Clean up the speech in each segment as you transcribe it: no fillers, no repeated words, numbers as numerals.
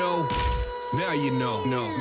know. Now you know. No.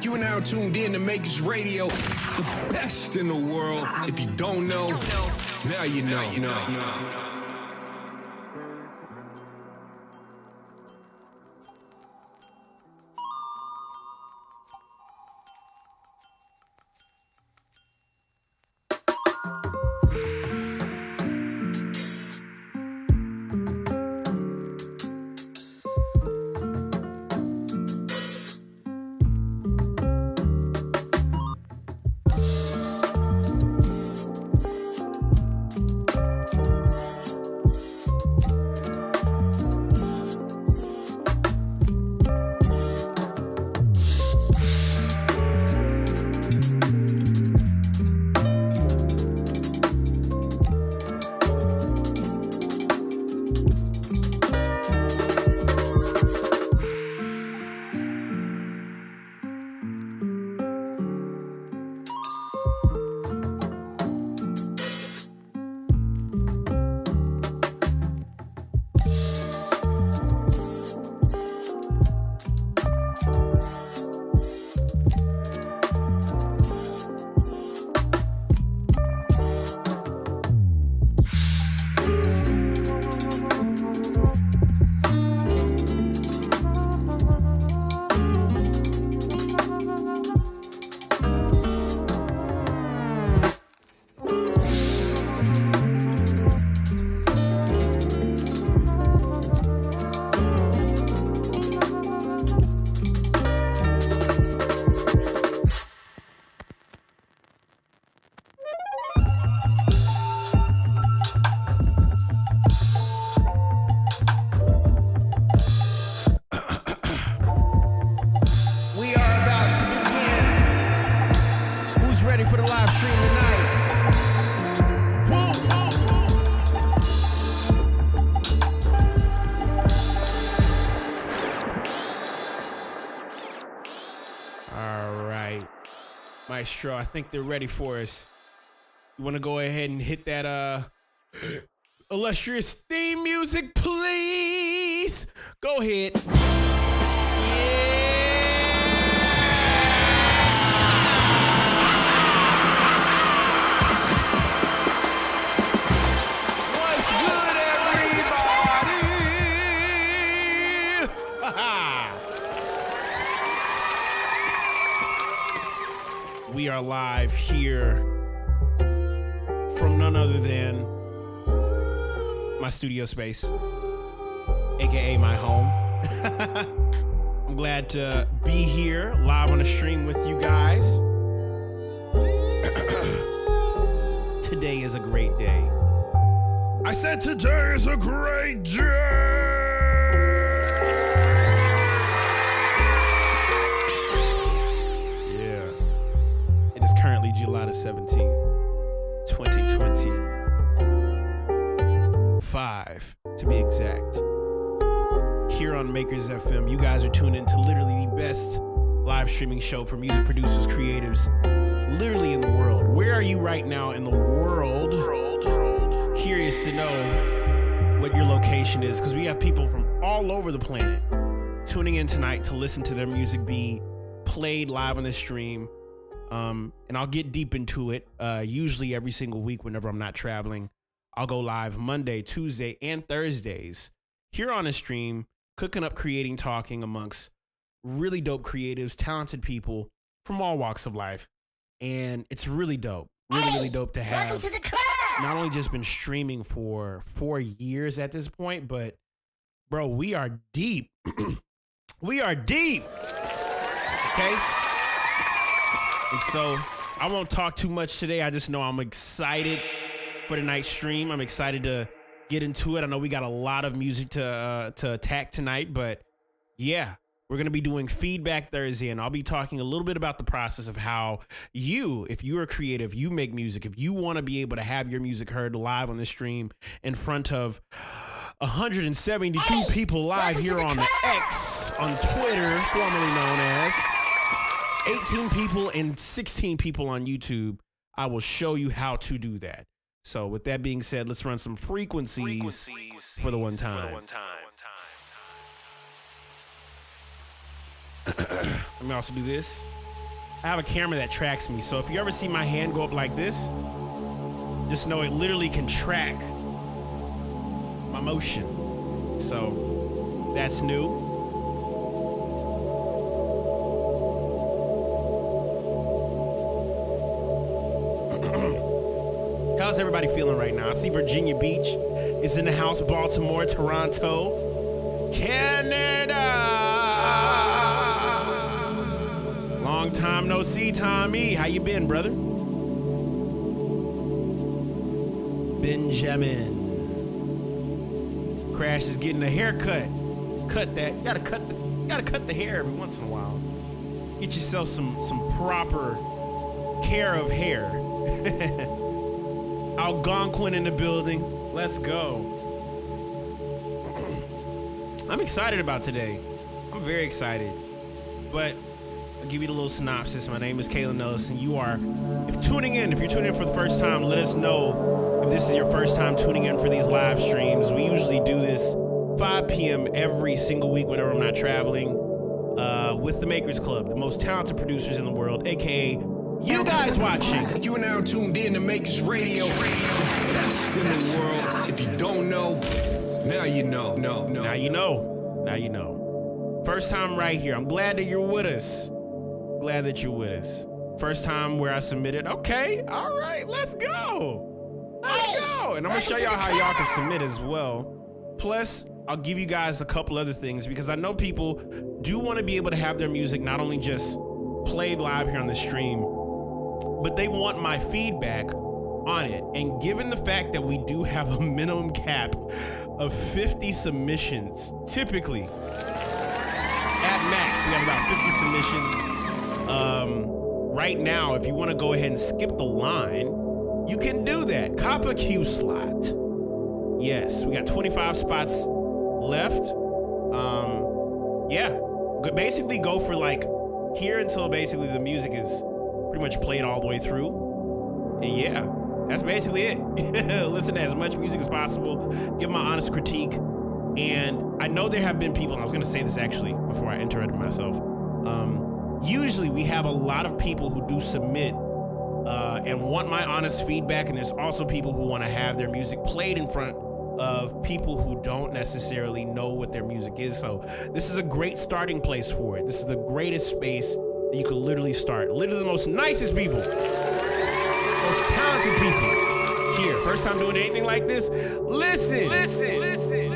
You are now tuned in to Makers Radio, the best in the world. If you don't know, now you know. Maestro, I think they're ready for us. You want to go ahead and hit that illustrious theme music, please? Go ahead. What's good, everybody? We are live here from none other than my studio space, aka my home. I'm glad to be here live on the stream with you guys. Today is a great day. I said today is a great day. Currently July the 17th, 2025, to be exact. Here on Makers FM, you guys are tuned into literally the best live streaming show for music producers, creatives, literally in the world. Where are you right now in the world? Curious to know what your location is, because we have people from all over the planet tuning in tonight to listen to their music be played live on the stream. And I'll get deep into it. Usually every single week whenever I'm not traveling, I'll go live Monday, Tuesday, and Thursdays here on a stream, cooking up, creating, talking amongst really dope creatives, talented people from all walks of life. And it's really dope. Really dope to have. Welcome to the club. Not only just been streaming for 4 years at this point, but bro, we are deep. We are deep. Okay? And so I won't talk too much today. I just know I'm excited for tonight's stream. I'm excited to get into it. I know we got a lot of music to attack tonight, but yeah, we're going to be doing Feedback Thursday, and I'll be talking a little bit about the process of how you, if you're a creative, you make music, if you want to be able to have your music heard live on the stream in front of 172 people live here on the X, on Twitter, formerly known as 18 people and 16 people on YouTube, I will show you how to do that. So with that being said, let's run some frequencies for the one time. Let me also do this. I have a camera that tracks me, so if you ever see my hand go up like this, just know it literally can track my motion. So that's new. How's everybody feeling right now? I see Virginia Beach is in the house, Baltimore, Toronto, Canada. Long time no see, Tommy. How you been, brother? Benjamin. Crash is getting a haircut. Cut that. You gotta cut the hair every once in a while. Get yourself some proper care of hair. Algonquin in the building. Let's go. I'm excited about today. I'm very excited. But I'll give you the little synopsis. My name is Kaelin Ellis, and if you're tuning in for the first time, let us know if this is your first time tuning in for these live streams. We usually do this 5 p.m. every single week whenever I'm not traveling, with the Makers Club, the most talented producers in the world, aka you guys watching. You are now tuned in to Makers Radio, the best in the world. If you don't know, now you know. Now you know. First time right here. I'm glad that you're with us. First time where I submitted. Okay, all right, let's go. And I'm gonna show y'all how y'all can submit as well. Plus, I'll give you guys a couple other things because I know people do want to be able to have their music not only just played live here on the stream, but they want my feedback on it. And given the fact that we do have a minimum cap of 50 submissions, typically, at max, we have about 50 submissions. Right now, if you want to go ahead and skip the line, you can do that. Cop a Q slot. Yes, we got 25 spots left. Yeah, basically go for like here until basically the music is pretty much played all the way through. And yeah, that's basically it. Listen to as much music as possible, give my honest critique. And I know there have been people, and I was gonna say this actually before I interrupted myself. Usually we have a lot of people who do submit and want my honest feedback, and there's also people who want to have their music played in front of people who don't necessarily know what their music is. So this is a great starting place for it. This is the greatest space that you could literally start. Literally the most nicest people, most talented people here. First time doing anything like this. Listen.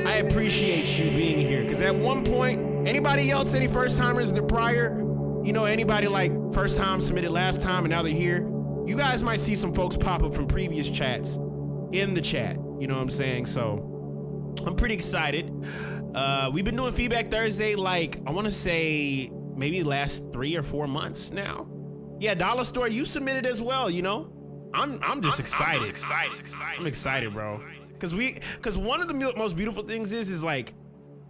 I appreciate you being here, because at one point, anybody else, any first timers the prior, anybody like first time submitted last time and now they're here, you guys might see some folks pop up from previous chats in the chat. You know what I'm saying? So I'm pretty excited. We've been doing Feedback Thursday, like, I want to say maybe last 3 or 4 months now. Yeah, Dollar Store, you submitted as well, I'm just excited. I'm excited, bro. Because one of the most beautiful things is like,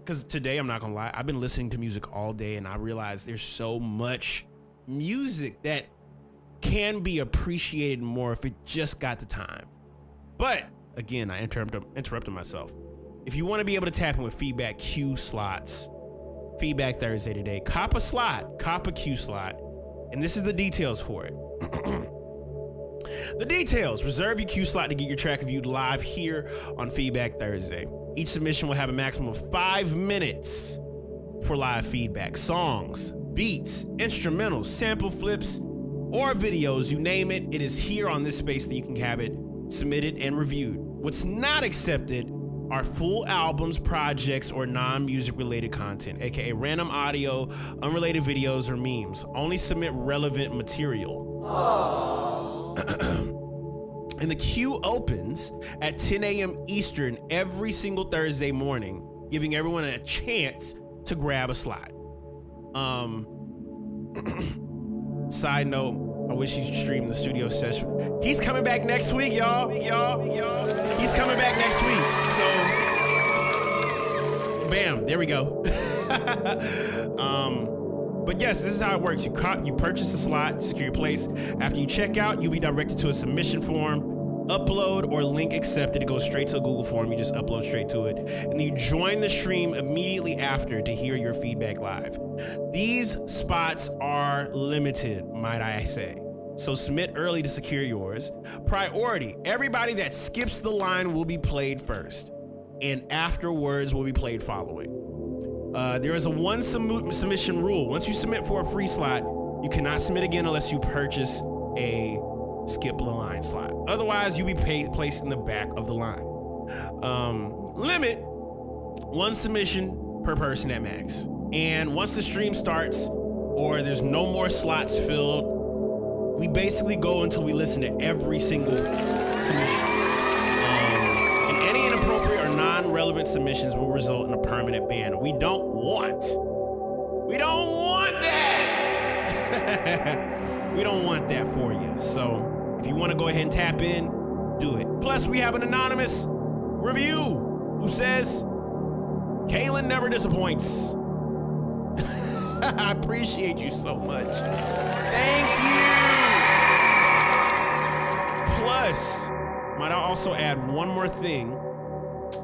because today, I'm not gonna lie, I've been listening to music all day, and I realize there's so much music that can be appreciated more if it just got the time. But again, I interrupted myself. If you want to be able to tap in with Feedback Q slots, Feedback Thursday today, cop a Q slot, and this is the details for it. The details: reserve your Q slot to get your track reviewed live here on Feedback Thursday. Each submission will have a maximum of 5 minutes for live feedback. Songs, beats, instrumentals, sample flips, or videos, you name it, it is here on this space that you can have it submitted and reviewed. What's not accepted are full albums, projects, or non-music related content, aka random audio, unrelated videos, or memes. Only submit relevant material. And the queue opens at 10 a.m. Eastern every single Thursday morning, giving everyone a chance to grab a slot. Side note, I wish he streamed the studio session. He's coming back next week, y'all. He's coming back next week. So, bam, there we go. But yes, this is how it works. You purchase a slot, secure your place. After you check out, you'll be directed to a submission form. upload or link accepted. It goes straight to a Google form. You just upload straight to it. And you join the stream immediately after to hear your feedback live. These spots are limited, might I say. So submit early to secure yours. Priority, everybody that skips the line will be played first, and afterwards will be played following. There is a one submission rule. Once you submit for a free slot, you cannot submit again unless you purchase a skip the line slot. Otherwise, you'll be placed in the back of the line. Limit one submission per person at max. And once the stream starts or there's no more slots filled, we basically go until we listen to every single submission. And any inappropriate or non-relevant submissions will result in a permanent ban. We don't want that. We don't want that for you. So if you want to go ahead and tap in, do it. Plus, we have an anonymous review who says, Kaelin never disappoints. I appreciate you so much. Thank you. Plus, might I also add one more thing?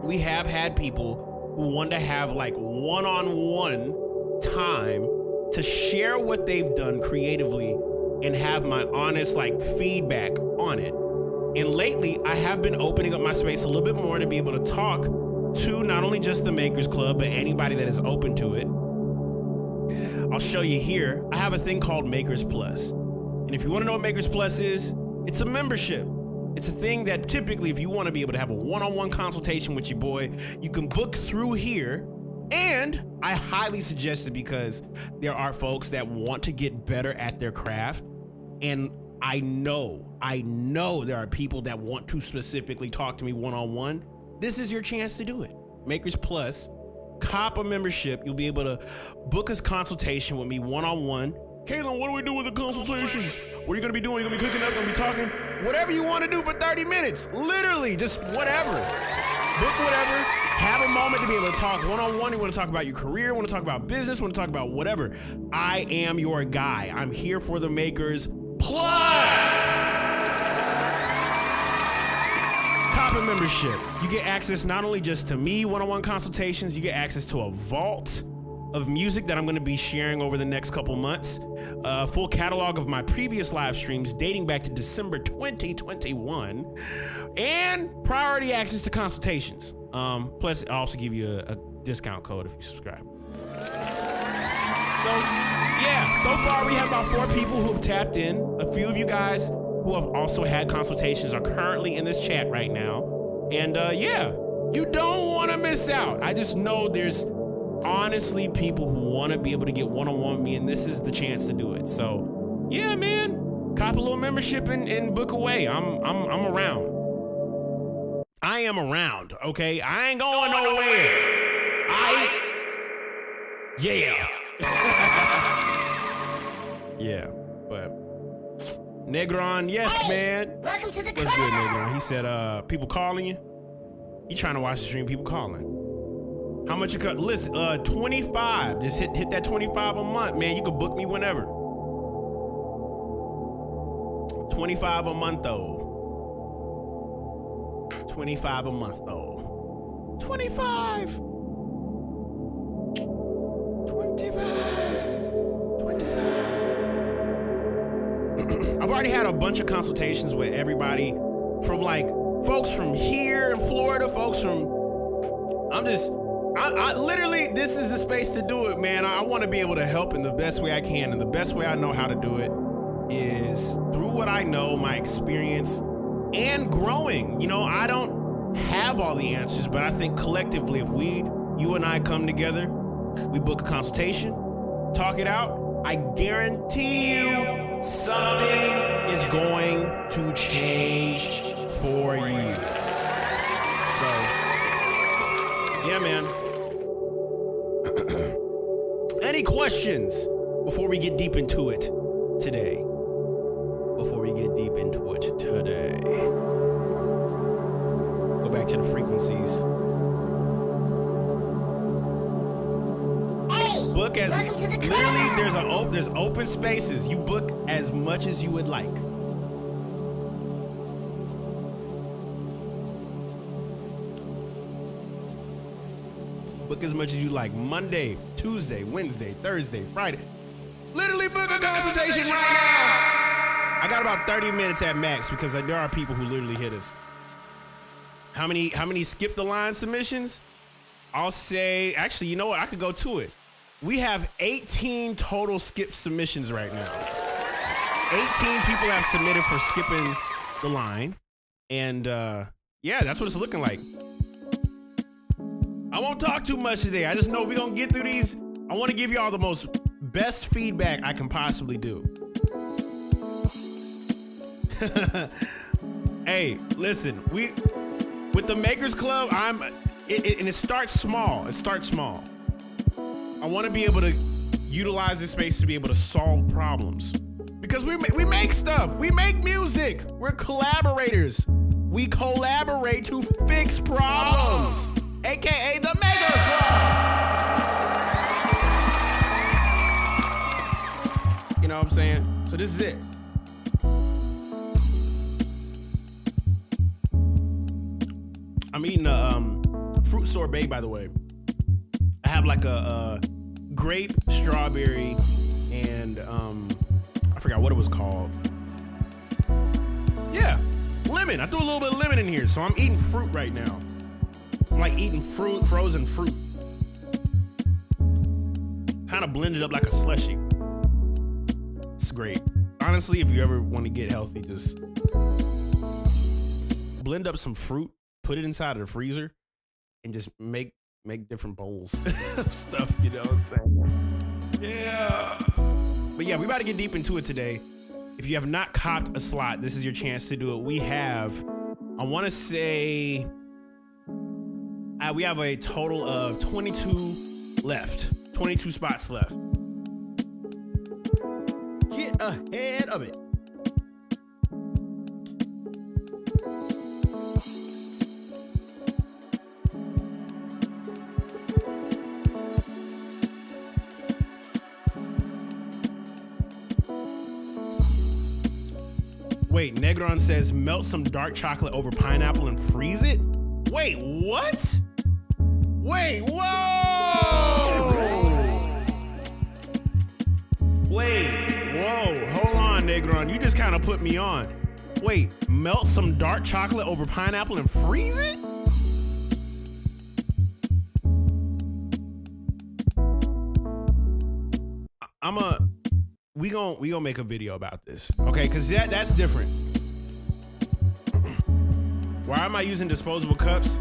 We have had people who want to have like one-on-one time to share what they've done creatively and have my honest like feedback on it. And lately, I have been opening up my space a little bit more to be able to talk to not only just the Makers Club, but anybody that is open to it. I'll show you here. I have a thing called Makers Plus. And if you want to know what Makers Plus is, it's a membership. It's a thing that typically, if you want to be able to have a one-on-one consultation with your boy, you can book through here. And I highly suggest it because there are folks that want to get better at their craft. And I know there are people that want to specifically talk to me one-on-one. This is your chance to do it. Makers Plus. Cop a membership. You'll be able to book a consultation with me one-on-one. Kaelin, what do we do with the consultations? What are you gonna be doing? You gonna be cooking up, gonna be talking? Whatever you wanna do for 30 minutes. Literally, just whatever. Book whatever. Have a moment to be able to talk one-on-one. You wanna talk about your career, wanna talk about business, wanna talk about whatever. I am your guy. I'm here for the Makers Plus. Cop a membership. You get access not only just to me one-on-one consultations, you get access to a vault of music that I'm going to be sharing over the next couple months. A full catalog of my previous live streams dating back to December 2021, and priority access to consultations. Plus, I'll also give you a discount code if you subscribe. So, yeah, so far we have about 4 people who have tapped in. A few of you guys who have also had consultations are currently in this chat right now. And yeah, you don't want to miss out. I just know there's honestly people who want to be able to get one-on-one with me, and this is the chance to do it. So yeah, man, cop a little membership and book away. I'm around. I am around, okay? I ain't going nowhere. Yeah. Yeah, but Negron, yes, man. Welcome to the What's good, Negron? He said, people calling you? He trying to watch the stream, people calling. How much you cut? Listen, 25. Just hit that 25 a month, man. You can book me whenever. 25 a month, though. 25 a month, though. 25. 25. I've already had a bunch of consultations with everybody from like folks from here in Florida, folks from, I literally, this is the space to do it, man. I want to be able to help in the best way I can. And the best way I know how to do it is through what I know, my experience, and growing. You know, I don't have all the answers, but I think collectively, if you and I come together, we book a consultation, talk it out, I guarantee you something is going to change for you. So, yeah, man. Any questions before we get deep into it today? Go back to the frequencies. Book as literally there's open spaces. You book as much as you would like. Book as much as you like. Monday, Tuesday, Wednesday, Thursday, Friday. Literally book a consultation right now. I got about 30 minutes at max because there are people who literally hit us. How many skip the line submissions? I'll say, actually, you know what? I could go to it. We have 18 total skip submissions right now. 18 people have submitted for skipping the line. And yeah, that's what it's looking like. I won't talk too much today. I just know we're going to get through these. I want to give you all the most best feedback I can possibly do. Hey, listen, with the Makers Club, and it starts small. It starts small. I want to be able to utilize this space to be able to solve problems. Because we make stuff. We make music. We're collaborators. We collaborate to fix problems. AKA the Makers Club. You know what I'm saying? So this is it. I'm eating a fruit sorbet, by the way. I have like a grape, strawberry, and I forgot what it was called. Yeah, lemon. I threw a little bit of lemon in here, so I'm eating fruit right now. I'm like eating fruit, frozen fruit. Kind of blended up like a slushie. It's great. Honestly, if you ever want to get healthy, just blend up some fruit, put it inside of the freezer, and just make different bowls of stuff, you know what I'm saying? Yeah. But yeah, we about to get deep into it today. If you have not copped a slot, this is your chance to do it. We have, I want to say, we have a total of 22 left. 22 spots left. Get ahead of it. Wait, Negron says melt some dark chocolate over pineapple and freeze it? Wait, what? Wait, whoa! Wait, whoa, hold on, Negron. You just kind of put me on. Wait, melt some dark chocolate over pineapple and freeze it? We gonna make a video about this, okay? Cause that's different. Why am I using disposable cups?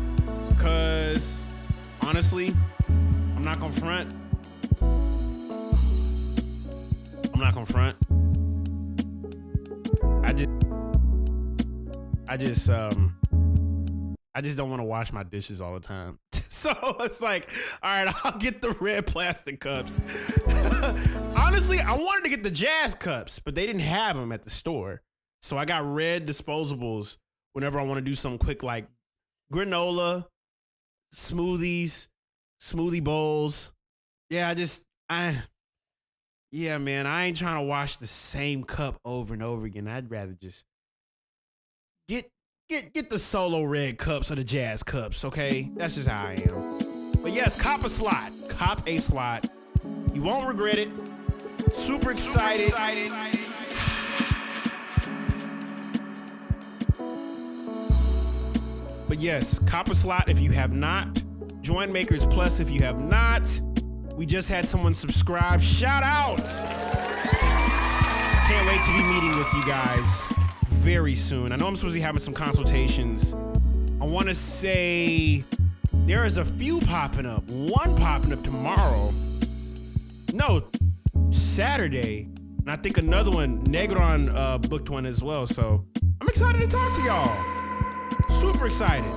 Cause honestly, I'm not gonna front. I just don't want to wash my dishes all the time. So it's like, all right, I'll get the red plastic cups. Honestly, I wanted to get the jazz cups, but they didn't have them at the store. So I got red disposables whenever I want to do some quick, like granola, smoothies, smoothie bowls. Yeah, yeah, man, I ain't trying to wash the same cup over and over again. I'd rather just get the solo red cups or the jazz cups, okay? That's just how I am. But yes, cop a slot. Cop a slot. You won't regret it. Super excited. But yes, cop a slot if you have not. Join Makers Plus if you have not. We just had someone subscribe. Shout out. Can't wait to be meeting with you guys very soon. I know I'm supposed to be having some consultations. I want to say there is a few popping up. One popping up tomorrow. No, Saturday. And I think another one, Negron booked one as well. So I'm excited to talk to y'all. Super excited.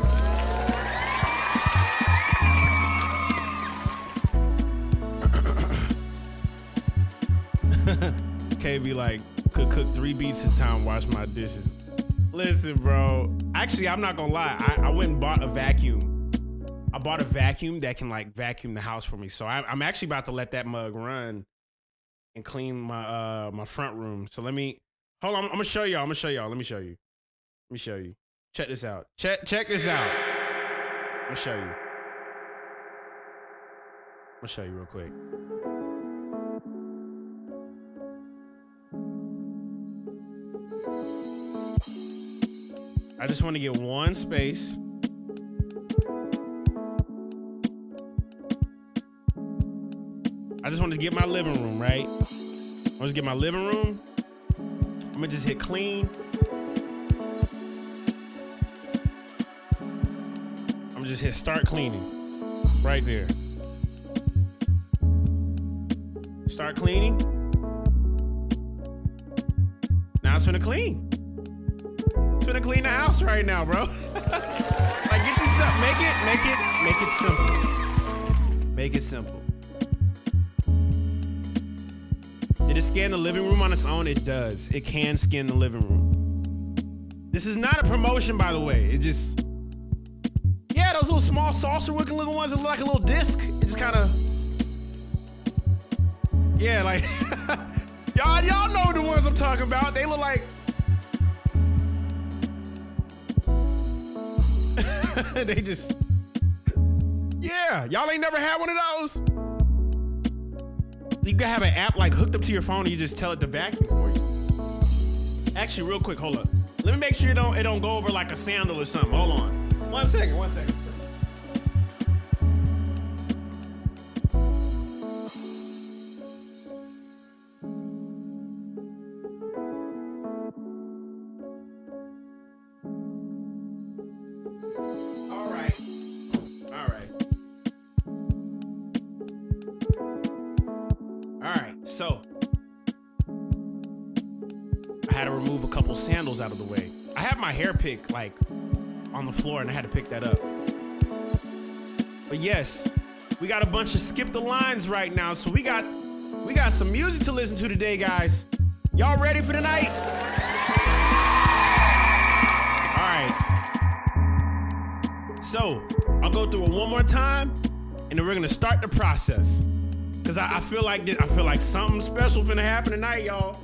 Okay, be like, could cook 3 beats at a time, wash my dishes. Listen, bro. Actually, I'm not gonna lie. I went and bought a vacuum. I bought a vacuum that can like vacuum the house for me. So I'm actually about to let that mug run and clean my my front room. So hold on. I'm gonna show y'all. Let me show you. Check this out. Check this out. Let me show you. I'll show you real quick. I just want to get one space. I just want to get my living room, right? I want to get my living room. I'm gonna just hit clean. I'm gonna just hit start cleaning right there. Start cleaning. Now it's gonna clean. It's gonna clean the house right now, bro. Like, get yourself, make it simple. Make it simple. Did it scan the living room on its own? It does. It can scan the living room. This is not a promotion, by the way. It just, yeah, those little small saucer-looking little ones that look like a little disc. It just kind of, yeah, like, y'all know the ones I'm talking about. They look like, they just, yeah, y'all ain't never had one of those. You can have an app like hooked up to your phone and you just tell it to vacuum for you. Actually, real quick, hold up. Let me make sure it don't go over like a sandal or something. Hold on. One second. So, I had to remove a couple sandals out of the way. I had my hair pick like on the floor and I had to pick that up. But yes, we got a bunch of skip the lines right now. So we got some music to listen to today, guys. Y'all ready for tonight? All right. So, I'll go through it one more time and then we're gonna start the process. Cause I feel like something special finna happen tonight, y'all.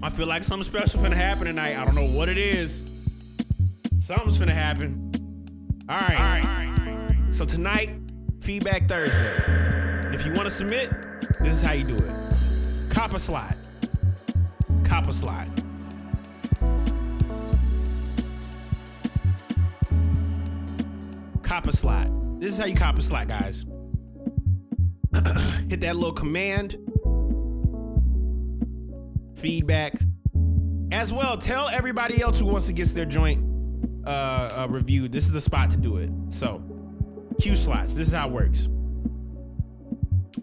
I feel like something special finna happen tonight. I don't know what it is. Something's finna happen. All right. So tonight, Feedback Thursday. And if you want to submit, this is how you do it. Cop a slide. Cop a slide. Cop a slide. This is how you cop a slide, guys. Hit that little command. Feedback. As well, tell everybody else who wants to get their joint reviewed. This is the spot to do it. So, Q slots. This is how it works.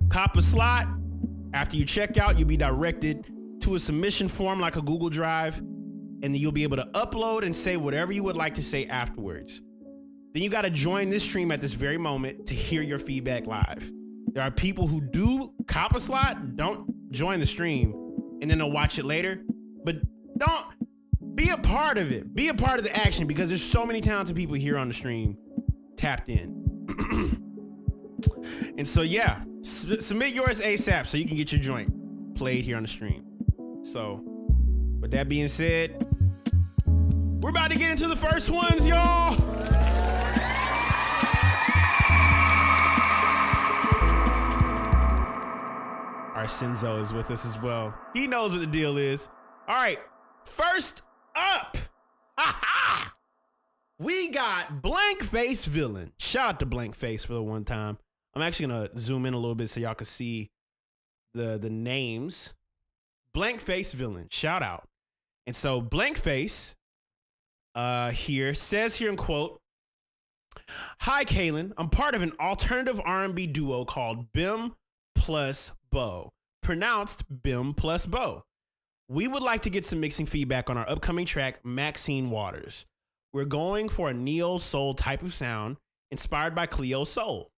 Cop a slot. After you check out, you'll be directed to a submission form like a Google Drive, and then you'll be able to upload and say whatever you would like to say afterwards. Then you got to join this stream at this very moment to hear your feedback live. There are people who do cop a slot, don't join the stream, and then they'll watch it later. But don't be a part of it. Be a part of the action because there's so many talented people here on the stream tapped in. And so, yeah, submit yours ASAP so you can get your joint played here on the stream. So, with that being said, we're about to get into the first ones, y'all. Our Shinzo is with us as well. He knows what the deal is. All right, first up, we got Blank Face Villain. Shout out to Blank Face for the one time. I'm actually gonna zoom in a little bit so y'all can see the names. Blank Face Villain, shout out. And so Blank Face here says here in quote, "Hi Kaelin, I'm part of an alternative R&B duo called Bim plus Bo, pronounced Bim plus Bo. We would like to get some mixing feedback on our upcoming track, Maxine Waters. We're going for a neo soul type of sound inspired by Cleo Soul.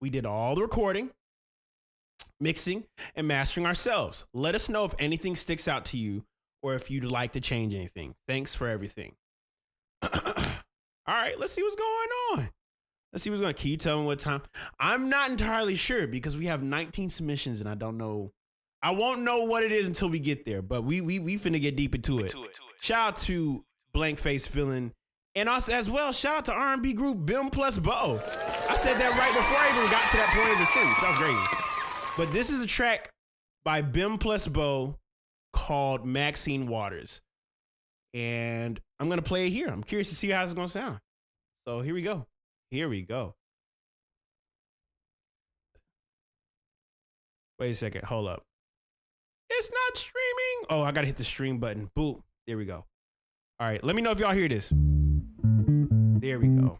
We did all the recording, mixing, and mastering ourselves. Let us know if anything sticks out to you or if you'd like to change anything. Thanks for everything." All right, let's see what's going on. Can you tell me what time? I'm not entirely sure because we have 19 submissions and I don't know. I won't know what it is until we get there, but we finna get deep into it. Shout out to Blank Face Villain And also as well, shout out to R&B group Bim plus Bo. I said that right before I even got to that point of the sentence. That was great. But this is a track by Bim plus Bo called Maxine Waters. And I'm going to play it here. I'm curious to see how it's going to sound. So here we go. Here we go. Wait a second. Hold up. It's not streaming. Oh, I got to hit the stream button. Boom. There we go. All right. Let me know if y'all hear this. There we go.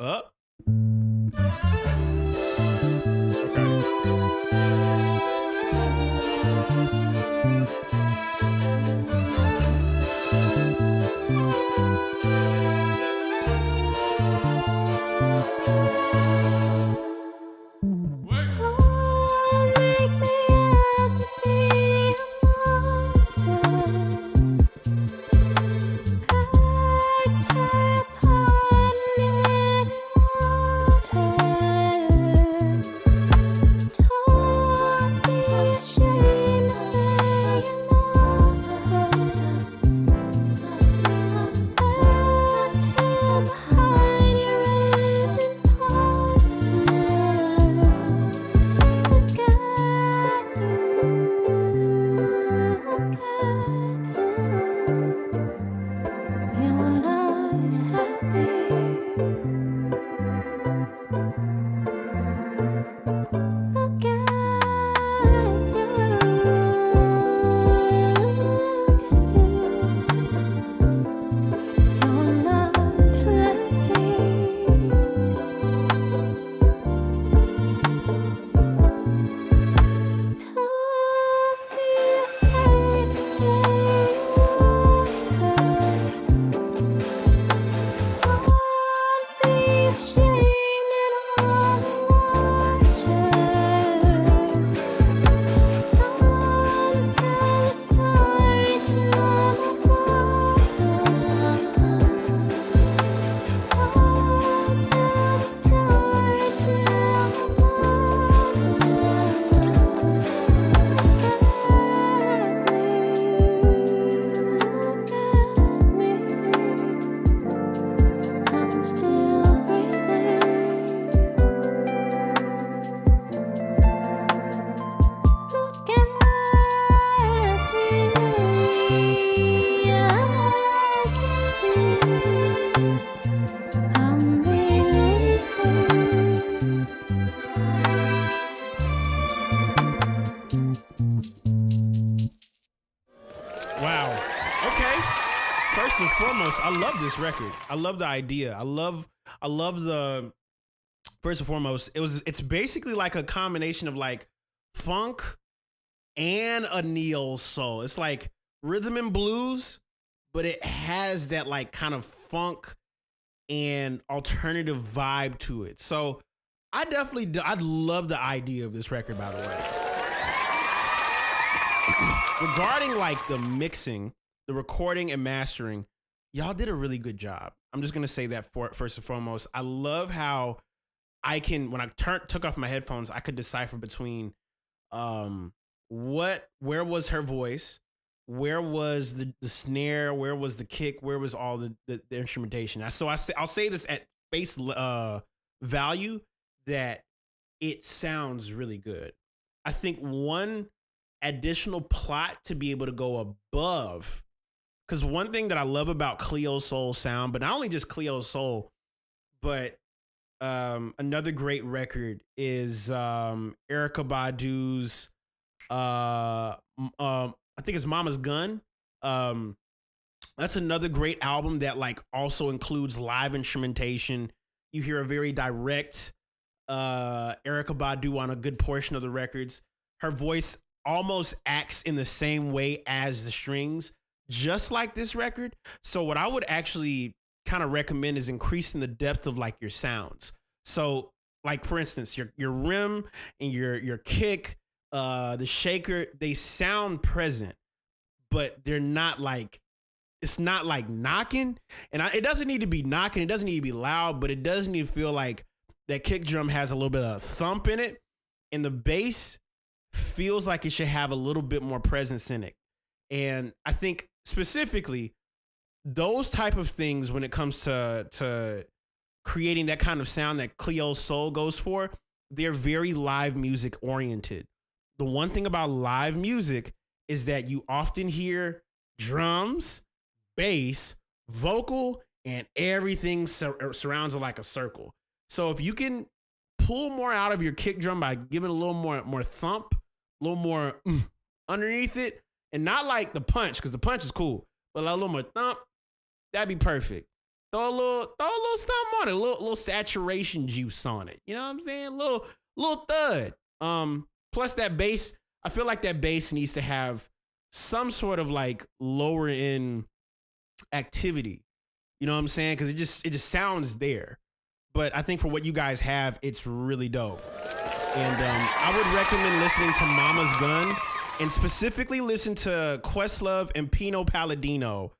Up. First and foremost, I love this record. I love the idea. I love the, first and foremost, it's basically like a combination of like funk and a neo soul. It's like rhythm and blues, but it has that like kind of funk and alternative vibe to it. So I love the idea of this record, by the way. Regarding like the mixing, the recording and mastering, y'all did a really good job. I'm just gonna say that first and foremost. I love how I can, when I took off my headphones, I could decipher between where was her voice, where was the snare, where was the kick, where was all the instrumentation. I'll say this at face value that it sounds really good. I think one additional plot to be able to go above, because one thing that I love about Cleo Soul sound, but not only just Cleo Soul, but another great record is Erykah Badu's I think it's Mama's Gun. That's another great album that like also includes live instrumentation. You hear a very direct Erykah Badu on a good portion of the records. Her voice almost acts in the same way as the strings, just like this record. So what I would actually kind of recommend is increasing the depth of like your sounds. So like for instance, your rim and your kick, the shaker, they sound present, but they're not like, it's not like knocking. And it doesn't need to be knocking. It doesn't need to be loud, but it does need to feel like that kick drum has a little bit of thump in it. And the bass feels like it should have a little bit more presence in it. And I think specifically those type of things when it comes to creating that kind of sound that Cleo Soul goes for, they're very live music oriented. The one thing about live music is that you often hear drums, bass, vocal, and everything surrounds it like a circle. So if you can pull more out of your kick drum by giving a little more thump, a little more underneath it, and not like the punch, because the punch is cool, but like a little more thump, that'd be perfect. Throw a little something on it, a little saturation juice on it. You know what I'm saying? A little thud. Plus that bass, I feel like that bass needs to have some sort of like lower end activity. You know what I'm saying? Because it just sounds there. But I think for what you guys have, it's really dope. And I would recommend listening to Mama's Gun and specifically listen to Questlove and Pino Palladino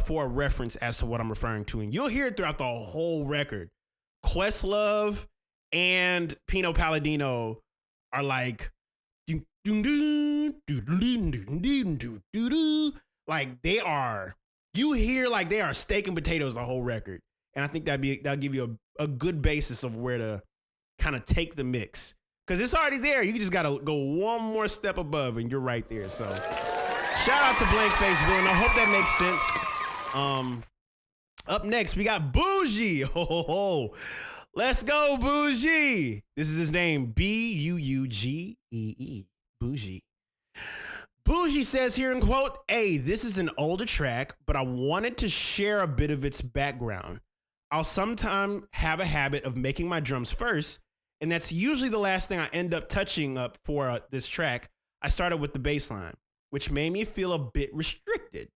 for a reference as to what I'm referring to. And you'll hear it throughout the whole record. Questlove and Pino Palladino are like, like they are, you hear like they are steak and potatoes the whole record. And I think that'll give you a good basis of where to kind of take the mix. Because it's already there. You just got to go one more step above and you're right there. So shout out to Blank Face Villain. I hope that makes sense. Up next, we got Bougie. Ho, ho, ho. Let's go, Bougie. This is his name, Buuggee. Bougie. Bougie says here in quote, "Hey, this is an older track, but I wanted to share a bit of its background. I'll sometimes have a habit of making my drums first, and that's usually the last thing I end up touching up for this track. I started with the bass line, which made me feel a bit restricted."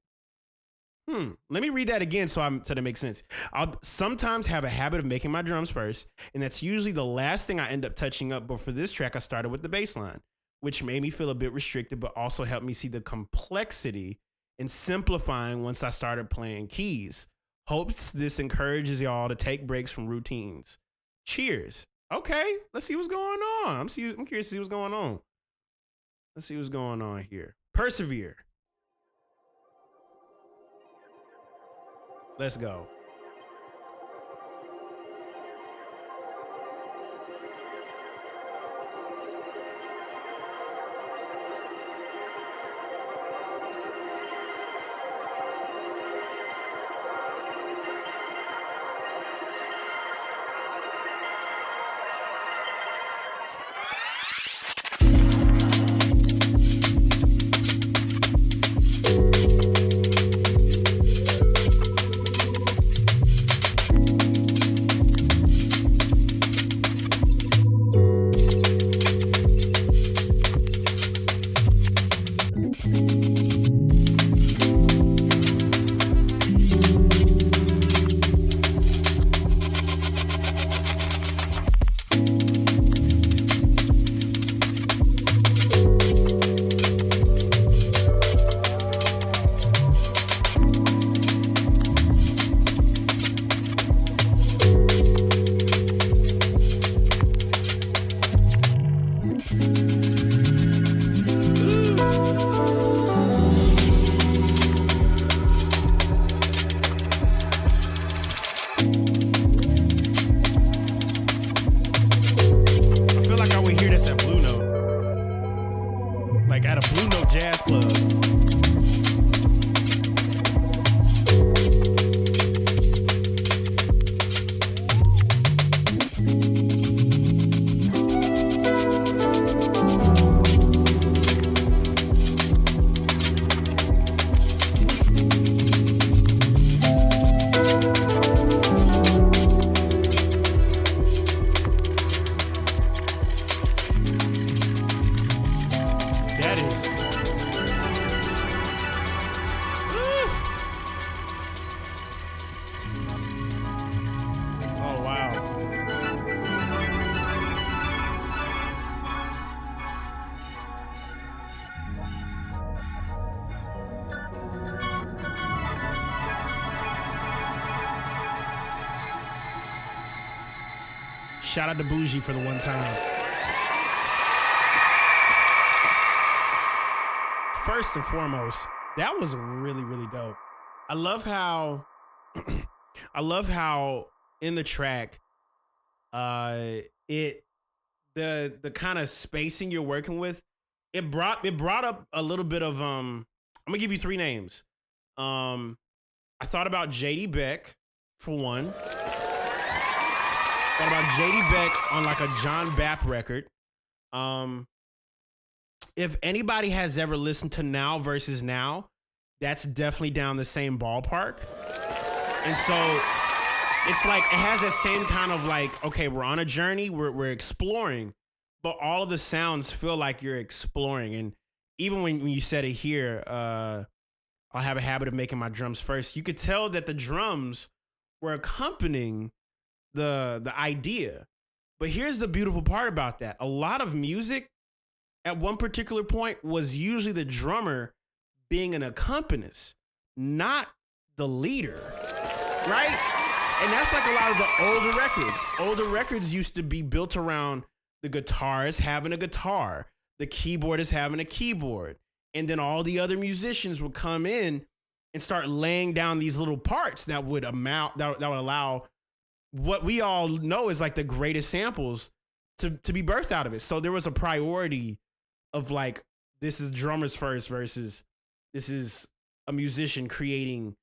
Let me read that again so that makes sense. I'll sometimes have a habit of making my drums first, and that's usually the last thing I end up touching up. But for this track, I started with the bass line, which made me feel a bit restricted, but also helped me see the complexity and simplifying once I started playing keys. Hopes this encourages y'all to take breaks from routines. Cheers. Okay, let's see what's going on. I'm curious to see what's going on. Let's see what's going on here. Persevere. Let's go. Shout out to Bougie for the one time. first and foremost, that was really, really dope. I love how in the track, the kind of spacing you're working with, it brought up a little bit of I'm gonna give you 3 names. I thought about JD Beck for one. Thought about JD Beck on like a John Bapp record. If anybody has ever listened to Now versus Now, that's definitely down the same ballpark. And so it's like, it has that same kind of like, okay, we're on a journey, we're exploring, but all of the sounds feel like you're exploring. And even when you said it here, I'll have a habit of making my drums first, you could tell that the drums were accompanying the idea. But here's the beautiful part about that. A lot of music at one particular point was usually the drummer being an accompanist, not the leader, right? And that's like a lot of the older records. Older records used to be built around the guitarist having a guitar, the keyboardist having a keyboard, and then all the other musicians would come in and start laying down these little parts that would allow what we all know is like the greatest samples to be birthed out of it. So there was a priority of like, this is drummers first versus this is a musician creating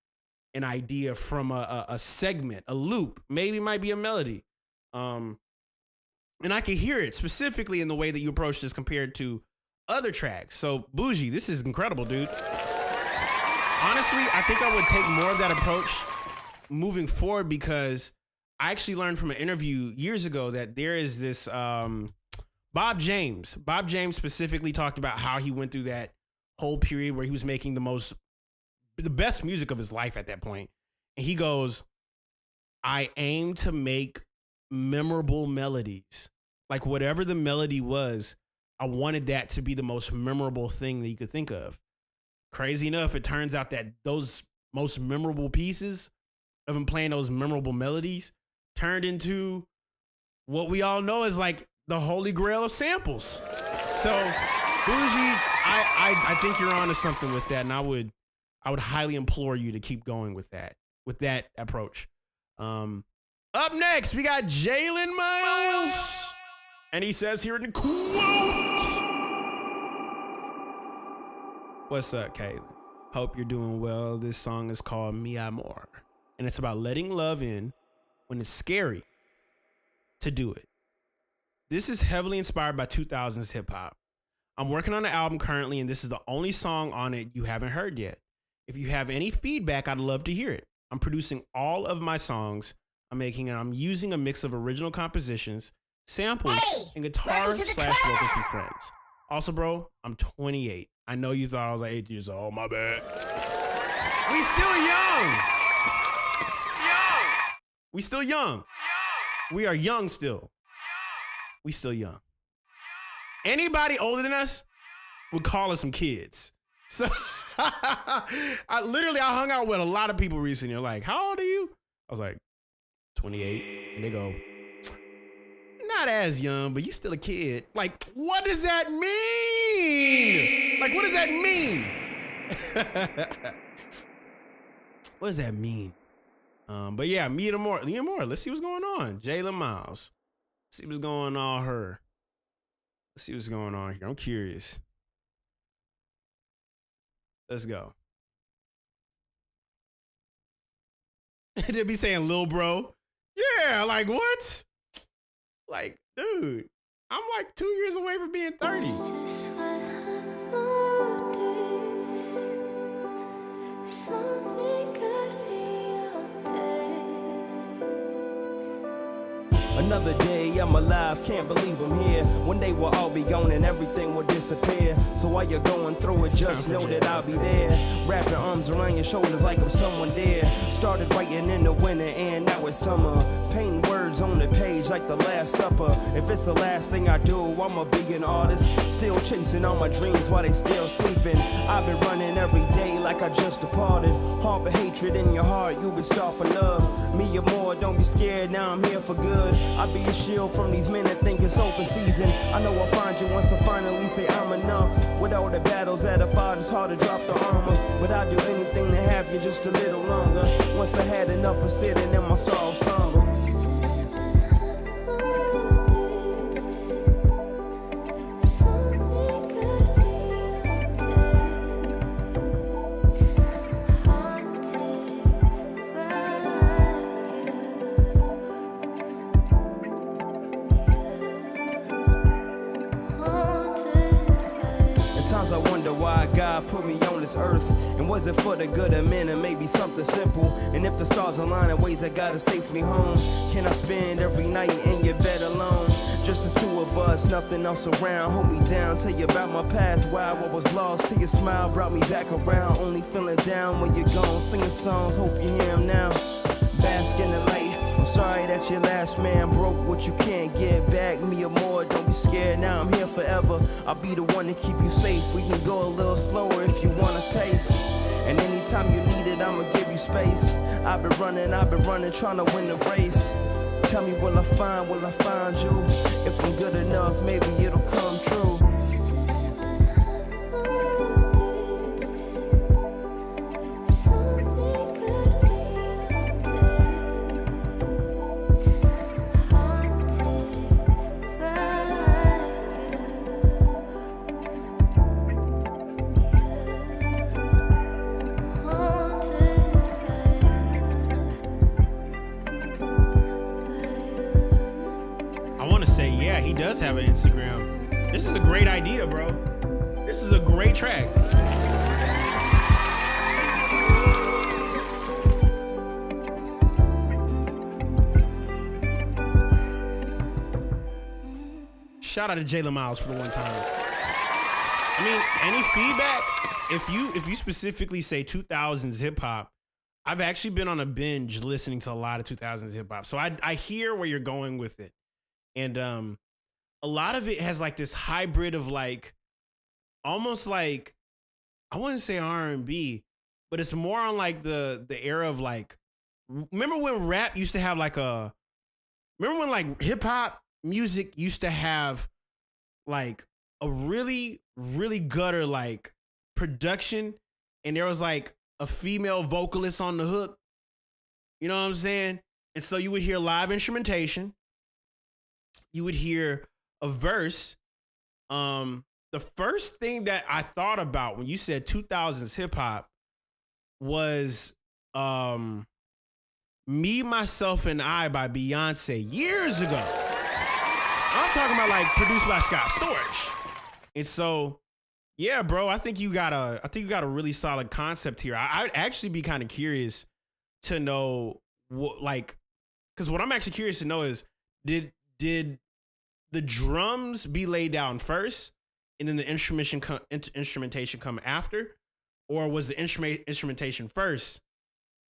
an idea from a segment, a loop, maybe it might be a melody. And I can hear it specifically in the way that you approach this compared to other tracks. So Bougie, this is incredible, dude. Honestly, I think I would take more of that approach moving forward, because I actually learned from an interview years ago that there is this Bob James specifically talked about how he went through that whole period where he was making the best music of his life at that point. And he goes, I aim to make memorable melodies. Like whatever the melody was, I wanted that to be the most memorable thing that you could think of. Crazy enough, it turns out that those most memorable pieces of him playing those memorable melodies turned into what we all know as like the holy grail of samples. So Bougie, I think you're onto something with that, and I would highly implore you to keep going with that approach. Up next, we got Jalen Miles, and he says here in the quote, "What's up, Kaelin? Hope you're doing well. This song is called Mi Amor, and it's about letting love in when it's scary to do it. This is heavily inspired by 2000s hip hop. I'm working on an album currently, and this is the only song on it you haven't heard yet. If you have any feedback, I'd love to hear it. I'm producing all of my songs I'm making, and I'm using a mix of original compositions, samples, and guitar/vocals from friends. Also, bro, I'm 28. I know you thought I was like 8 years old. My bad. We still young. We still young. We are young still. We still young. Anybody older than us would call us some kids. So I hung out with a lot of people recently. They're like, how old are you? I was like, 28. And they go, not as young, but you still a kid. Like, what does that mean? Like, what does that mean? What does that mean? But yeah, Mi Amor. Let's see what's going on. Jalen Miles. Let's see what's going on here. Let's see what's going on here. I'm curious. Let's go. They'll be saying, "Lil bro." Yeah, like what? Like, dude, I'm like 2 years away from being 30. Another day, I'm alive, can't believe I'm here. One day we'll all be gone and everything will disappear. So while you're going through it, just know that I'll be there. Wrap your arms around your shoulders like I'm someone dear. Started writing in the winter and now it's summer. Painting words on the page like the Last Supper. If it's the last thing I do, I'ma be an artist. Still chasing all my dreams while they still sleeping. I've been running every day like I just departed. Harbor hatred in your heart, you been starved for love. Me or more, don't be scared, now I'm here for good. I'll be a shield from these men that think it's open season. I know I'll find you once I finally say I'm enough. With all the battles that I fought, it's hard to drop the armor. But I'd do anything to have you just a little longer. Once I had enough of sitting in my soul somber. Sometimes I wonder why God put me on this earth. And was it for the good of men or maybe something simple? And if the stars align in ways that got us safely home, can I spend every night in your bed alone? Just the two of us, nothing else around. Hold me down, tell you about my past, why I was lost. Till your smile brought me back around. Only feeling down when you're gone. Singing songs, hope you hear them now. Bask in the light. I'm sorry that your last man broke what you can't get back. Me or more, don't be scared, now I'm here forever. I'll be the one to keep you safe. We can go a little slower if you wanna pace. And anytime you need it, I'ma give you space. I've been running, trying to win the race. Tell me, will I find you? If I'm good enough, maybe it'll come true. He does have an Instagram. This is a great idea, bro. This is a great track. Shout out to Jayla Miles for the one time. I mean, any feedback? If you specifically say 2000s hip hop, I've actually been on a binge listening to a lot of 2000s hip hop. So I hear where you're going with it. And a lot of it has like this hybrid of like, almost like, I wouldn't say R&B, but it's more on like the era of like, remember when rap used to have like remember when like hip hop music used to have like a really, really gutter like production, and there was like a female vocalist on the hook. You know what I'm saying? And so you would hear live instrumentation. You would hear a verse. The first thing that I thought about when you said 2000s hip hop was Me, Myself, and I by Beyonce years ago. I'm talking about like produced by Scott Storch. And so, yeah, bro, I think you got a really solid concept here. I'd actually be kind of curious to know what, like, because what I'm actually curious to know is, did the drums be laid down first and then the instrumentation come after? Or was the instrumentation first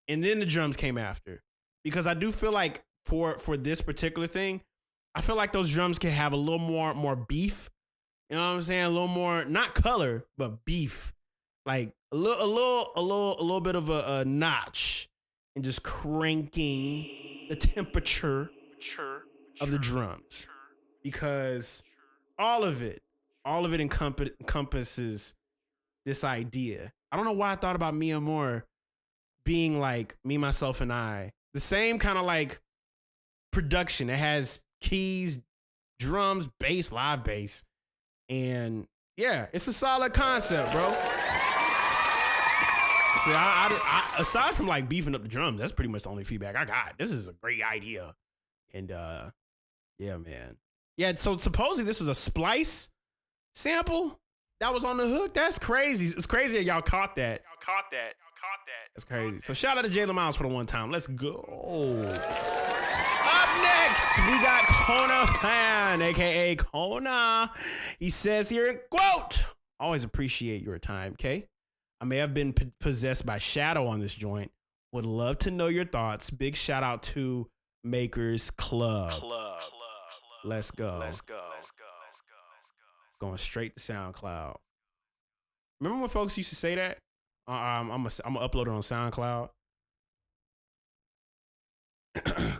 and then the drums came after? Because I do feel like for this particular thing, I feel like those drums can have a little more beef. You know what I'm saying? A little more, not color, but beef. Like a little bit of a notch, and just cranking the temperature of the drums. Because all of it encompasses this idea. I don't know why I thought about Mia Moore being like Me, Myself, and I. The same kind of like production. It has keys, drums, bass, live bass. And yeah, it's a solid concept, bro. See, I aside from like beefing up the drums, that's pretty much the only feedback I got. This is a great idea. And yeah, man. Yeah, so supposedly this was a Splice sample that was on the hook. That's crazy. It's crazy that y'all caught that. That's crazy. So shout out to Jayla Miles for the one time. Let's go. Up next, we got Kona Fan, aka Kona. He says here, quote, always appreciate your time, okay? I may have been possessed by shadow on this joint, Would love to know your thoughts. Big shout out to Makers Club. Let's go. Going straight to SoundCloud. Remember when folks used to say that? I'm gonna upload it on SoundCloud.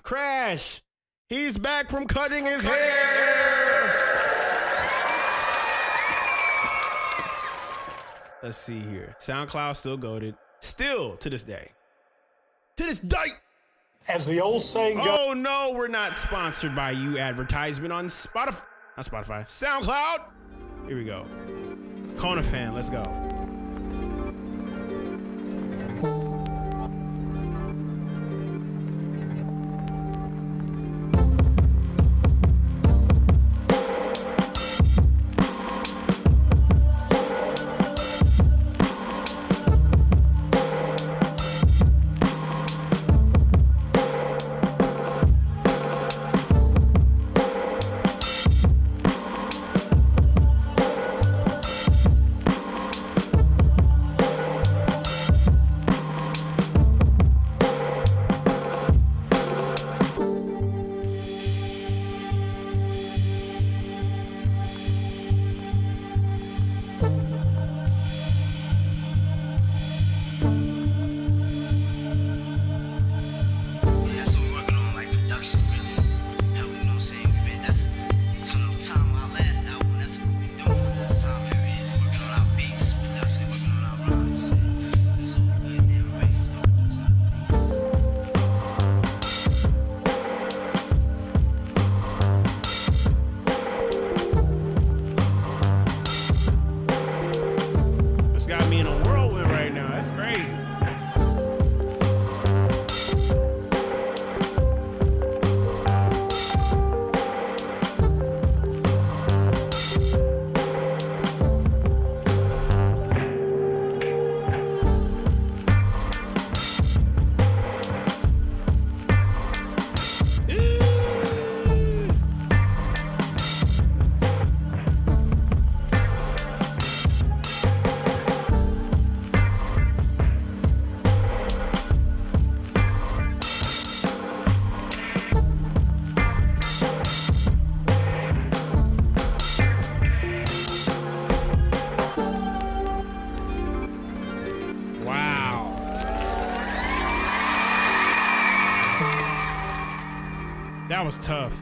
Crash. He's back from cutting his hair. Let's see here. SoundCloud still goated. Still to this day. To this day. As the old saying goes. Oh no, we're not sponsored by you advertisement on Spotify. Not Spotify. SoundCloud. Here we go. Kona fan, let's go. That was tough.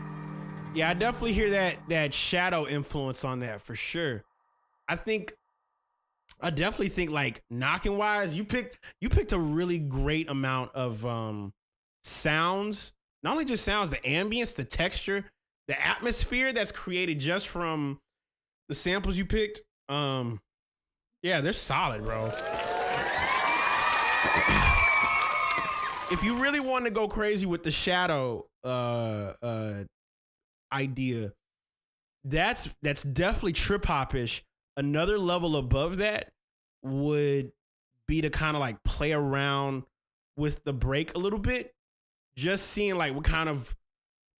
Yeah, I definitely hear that shadow influence on that for sure. I definitely think like knocking wise, you picked a really great amount of sounds. Not only just sounds, the ambience, the texture, the atmosphere that's created just from the samples you picked. Yeah, they're solid, bro. If you really want to go crazy with the shadow idea, that's definitely trip hop-ish. Another level above that would be to kind of like play around with the break a little bit, just seeing like what kind of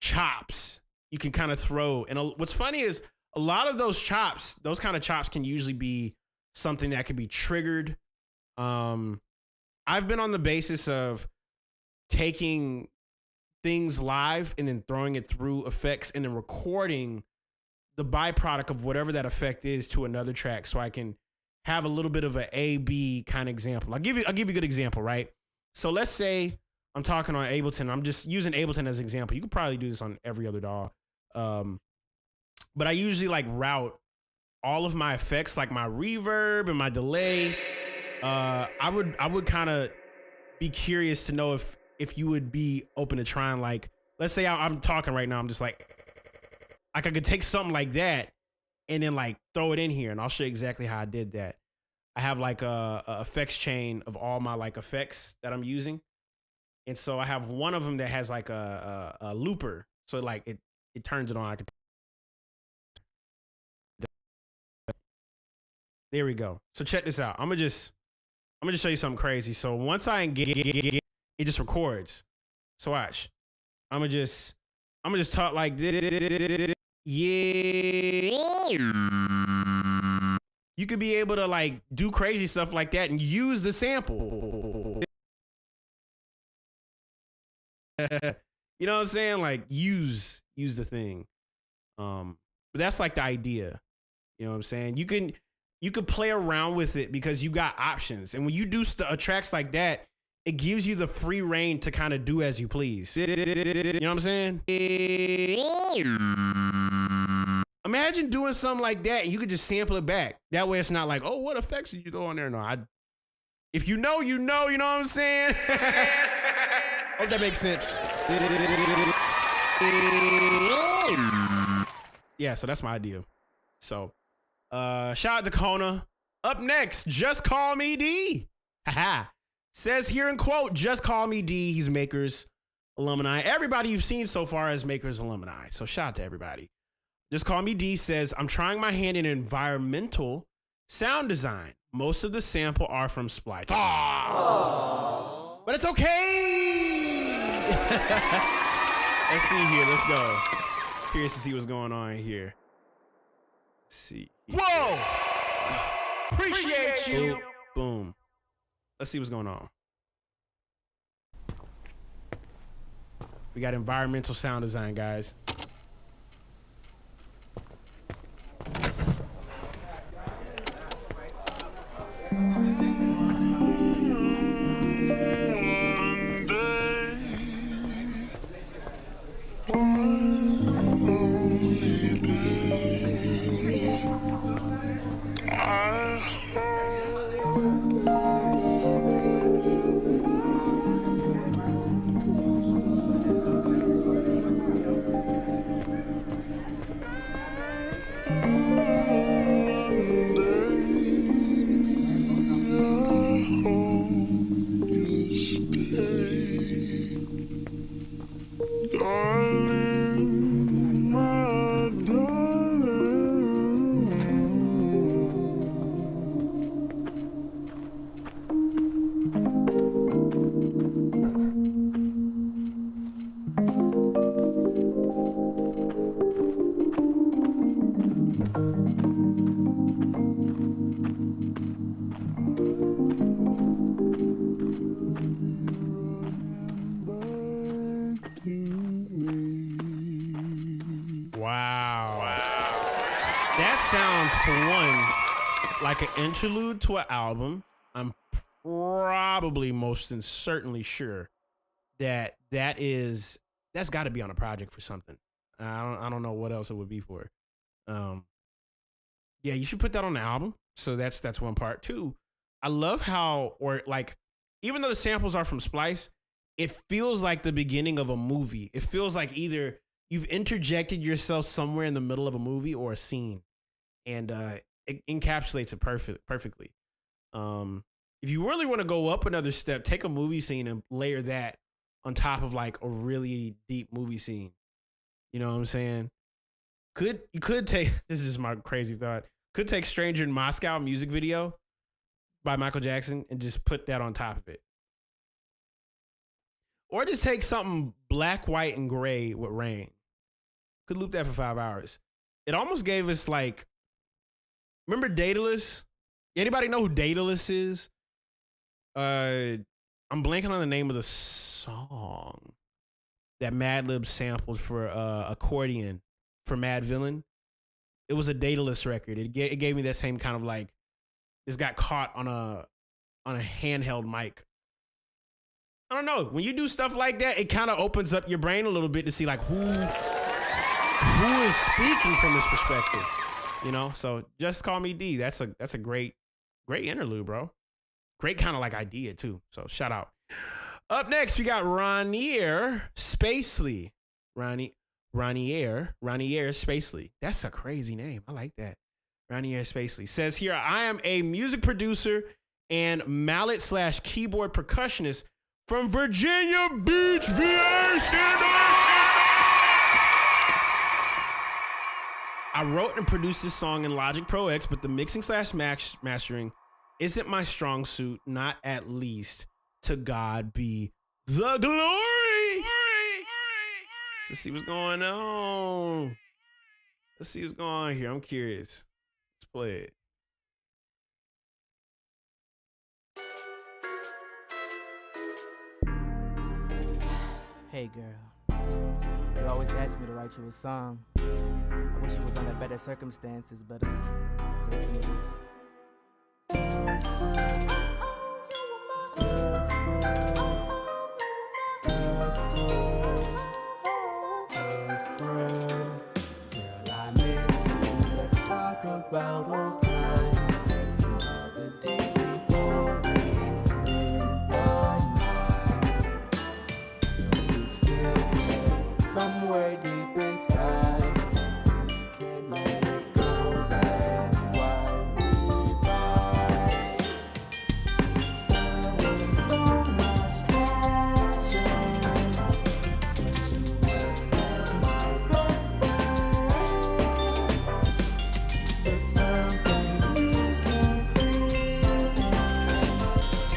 chops you can kind of throw. And what's funny is a lot of those chops, those kind of chops can usually be something that can be triggered. I've been on the basis of taking things live and then throwing it through effects and then recording the byproduct of whatever that effect is to another track, so I can have a little bit of an A/B kind of example. I'll give you a good example, right? So let's say I'm talking on Ableton. I'm just using Ableton as an example. You could probably do this on every other DAW. But I usually like route all of my effects, like my reverb and my delay. I would kind of be curious to know if you would be open to trying, like, let's say I'm talking right now. I'm just like I could take something like that and then like throw it in here, and I'll show you exactly how I did that. I have like a effects chain of all my like effects that I'm using. And so I have one of them that has like a looper. So like it turns it on. There we go. So check this out. I'm gonna just show you something crazy. So once I engage, it just records. So watch. I'm gonna just talk like this. Yeah. You could be able to like do crazy stuff like that and use the sample. You know what I'm saying? Like use the thing. But that's like the idea. You know what I'm saying? You can play around with it because you got options. And when you do tracks like that, it gives you the free reign to kind of do as you please. You know what I'm saying? Imagine doing something like that and you could just sample it back. That way it's not like, oh, what effects did you throw on there? No, if you know, you know what I'm saying? Hope that makes sense. Yeah, so that's my idea. So, shout out to Kona. Up next, Just Call Me D. Haha. Says here in quote, Just Call Me D. He's Makers alumni. Everybody you've seen so far is Makers alumni. So shout out to everybody. Just Call Me D says, I'm trying my hand in environmental sound design. Most of the sample are from Splice. Aww. But it's okay. Let's see here. Let's go. Curious to see what's going on here. Let's see. Whoa! Appreciate you. Boom. Let's see what's going on. We got environmental sound design, guys. Sounds, for one, like an interlude to an album. I'm probably most and certainly sure that's got to be on a project for something. I don't know what else it would be for. Yeah, you should put that on the album. So that's one part. Two, I love how, or like, even though the samples are from Splice, it feels like the beginning of a movie. It feels like either you've interjected yourself somewhere in the middle of a movie or a scene. And it encapsulates it perfectly. If you really want to go up another step, take a movie scene and layer that on top of like a really deep movie scene. You know what I'm saying? You could take, this is my crazy thought, could take Stranger in Moscow music video by Michael Jackson and just put that on top of it. Or just take something black, white, and gray with rain. Could loop that for 5 hours. It almost gave us like, remember Daedalus? Anybody know who Daedalus is? I'm blanking on the name of the song that Madlib sampled for accordion for Mad Villain. It was a Daedalus record. It gave me that same kind of like, this got caught on a handheld mic. I don't know. When you do stuff like that, it kind of opens up your brain a little bit to see like who is speaking from this perspective. You know, so Just Call Me D. That's a great interlude, bro. Great kind of like idea too. So shout out. Up next, we got Ranier Spacely. Ranier Spacely. That's a crazy name. I like that. Ranier Spacely says here, I am a music producer and mallet/keyboard percussionist from Virginia Beach, VA. Stand up. I wrote and produced this song in Logic Pro X, but the mixing/mastering isn't my strong suit, not at least. To God be the glory. Let's see what's going on. Let's see what's going on here. I'm curious. Let's play it. Hey girl, you always ask me to write you a song. I wish it was under better circumstances, but listen to this. Girl, I miss you. Let's talk about old times. All the day before we spent the night. You still care somewhere deep inside. Can't let it go. That's why we fight. There was so much passion, but you were still my best friend. There's some things we can't prevent.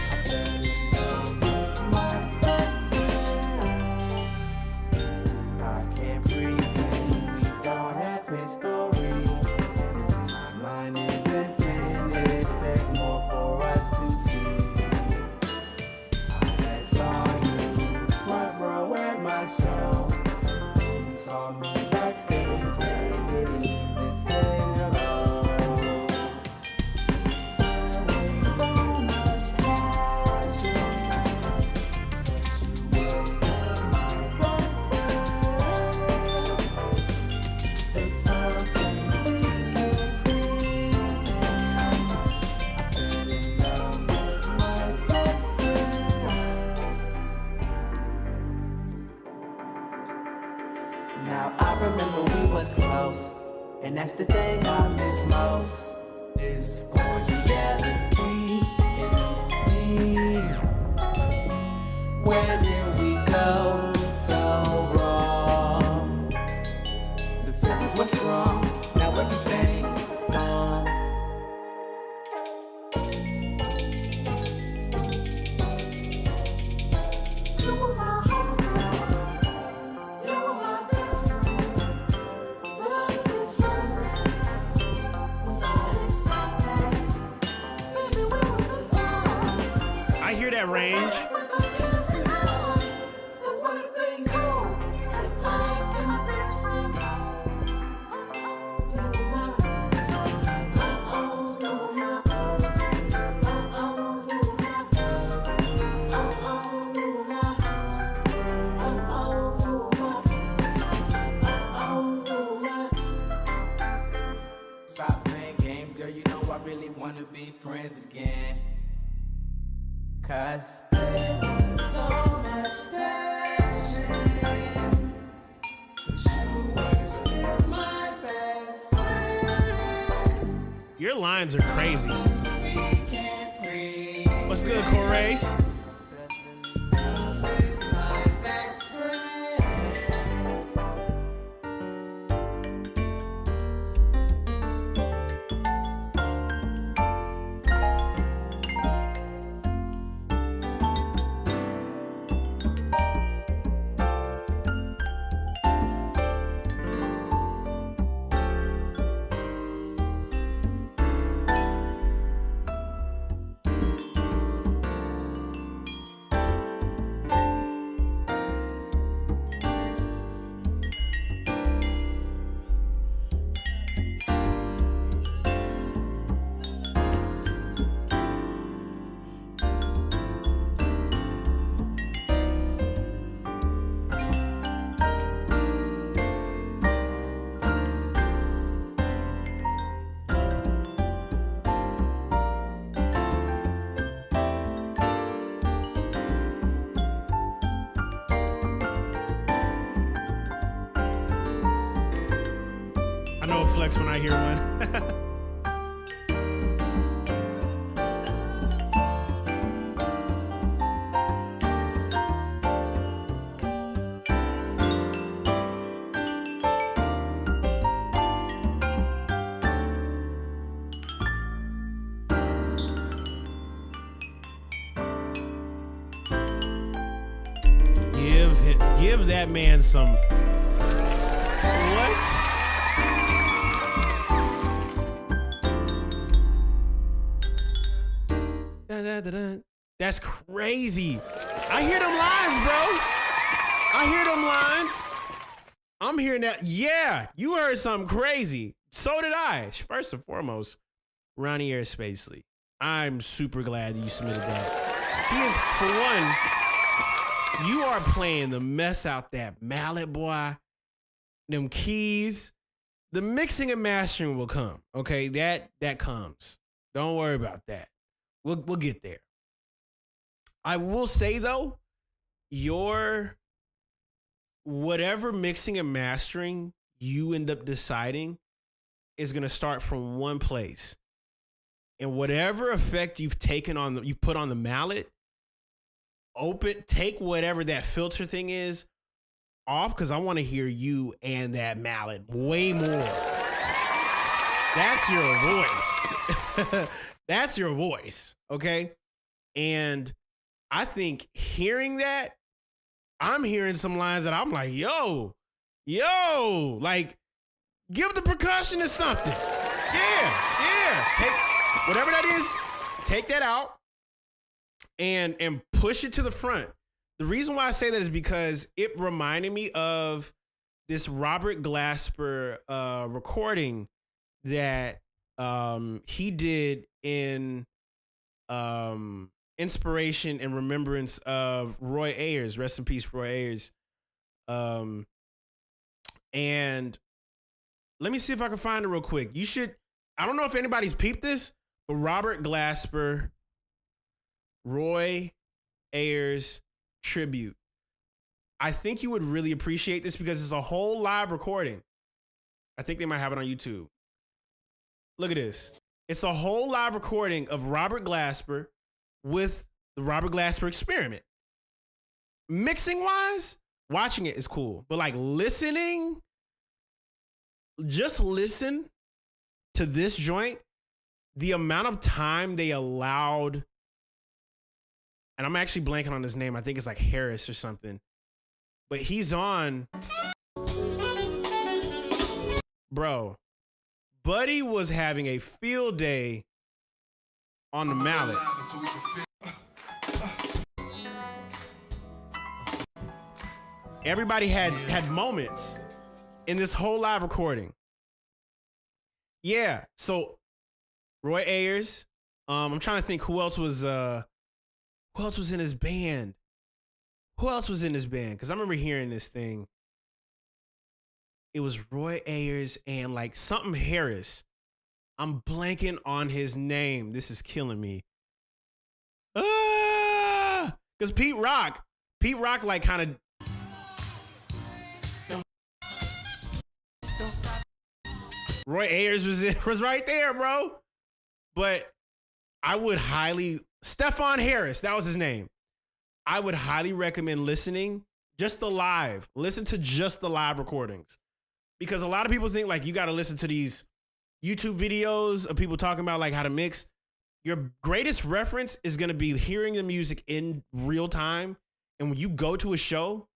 I fell in love with my best friend. I can't pretend we don't have history. This timeline isn't finished. There's more for us to see. I saw you front row at my show. You saw me backstage and didn't even say hello. There was so much passion, but you were still my best friend. There's some things we can't prevent. I fell in love with my best friend. Now I remember we was close, and that's the thing I miss most. This cordiality isn't me. Where did we go so wrong? The feelings were strong, now everything's gone. You were my homegirl, you were my best friend, but all of this romance was unexpected. Maybe we was in love. I hear that range. With my kissing eye, it would have been cool if I had been my best friend. You were my best friend. Oh, you were my best friend. Oh, you were my best friend. Oh, you were my best friend. Oh, you were my best friend. Oh, you were my. Stop playing games, girl. You know I really wanna be friends again. 'Cause there was so much passion, but you were still my best friend. Your lines are crazy. We can't breathe. What's good, Corey? With my best friend. I know a flex when I hear one. Give that man some. What? That's crazy. I hear them lines, bro. I I hear them lines. I'm hearing that. Yeah, you heard something crazy. So did I. First and foremost, Ronnie Airspacely. I'm super glad that you submitted that. He is, for one, you are playing the mess out that mallet, boy. Them keys. The mixing and mastering will come. Okay, that comes. Don't worry about that. We'll get there. I will say though, your whatever mixing and mastering you end up deciding is gonna start from one place. And whatever effect you've put on the mallet, take whatever that filter thing is off, because I want to hear you and that mallet way more. That's your voice. That's your voice, okay? And I think hearing that, I'm hearing some lines that I'm like, yo, like, give the percussionist something. Yeah. Take whatever that is, take that out and push it to the front. The reason why I say that is because it reminded me of this Robert Glasper recording that he did in inspiration and remembrance of Roy Ayers. Rest in peace, Roy Ayers. And let me see if I can find it real quick. You should, I don't know if anybody's peeped this, but Robert Glasper, Roy Ayers tribute. I think you would really appreciate this because it's a whole live recording. I think they might have it on YouTube. Look at this. It's a whole live recording of Robert Glasper with the Robert Glasper Experiment. Mixing wise, watching it is cool, but like listening, just listen to this joint. The amount of time they allowed, and I'm actually blanking on his name. I think it's like Harris or something, but he's on. Bro, Buddy was having a field day on the mallet. Everybody had moments in this whole live recording. Yeah, so Roy Ayers. I'm trying to think who else was in his band. Who else was in this band? Because I remember hearing this thing. It was Roy Ayers and like something Harris. I'm blanking on his name. This is killing me. Because Pete Rock like kind of. Roy Ayers was right there, bro. But I would Stephon Harris, that was his name. I would highly recommend listening just listen to just the live recordings. Because a lot of people think like you got to listen to these YouTube videos of people talking about like how to mix. Your greatest reference is going to be hearing the music in real time. And when you go to a show,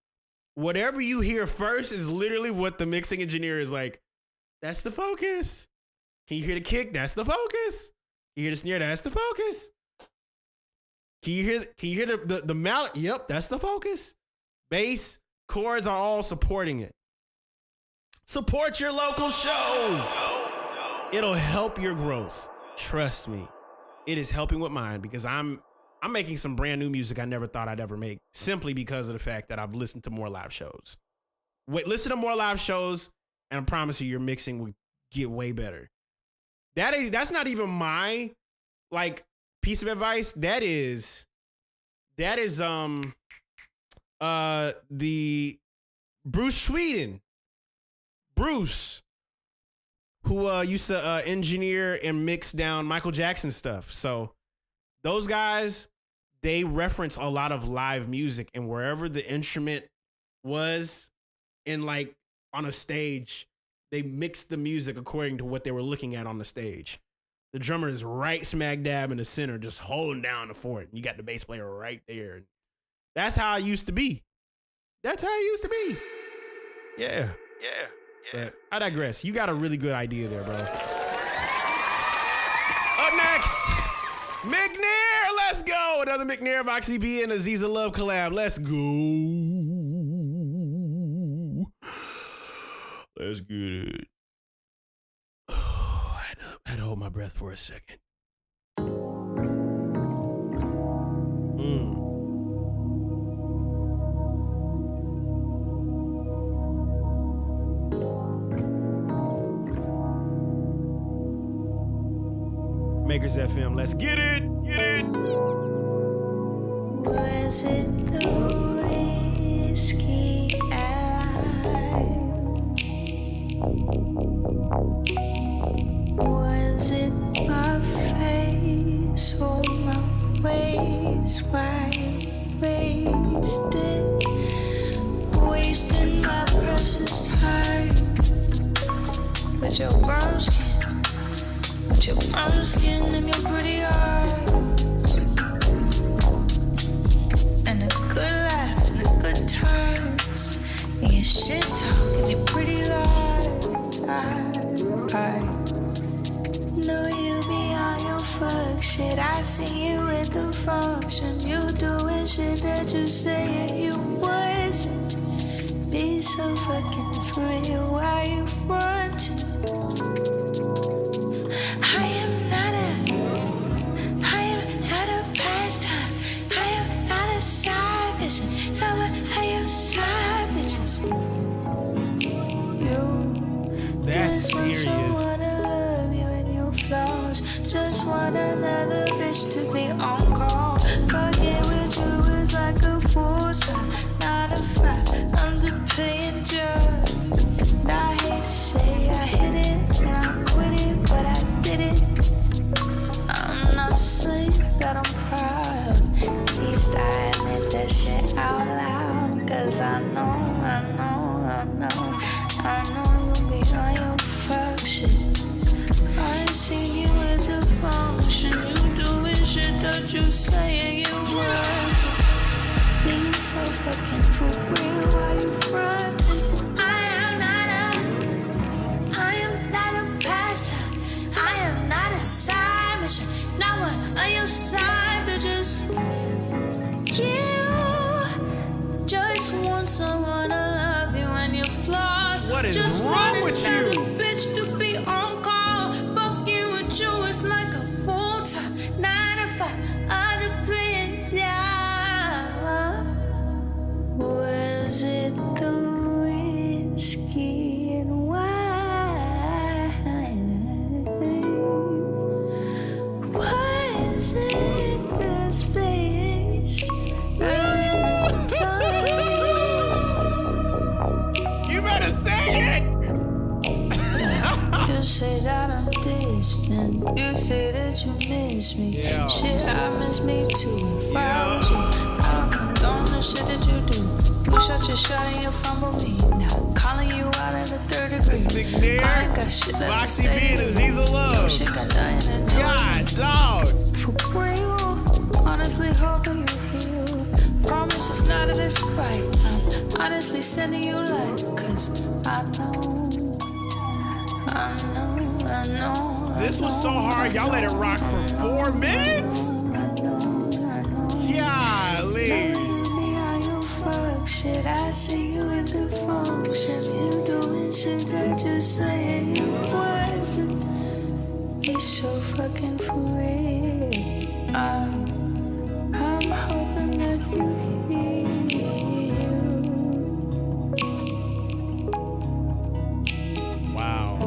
whatever you hear first is literally what the mixing engineer is like. That's the focus. Can you hear the kick? That's the focus. Can you hear the snare? That's the focus. Can you hear the mallet? Yep, that's the focus. Bass, chords are all supporting it. Support your local shows. It'll help your growth. Trust me. It is helping with mine because I'm making some brand new music I never thought I'd ever make simply because of the fact that I've listened to more live shows. Listen to more live shows and I promise you your mixing will get way better. That's not even my like piece of advice. That is the Bruce Sweden. Bruce, who used to engineer and mix down Michael Jackson stuff. So those guys, they reference a lot of live music, and wherever the instrument was in like on a stage, they mixed the music according to what they were looking at on the stage. The drummer is right smack dab in the center, just holding down the fort. You got the bass player right there. That's how it used to be. That's how it used to be. Yeah. But I digress. You got a really good idea there, bro. Up next, McNair. Let's go. Another McNair, Voxy B, and Aziza Love collab. Let's go. Let's get it. Oh, I had to hold my breath for a second. Makers FM, let's get it, get it. Was it the whiskey was it my face or my ways? Why wasting my precious time with your brown skin, and your pretty eyes, and the good laughs and the good times, and your shit talk and your pretty lies. I know you be on your fuck shit. I see you at the function. You doing shit that you say you wasn't. Be so fucking free. Why you frontin'? I am not a pastime. I am not a side bitch. Never I am side bitches. You That's just want serious. someone to love you and your flaws. Just want another bitch to be on call. Fucking with you is like a full-time 9-to-5 underpaid job. I hate to say I hit it and I quit it, but I did it. I'm not saying that I'm proud. At least I admit that shit out loud. Cause I know you be on your fuck shit. I see you at the function. You doing shit that you saying you wasn't. Be so fucking for real. Why you frontin'? I am not a pastor. I am not a side mission. Not one of your side bitches. You just want someone to love you and your flaws. What is just wrong want with another you? bitch to be on call. Fucking with you is like a full-time 9-to-5 underpaid job. Was it the whiskey and wine? Was it the space and time? You better say it. You say that I'm distant. You say that you miss me. Yeah. Shit, I miss me too. If I was you, I don't condone the shit that you do. You shot your shot and you fumble me. Now calling you out at the third degree. This McNair, I ain't got shit left to Boxy say. B and Aziza Love. Your shit got dying and God, dog. for real. Honestly hoping you heal. Promise it's not in this right. I'm honestly sending you light. Cause I know. This was so hard. Y'all let it rock for 4 minutes? Golly. Shit, I see you in the function. You doing shit that you saying you wasn't. Be so fucking for real. I'm hoping that you hear. Wow.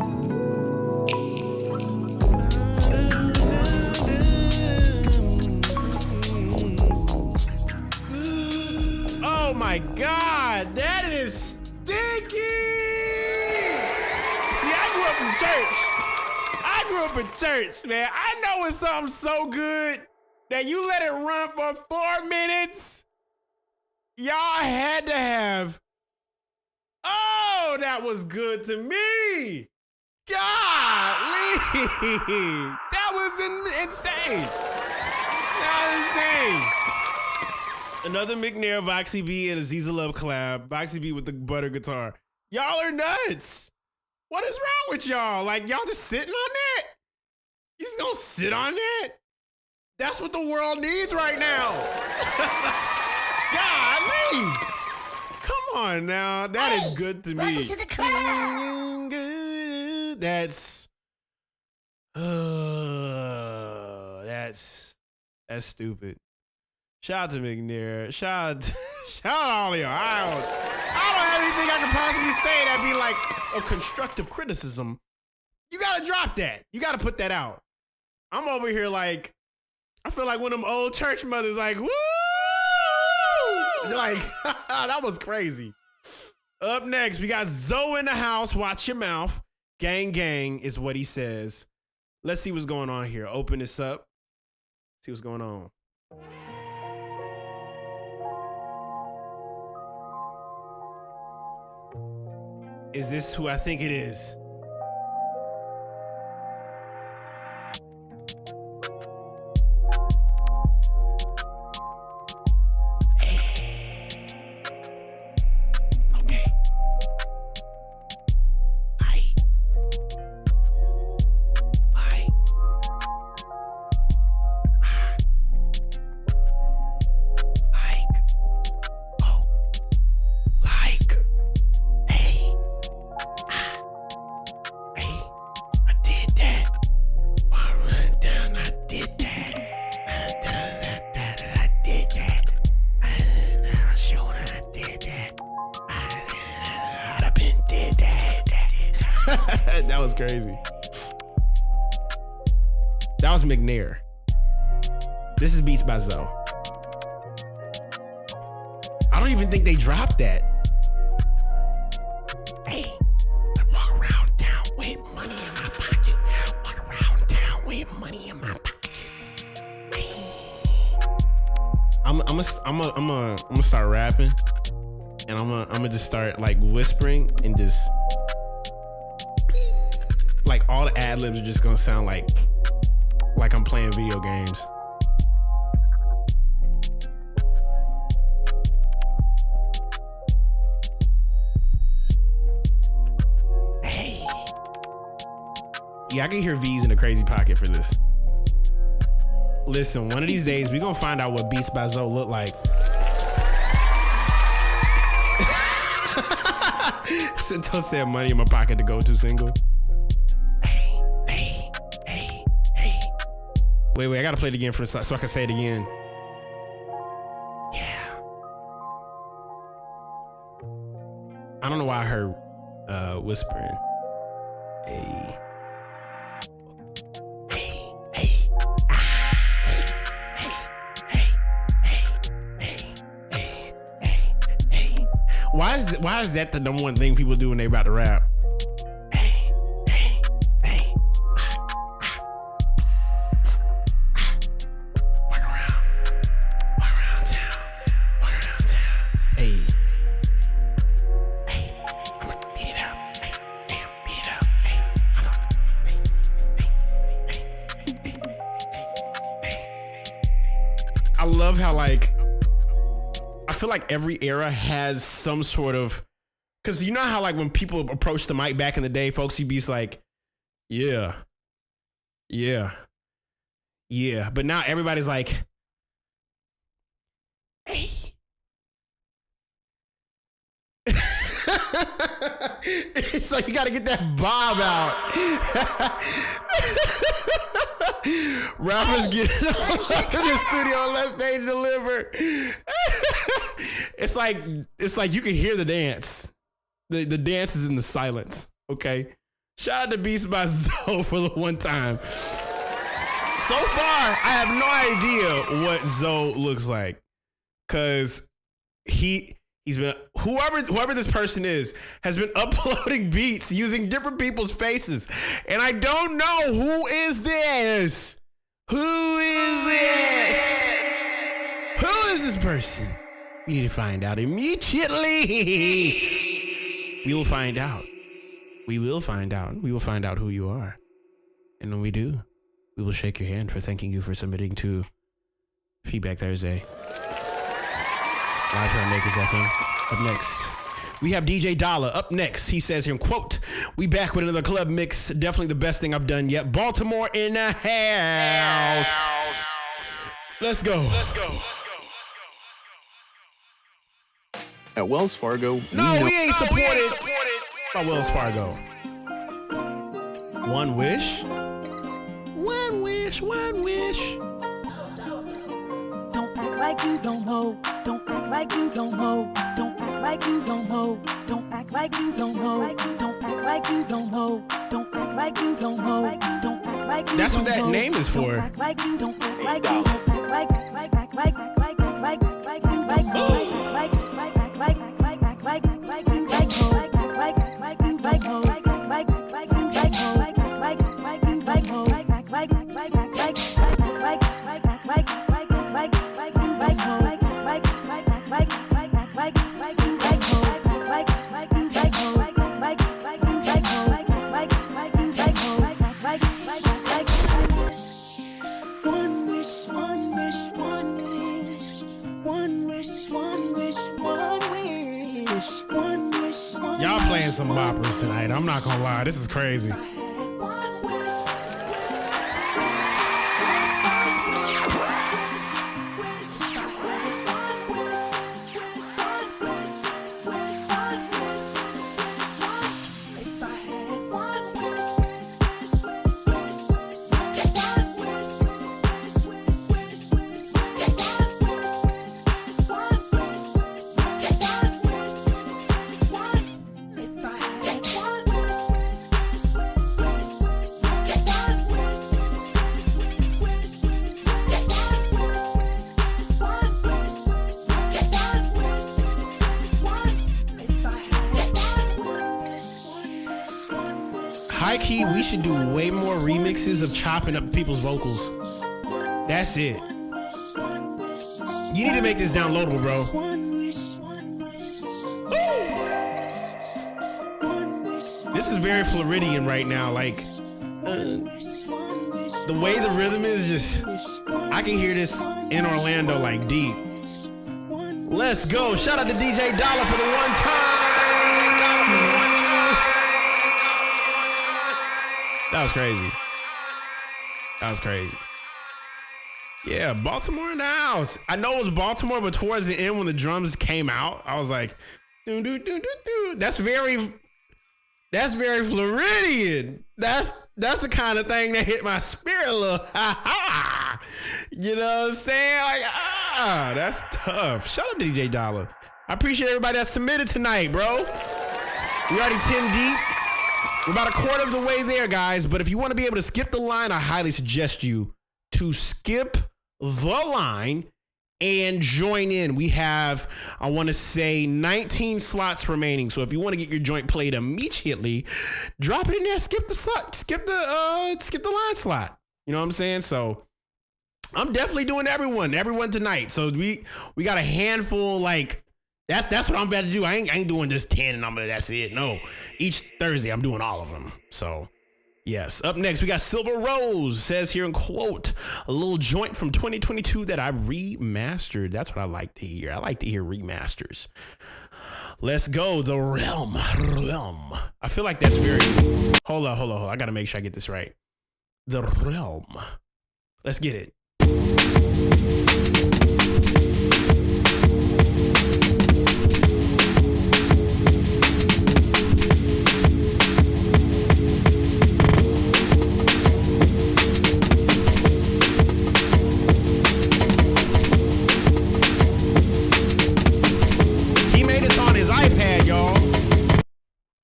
Oh my God, that is stinky! See, I grew up in church, man. I know it's something so good that you let it run for 4 minutes. Y'all had to have. Oh, that was good to me. Golly. That was insane. That was insane. Another McNair, Voxy B, and Aziza Love collab. Voxy B with the butter guitar. Y'all are nuts. What is wrong with y'all? Like, y'all just sitting on that? You just gonna sit on that? That's what the world needs right now. Golly. Come on now. That is good to me. Welcome to the club. That's stupid. Shout out to McNair. Shout out to all of y'all. I don't have anything I can possibly say that'd be like a constructive criticism. You gotta drop that. You gotta put that out. I'm over here like, I feel like one of them old church mothers like, woo! Like, that was crazy. Up next, we got Zoe in the house. Watch your mouth. Gang, gang is what he says. Let's see what's going on here. Open this up. See what's going on. Is this who I think it is? That was crazy. That was McNair. This is Beats by Zoe. I don't even think they dropped that. Hey, I walk around town with money in my pocket. Walk around town with money in my pocket. Hey. I'm gonna start rapping, and I'm gonna just start like whispering and just. Like all the ad libs are just gonna sound like I'm playing video games. Hey. Yeah, I can hear V's in the crazy pocket for this. Listen, one of these days we gonna find out what Beats by Zoe look like. Sinto said money in my pocket to go to single. Wait, I gotta play it again for the so I can say it again. Yeah. I don't know why I heard whispering. Hey. Why is that the number one thing people do when they about to rap? I love how like I feel like every era has some sort of, because you know how like when people approach the mic back in the day, folks, you'd be like, yeah, but now everybody's like, hey. It's like you gotta get that bob out. Rappers get up in the studio unless they deliver. It's like you can hear the dance. The dance is in the silence. Okay. Shout out to Beats by Zoe for the one time. So far, I have no idea what Zoe looks like, cause he's been whoever this person is has been uploading beats using different people's faces, and I don't know who is this. Who is this person? We need to find out immediately. We will find out. We will find out who you are, and when we do, we will shake your hand for thanking you for submitting to Feedback Thursday. Live here on Makers FM. Up next, we have DJ Dollar. Up next, he says here, quote, "We back with another club mix. Definitely the best thing I've done yet. Baltimore in the house. Let's go. At Wells Fargo, we ain't supported by Wells Fargo. One wish? One wish, one wish. Don't act like you don't know. Don't act like you don't know. Don't act like you don't know. Don't act like you don't know. Don't act like you don't know. Don't act like you don't know. Don't act like you. That's what that name is for. Don't act like you. Don't act like you. Don't act like you like you like you like you like you like you like you One wish, one wish, one wish. One wish, one wish, one wish. One wish, one Y'all playing some boppers tonight. I'm not gonna lie, this is crazy. High key, we should do way more remixes of chopping up people's vocals. That's it. You need to make this downloadable, bro. This is very Floridian right now. Like, the way the rhythm is just, I can hear this in Orlando like deep. Let's go. Shout out to DJ Dollar for the one time. That was crazy. That was crazy. Yeah, Baltimore in the house. I know it was Baltimore, but towards the end when the drums came out, I was like, doo, doo, doo, doo, doo. That's very Floridian. That's the kind of thing that hit my spirit a little. You know what I'm saying? Like, that's tough. Shout out to DJ Dollar. I appreciate everybody that submitted tonight, bro. We already 10 deep. We're about a quarter of the way there, guys. But if you want to be able to skip the line, I highly suggest you to skip the line and join in. We have, I want to say, 19 slots remaining. So if you want to get your joint played immediately, drop it in there. Skip the slot. Skip the line slot. You know what I'm saying? So I'm definitely doing everyone tonight. So we got a handful. Like that's what I'm about to do. I ain't doing just 10 and that's it. No, each Thursday I'm doing all of them. So. Yes. Up next, we got Silver Rose. Says here in quote, a little joint from 2022 that I remastered. That's what I like to hear. I like to hear remasters. Let's go. The Realm. I feel like that's very... Hold on. I got to make sure I get this right. The Realm. Let's get it.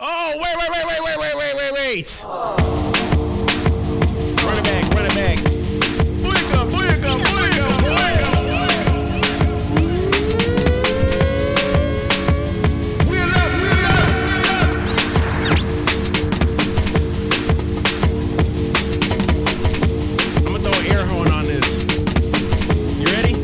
Oh, wait. Run it back. Booyaka. Wheel up. I'm gonna throw an air horn on this. You ready?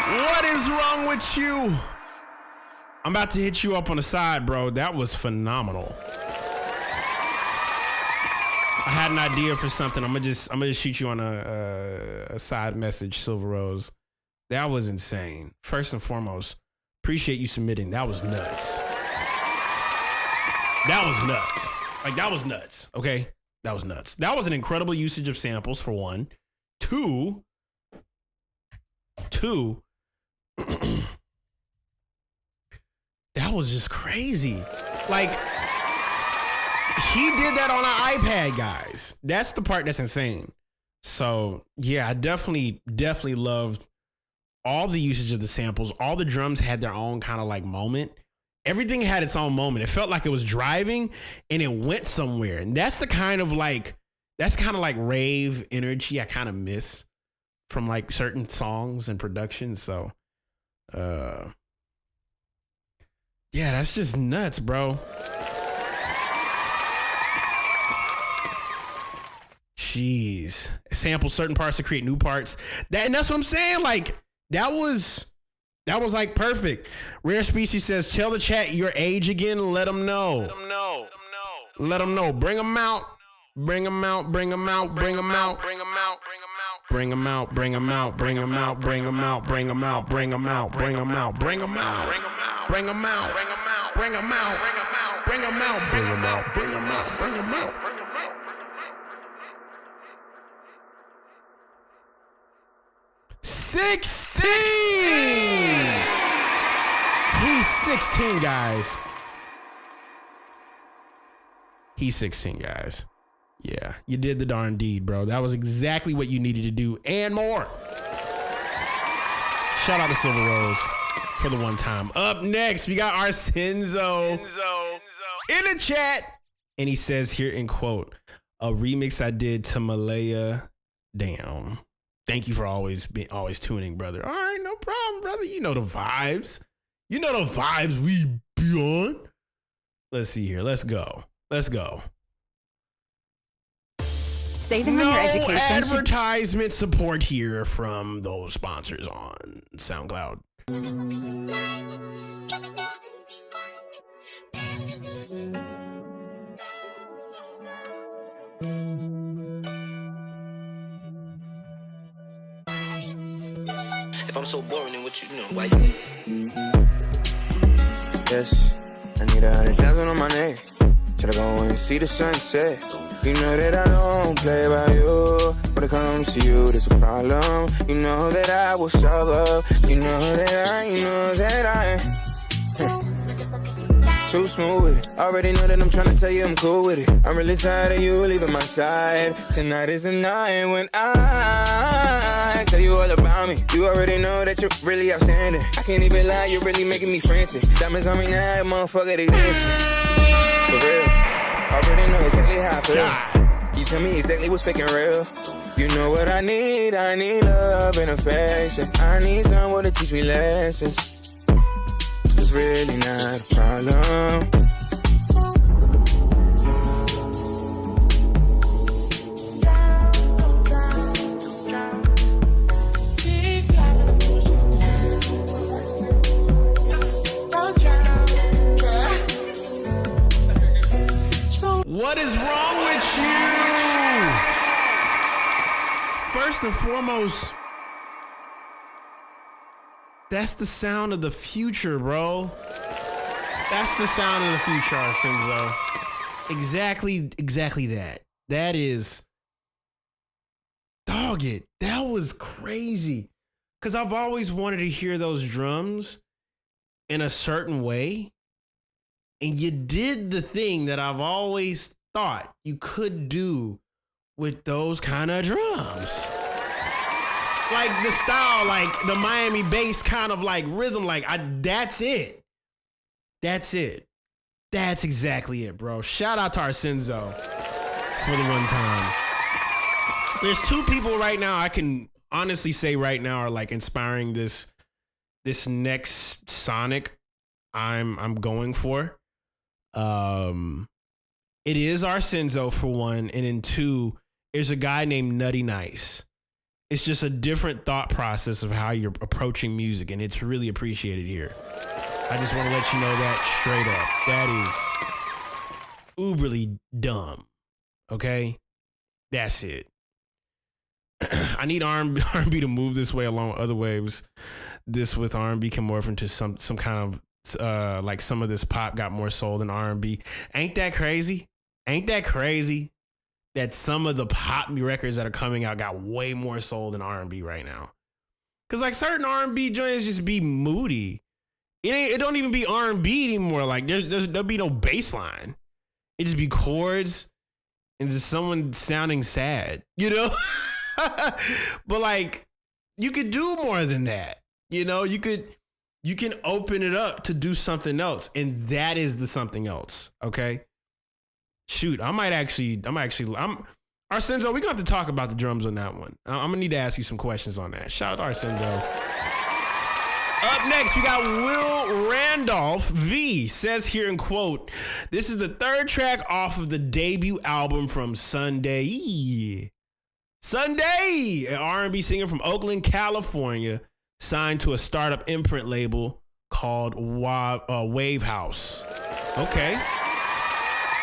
What is wrong with you? I'm about to hit you up on the side, bro. That was phenomenal. I had an idea for something. I'm gonna just shoot you on a side message, Silver Rose. That was insane. First and foremost, appreciate you submitting. That was nuts. That was nuts. Like, that was nuts. Okay, that was nuts. That was an incredible usage of samples, for one. Two. That was just crazy. Like, he did that on an iPad, guys. That's the part that's insane. So, yeah, I definitely loved all the usage of the samples. All the drums had their own kind of like moment. Everything had its own moment. It felt like it was driving and it went somewhere. And that's kind of like rave energy I kind of miss from like certain songs and productions. So, yeah, that's just nuts, bro. Jeez. Sample certain parts to create new parts. And that's what I'm saying. Like, that was like perfect. Rare Species says, tell the chat your age again. Let them know. Let them know. Bring them out. Bring them out. Bring them out. Bring them out. Bring them out. Bring them out. Bring them out. Bring them out. Bring them out. Bring them out. Bring them out. Bring them out. Bring them out. Bring them out. Bring them out. Bring them out. Bring them out. Bring them out. Bring them out. 16! He's 16, guys. He's 16, guys. Yeah, you did the darn deed, bro. That was exactly what you needed to do and more. Shout out to Silver Rose for the one time. Up next, we got our Senzo in the chat. And he says here in quote, a remix I did to Malaya Down. Thank you for always tuning, brother. All right, no problem, brother. You know the vibes. You know the vibes we be on. Let's see here. Let's go. Saving on your education. No advertisement support here from those sponsors on SoundCloud. If I'm so boring, then what you know? Why Yes, I need 100,000 on my neck. Try to go and see the sunset. You know that I don't play by you. When it comes to you, there's a problem. You know that I will show up. You know that I too smooth with it. Already know that I'm trying to tell you I'm cool with it. I'm really tired of you leaving my side. Tonight is the night when I tell you all about me. You already know that you're really outstanding. I can't even lie, you're really making me frantic. Diamonds on me now, motherfucker, they dancing. For real, already know exactly how I feel. You tell me exactly what's fake and real. You know what I need love and affection. I need someone to teach me lessons. It's really not a problem. What is wrong with you? First and foremost, that's the sound of the future, bro. That's the sound of the future, Arsenzo. Exactly that. That is, dog it. That was crazy. Because I've always wanted to hear those drums in a certain way. And you did the thing that I've always thought you could do with those kind of drums. Like the style, like the Miami bass kind of like rhythm, that's it. That's exactly it, bro. Shout out to Arsenzo for the one time. There's two people right now I can honestly say right now are like inspiring this next Sonic I'm going for. It is Arsenzo for one, and then two, there's a guy named Nutty Nice. It's just a different thought process of how you're approaching music, and it's really appreciated here. I just want to let you know that straight up. That is uberly dumb. Okay? That's it. I need R&B to move this way along other ways. This with R&B can morph into some kind of like some of this pop got more soul than R&B. Ain't that crazy? Ain't that crazy that some of the pop records that are coming out got way more soul than R&B right now? Cause like certain R&B joints just be moody. It don't even be R&B anymore. Like there'll be no bass line. It just be chords and just someone sounding sad, you know? But like you could do more than that. You know, you can open it up to do something else, and that is the something else. Okay. Shoot, I'm Arsenzo, we're gonna have to talk about the drums on that one. I'm gonna need to ask you some questions on that. Shout out to Arsenzo. Up next, we got Will Randolph V. Says here in quote, this is the third track off of the debut album from Sunday, an R&B singer from Oakland, California, signed to a startup imprint label called Wave House. Okay.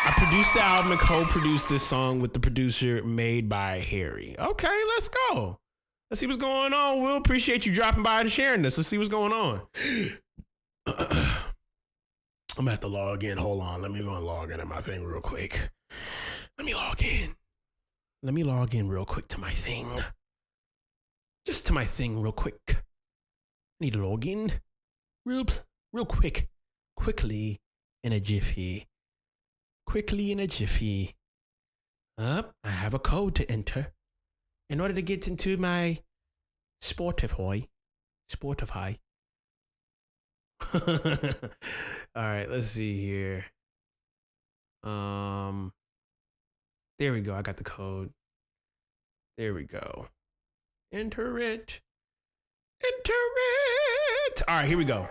I produced the album and co-produced this song with the producer Made by Harry. Okay, let's go. Let's see what's going on. Will, appreciate you dropping by and sharing this. Let's see what's going on. I'm gonna have to log in. Hold on. Let me go and log in at my thing real quick. Let me log in real quick to my thing. Just to my thing real quick. Need to log in real quick. Quickly in a jiffy. I have a code to enter in order to get into my Spotify. All right, let's see here. There we go. I got the code. There we go. Enter it. All right, here we go.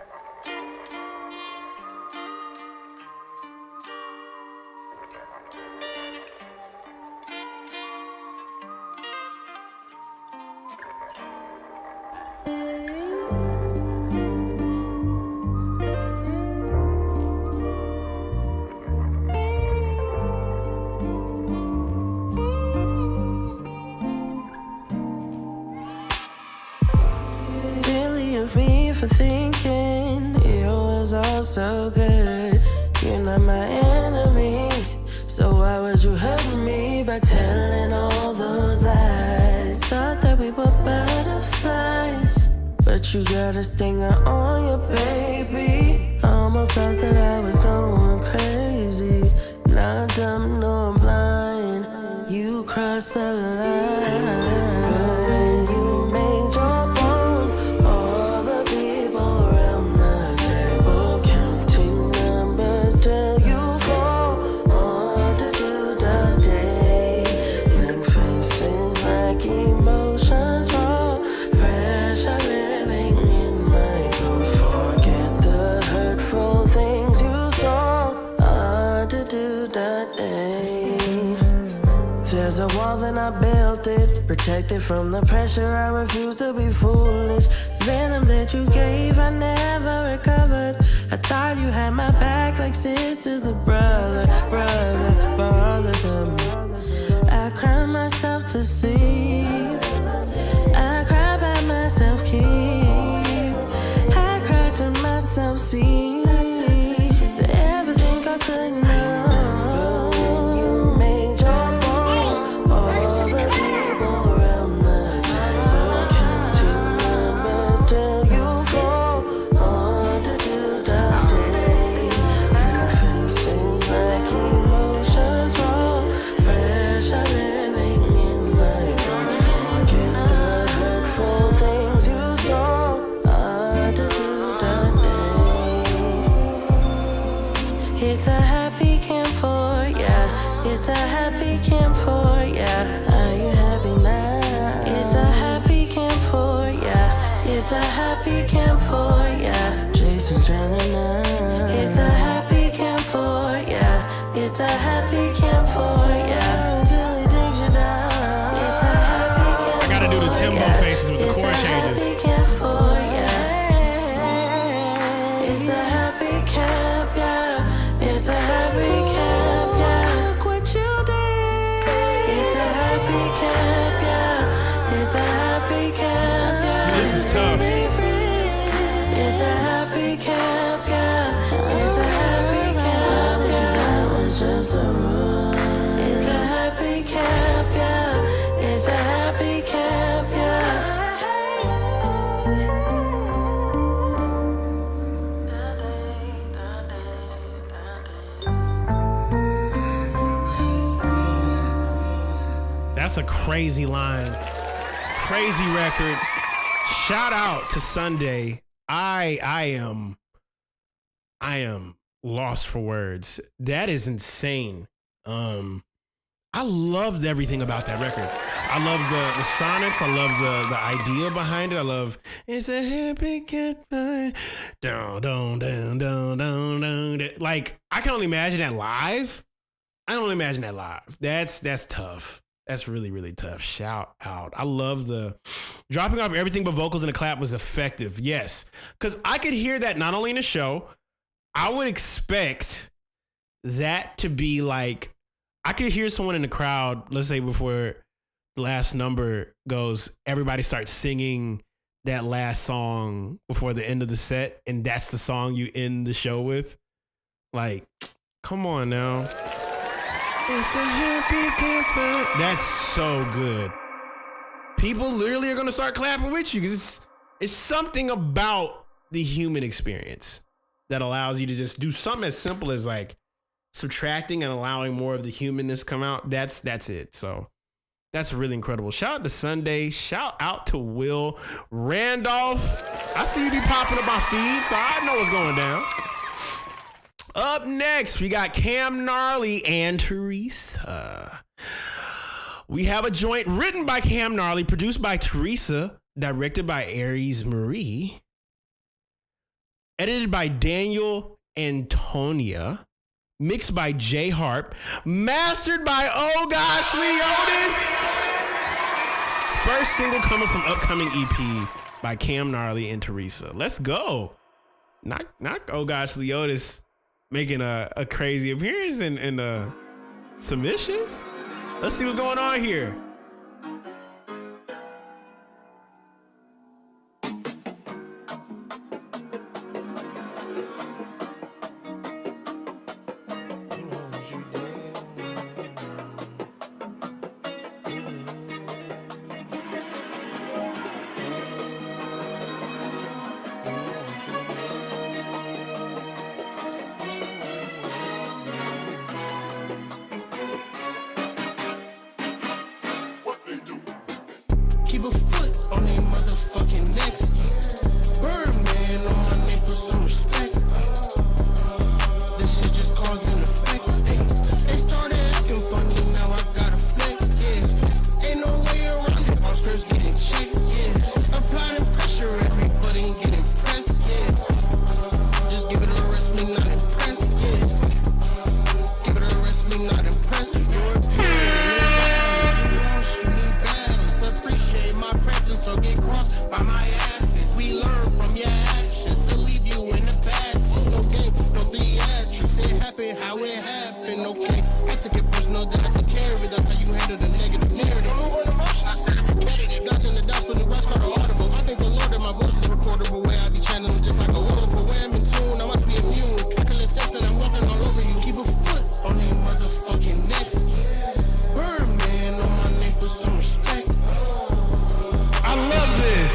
Thinking it was all so good. You're not my enemy, so why would you hurt me by telling all those lies? Thought that we were butterflies, but you got a stinger on your baby. Almost thought that I was going crazy. Not dumb nor blind, you crossed the line. But when you made your bones, all the people around the table counting numbers till you fall. What to do that day? Blank faces like emotions raw. Pressure living in my throat. Forget the hurtful things you saw. What to do that day? There's a wall and I built it, protected from the pressure. I refuse to be foolish. Venom that you gave, I never recovered. I thought you had my back like sisters or brother for all the time. I cried myself to sleep. I cried by myself, keep. I cried to myself, see. To everything I could know. It's a happy camp for ya. It's a happy camp for ya. Are you happy now? It's a happy camp for ya. It's a happy camp for ya. Jason's drowning now. It's a happy camp for ya. It's a happy camp for ya. Until he takes you down. It's a happy camp. I gotta do the Timbo happy camp, yeah. It's a happy camp, yeah. That was just a rule. It's a happy camp, yeah. It's a happy camp, yeah. That's a crazy line. Crazy record. Shout out to Sunday. I am lost for words. That is insane. I loved everything about that record. I love the sonics. I love the idea behind it. I love it's a happy campfire. Down, down, down, down, down, down. Like, I can only imagine that live. I can only imagine that live. That's tough. That's really, really tough. Shout out. I love the dropping off everything but vocals and the clap was effective. Yes. Because I could hear that not only in the show, I would expect that to be like, I could hear someone in the crowd, let's say before the last number goes, everybody starts singing that last song before the end of the set, and that's the song you end the show with. Like, come on now. It's a happy campfire. That's so good. People literally are going to start clapping with you because it's something about the human experience that allows you to just do something as simple as like subtracting and allowing more of the humanness come out. That's it. So that's really incredible. Shout out to Sunday. Shout out to Will Randolph. I see you be popping up my feed, so I know what's going down. Up next, we got Cam Gnarly and Teresa. We have a joint written by Cam Gnarly, produced by Teresa, directed by Aries Marie, edited by Daniel Antonia, mixed by Jay Harp, mastered by Oh Gosh Leotis. First single coming from upcoming EP by Cam Gnarly and Teresa. Let's go. Not Oh Gosh Leotis making a crazy appearance in the submissions. Let's see what's going on here. Keep a foot on they motherfucking necks. Birdman on my name, put some respect. This shit just cause and effect. They started acting funny, now I gotta flex. Yeah, ain't no way around it. All skirts getting checked. Yeah, applying pressure, everybody getting pressed. Yeah, just give it a rest, me not impressed. Yeah, give it a rest, me not impressed. You're my presence, so get crossed by my asses. We learn from your actions to leave you in the past. No game, no theatrics. It happened how it happened, okay? I took it personal, then I took care of it. That's how you handle the negative narrative. I'm on emotion, I said it repetitive. Dodging the dots from the west called audible. I thank the Lord that my voice is recordable. Where I be channeling just like a woman. But when I'm in tune, I must be immune. Calculate steps and I'm walking all over you. Keep a foot on they motherfucking necks. Birdman on my name, put some respect. I love this.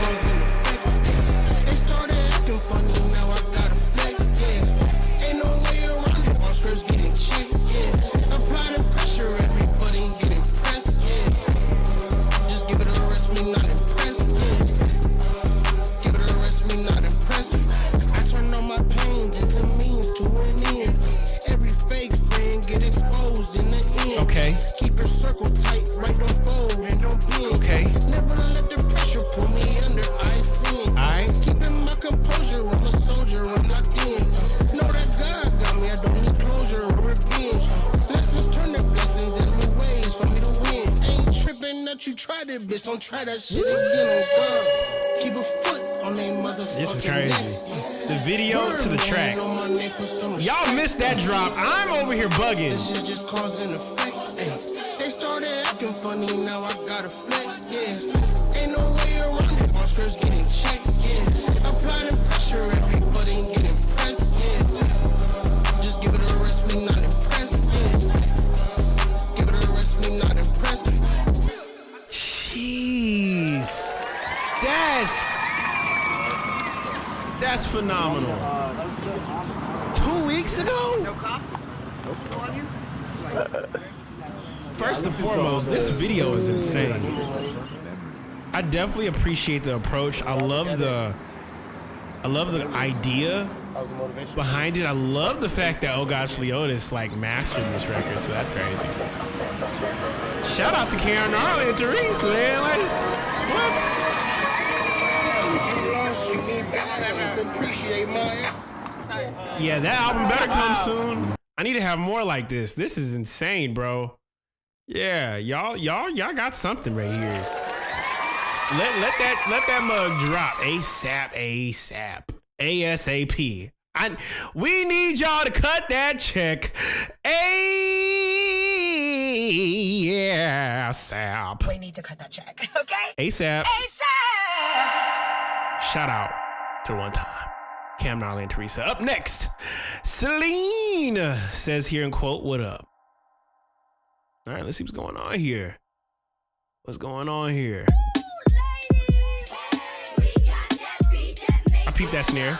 They started acting funny, now I gotta flex. Yeah, ain't no way around it. All skirts getting checked. Yeah, applying pressure, everybody getting pressed. Yeah, just give it a rest, me not impressed. Yeah, give it a rest, me not impressed. I turn all my pains into means to an end. Every fake friend get exposed in the end. Okay. Keep your circle tight, right? Don't fold and don't bend. Okay. Never let the pressure pull me under. I sin. Keeping my composure. I'm a soldier. I'm locked in. Know that God got me. I don't need closure or revenge. Blessings turn to blessings in new ways for me to win. Ain't tripping that you tried it, bitch. Don't try that shit again. Oh God. Keep a foot on they motherfucking This is crazy. The video to the track. Y'all missed that drop. I'm over here bugging. This shit just cause and effect. They started acting funny, now I gotta flex. Yeah, ain't no way around it. All skirts getting checked. Yeah, applying pressure, everybody phenomenal. 2 weeks ago? First and foremost, this video is insane. I definitely appreciate the approach. I love the idea behind it. I love the fact that Oh Gosh Leotis like mastered this record, so that's crazy. Shout out to Kaelin Ellis and Therese, man. Yeah, that album better come soon. I need to have more like this. This is insane, bro. Yeah, y'all got something right here. Let that mug drop ASAP. We need y'all to cut that check ASAP. We need to cut that check, okay? ASAP. Shout out to one time. Cam Gnarly and Teresa. Up next, Celine says here in quote, "What up?" All right, let's see what's going on here. What's going on here? I peeped that snare.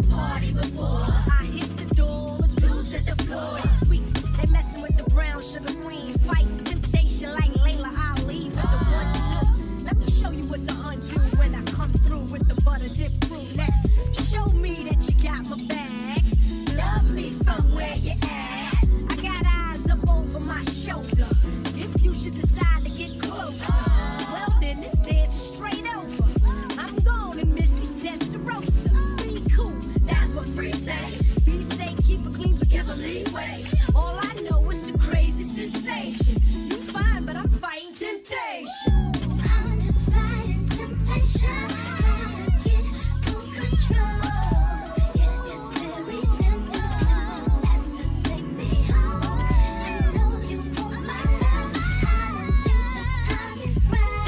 Party before I hit the door, the dudes at the floor. It's sweet. They messing with the brown sugar queen. Fight temptation like Layla Ali with the 1-2. Let me show you what to undo when I come through with the butter dip crew. Now show me that you got my back. Love me from where you at. I got eyes up over my shoulder. If you should decide to get closer, well then this dance is straight over. I'm gone and Missy's Testarossa. That's what free say. Be safe, keep it clean, but give a leeway. All I know is a crazy sensation. You fine, but I'm fighting temptation. I'm just fighting temptation. Get full control. Yeah, it's very tempting. That's to take me home. I know you want my love. I don't think the time is right.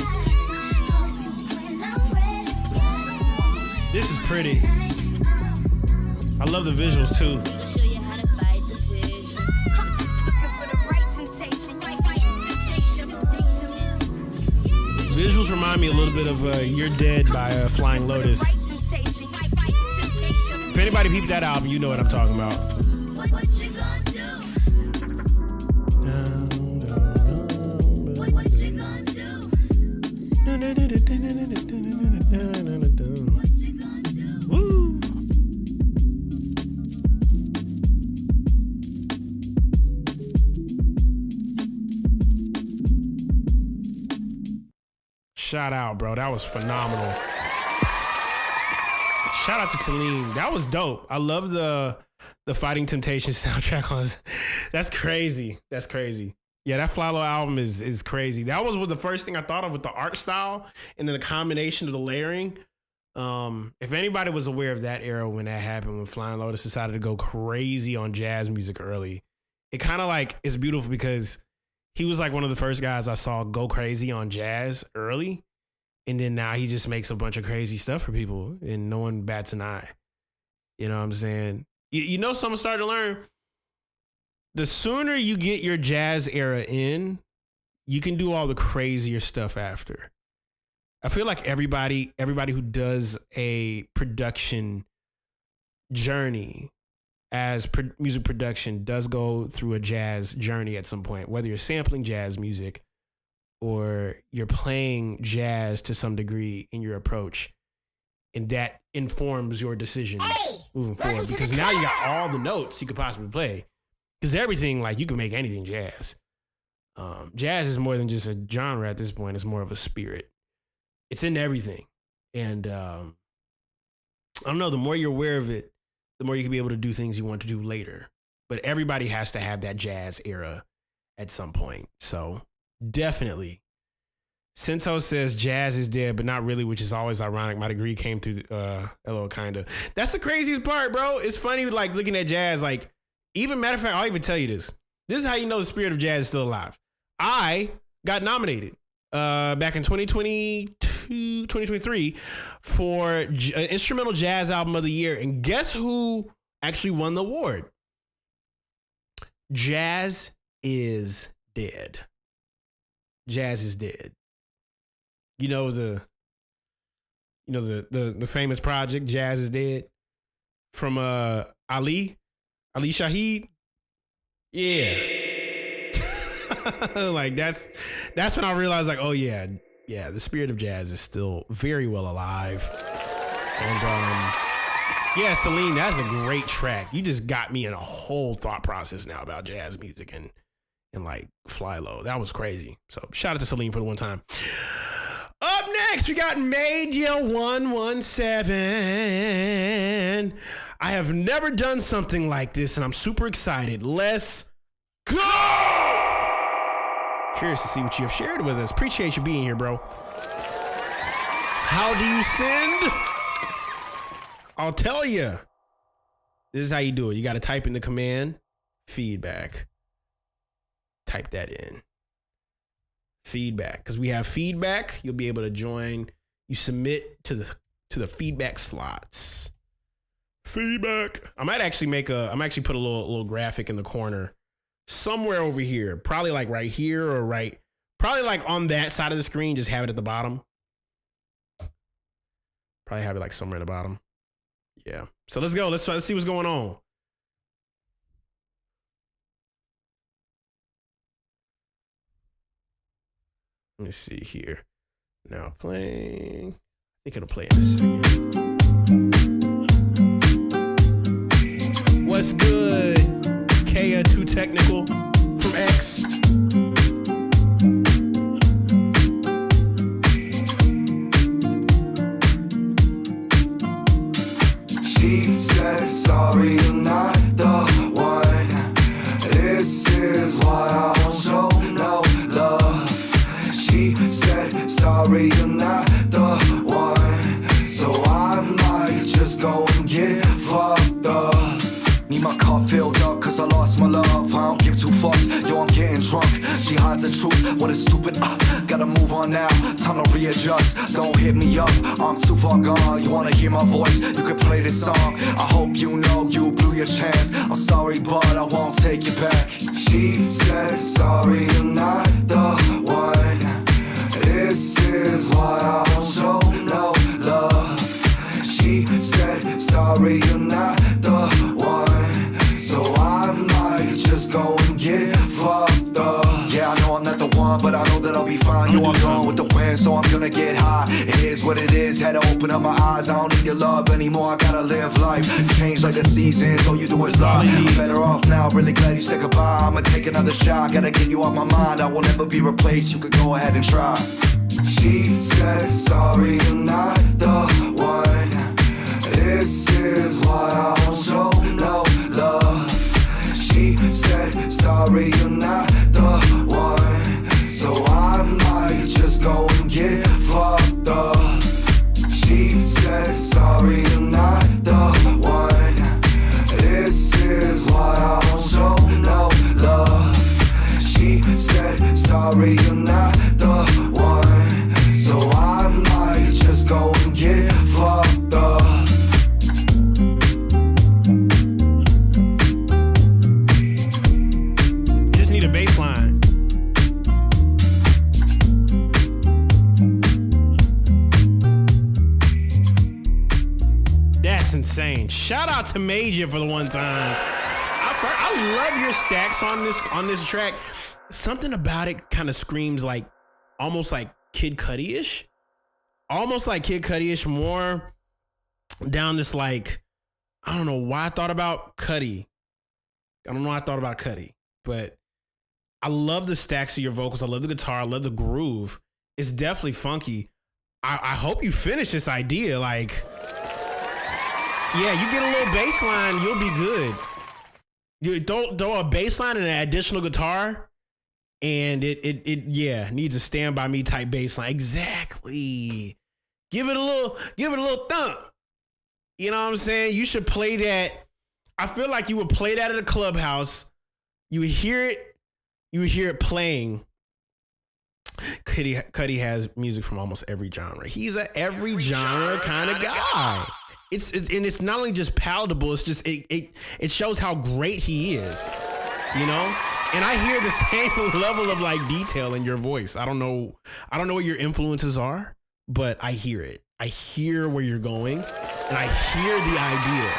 Oh, you when I'm ready. Yeah. This is pretty. I love the visuals too. Visuals remind me a little bit of You're Dead by Flying Lotus. If anybody peeped that album, you know what I'm talking about. Woo! Shout out, bro. That was phenomenal. Shout out to Celine. That was dope. I love the Fighting Temptations soundtrack on. That's crazy. That's crazy. Yeah, that Fly Low album is crazy. That was the first thing I thought of with the art style and then the combination of the layering. If anybody was aware of that era when that happened, when Flying Lotus decided to go crazy on jazz music early, it kind of like it's beautiful because he was like one of the first guys I saw go crazy on jazz early. And then now he just makes a bunch of crazy stuff for people and no one bats an eye. You know what I'm saying? You know, someone started to learn the sooner you get your jazz era in, you can do all the crazier stuff after. I feel like everybody who does a production journey as music production does go through a jazz journey at some point, whether you're sampling jazz music or you're playing jazz to some degree in your approach. And that informs your decisions moving forward because now you got all the notes you could possibly play. Because everything, like, you can make anything jazz. Jazz is more than just a genre at this point. It's more of a spirit. It's in everything. And I don't know, the more you're aware of it, the more you can be able to do things you want to do later. But everybody has to have that jazz era at some point. So definitely. Sento says jazz is dead, but not really, which is always ironic. My degree came through LO kinda. That's the craziest part, bro. It's funny, like, looking at jazz, like, Even matter of fact, I'll even tell you this. This is how you know the spirit of jazz is still alive. I got nominated back in 2023 for Instrumental Jazz Album of the Year. And guess who actually won the award? Jazz is dead. Jazz is dead. You know the famous project Jazz is Dead from Ali Shaheed. Yeah. Like that's when I realized, like, oh yeah, the spirit of jazz is still very well alive. And yeah, Celine, that's a great track. You just got me in a whole thought process now about jazz music and like Fly Low. That was crazy. So shout out to Celine for the one time. Up next, we got Media 117. I have never done something like this, and I'm super excited. Let's go! Curious to see what you have shared with us. Appreciate you being here, bro. How do you send? I'll tell you. This is how you do it. You got to type in the command feedback. Type that in. Feedback, because we have feedback. You'll be able to join. You submit to the feedback slots. Feedback. I might actually put a little graphic in the corner somewhere over here. Probably like right here or probably like on that side of the screen. Just have it at the bottom. Probably have it like somewhere at the bottom. Yeah. So let's go. Let's see what's going on. Let me see here. Now playing. I think it'll play in a second. What's good? Kaya Too Technical from X. She said, sorry, you're not the one. This is why I won't show no love. She said, sorry, you're not the one. So I might just go and get fucked up. Need my cup filled up cause I lost my love. I don't give two fucks, yo, I'm getting drunk. She hides the truth, what is stupid, gotta move on now, time to readjust. Don't hit me up, I'm too far gone. You wanna hear my voice, you can play this song. I hope you know you blew your chance. I'm sorry but I won't take you back. She said, sorry, you're not the one. This is why I won't show no love. She said, sorry, you're not the one. So I might just go and get fucked up. Yeah, I know I'm not the one, but I know that I'll be fine. Yo, I'm gone with the wind, so I'm gonna get high. It is what it is, had to open up my eyes. I don't need your love anymore, I gotta live life. Change like the seasons, all you do is lie. I'm better off now, really glad you said goodbye. I'ma take another shot, gotta get you off my mind. I will never be replaced, you could go ahead and try. She said, sorry, you're not the one. This is why I won't show no love. She said, sorry, you're not the one. So I might just go and get fucked up. She said, sorry, you're not the one. This is why I won't show no love. She said, sorry, you're not the one. So I might just go and get fucked up. Just need a bass line. That's insane. Shout out to Major for the one time. I love your stacks on this track. Something about it kind of screams like almost like Kid Cudi-ish. Almost like Kid Cudi-ish, more down this like, I don't know why I thought about Cudi. I don't know why I thought about Cudi, but I love the stacks of your vocals. I love the guitar. I love the groove. It's definitely funky. I hope you finish this idea. Like, yeah, you get a little bass line, you'll be good. You don't throw a bass line and an additional guitar, and it needs a Stand By Me type bass line. Exactly. Give it a little thump. You know what I'm saying? You should play that. I feel like you would play that at a clubhouse. You would hear it playing. Cuddy has music from almost every genre. He's a every genre kind of guy. It's not only just palatable. It's just it shows how great he is. You know, and I hear the same level of like detail in your voice. I don't know what your influences are, but I hear it. I hear where you're going, and I hear the idea,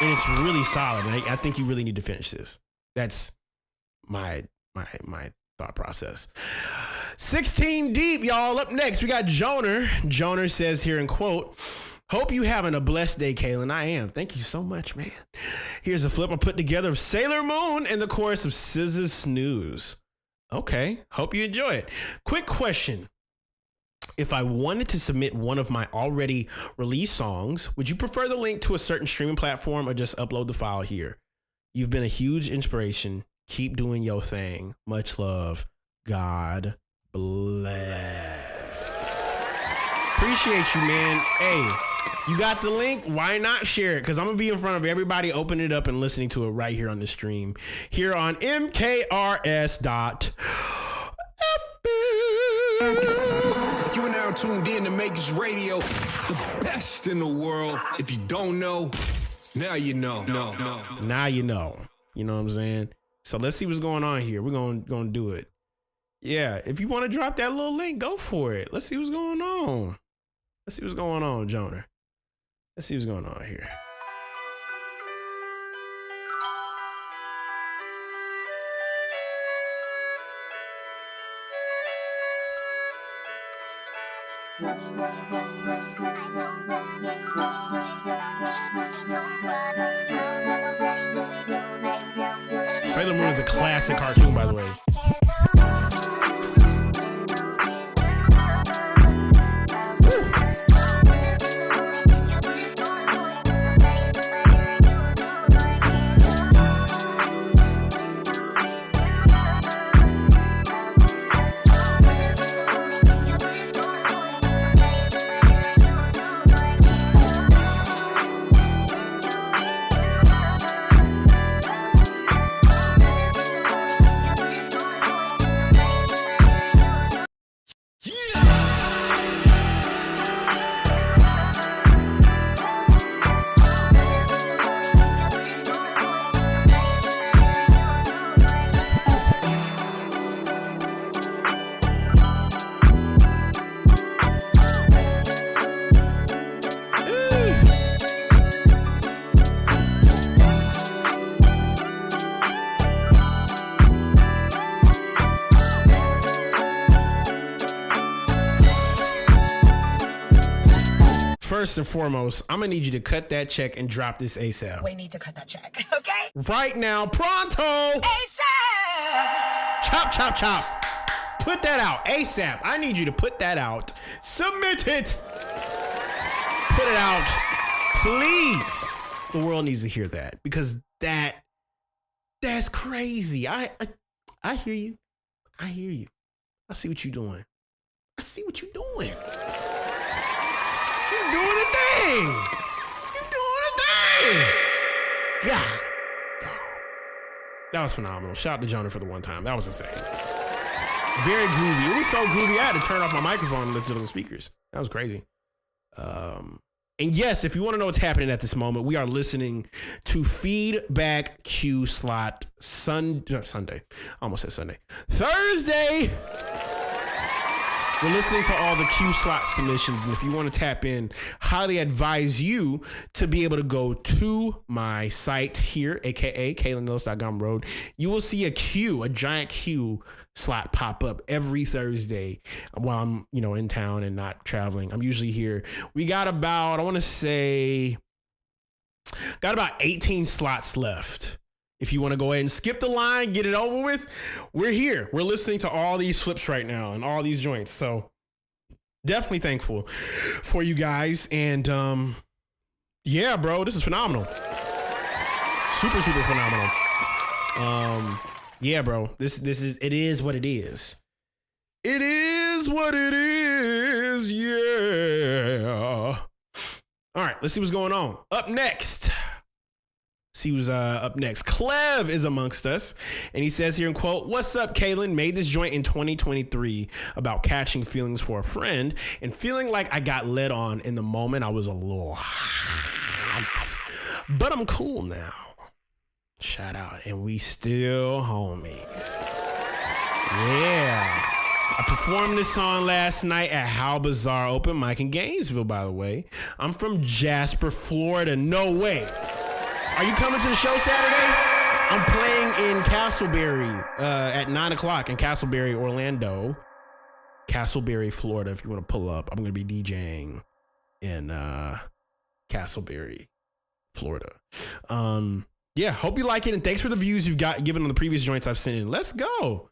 and it's really solid. And I think you really need to finish this. That's my thought process. 16 deep, y'all. Up next, we got Joner. Joner says here in quote, "Hope you having a blessed day, Kaelin." I am. Thank you so much, man. Here's a flip I put together of Sailor Moon and the chorus of SZA's Snooze. Okay. Hope you enjoy it. Quick question. If I wanted to submit one of my already released songs, would you prefer the link to a certain streaming platform or just upload the file here? You've been a huge inspiration. Keep doing your thing. Much love. God bless. Appreciate you, man. Hey, you got the link? Why not share it? Because I'm going to be in front of everybody, opening it up and listening to it right here on the stream. Here on mkrs.fm. You are now tuned in to Makers Radio, the best in the world. If you don't know, now you know. Now you know. You know what I'm saying? So let's see what's going on here. We're going to do it. Yeah, if you want to drop that little link, go for it. Let's see what's going on. Let's see what's going on, Joner. Let's see what's going on here. Sailor Moon is a classic cartoon, by the way. First and foremost, I'm gonna need you to cut that check and drop this ASAP. We need to cut that check, okay? Right now, pronto! ASAP! Chop, chop, chop. Put that out ASAP. I need you to put that out. Submit it. Put it out, please. The world needs to hear that because that's crazy. I hear you. I hear you. I see what you're doing. I see what you're doing. You're doing a thing. You're doing a thing. God. That was phenomenal. Shout out to Jonah for the one time. That was insane. Very groovy. It was so groovy, I had to turn off my microphone and listen to the speakers. That was crazy. And yes, if you want to know what's happening at this moment, we are listening to Feedback Q Slot Sunday. I almost said Sunday. Thursday. We're listening to all the Q Slot submissions. And if you want to tap in, highly advise you to be able to go to my site here, aka KaelinEllis.com. You will see a giant Q slot pop up every Thursday while I'm, in town and not traveling. I'm usually here. We got about 18 slots left. If you want to go ahead and skip the line, get it over with, we're here. We're listening to all these flips right now and all these joints. So definitely thankful for you guys. And yeah, bro, this is phenomenal. Super, super phenomenal. Yeah, bro, it is what it is. It is what it is. Yeah. All right, let's see what's going on. Up next, See who's up next. Clev is amongst us, and he says here in quote, "What's up, Kaelin? Made this joint in 2023 about catching feelings for a friend and feeling like I got led on in the moment. I was a little hot, but I'm cool now. Shout out, and we still homies. Yeah." I performed this song last night at How Bizarre Open Mic in Gainesville, by the way. I'm from Jasper, Florida. No way. Are you coming to the show Saturday? I'm playing in Castleberry at 9 o'clock in Castleberry, Orlando. Castleberry, Florida, if you want to pull up. I'm going to be DJing in Castleberry, Florida. Yeah, hope you like it, and thanks for the views you've given on the previous joints I've sent in. Let's go.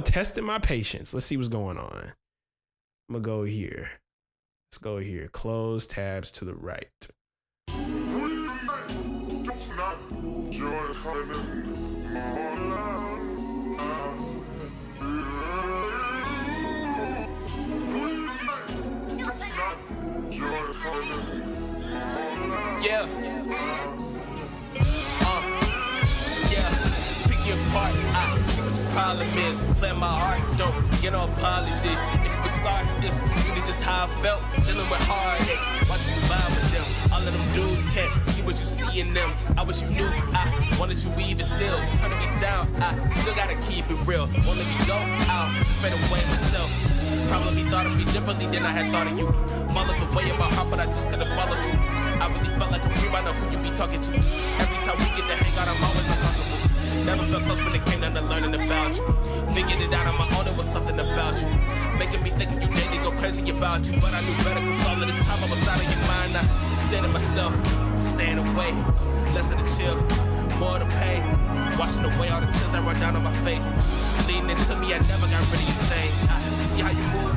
Testing my patience. Let's see what's going on. I'm going to go here. Let's go here. Close tabs to the right. Yeah. Pick your part. I see what your problem is. Play my heart, don't get no apologies. If you were sorry, if you knew just how I felt, dealing with heartaches, watching you vibe with them. All of them dudes can't see what you see in them. I wish you knew I wanted you even still. Turning me down, I still gotta keep it real. Won't let me go, I'll just fade away myself. Probably thought of me differently than I had thought of you. Followed the way of my heart, but I just couldn't follow through. I really felt like a reminder who you be talking to. Every time we get to hang out, I'm always uncomfortable. Never felt close when it came down to learning about you. Figured it out on my own, it was something about you. Making me think of you daily, go crazy about you. But I knew better, cause all of this time I was out of your mind. I stayed in myself, staying away. Less of the chill, more of the pain. Washing away all the tears that run down on my face. Leaning into me, I never got rid of your stain. I see how you move,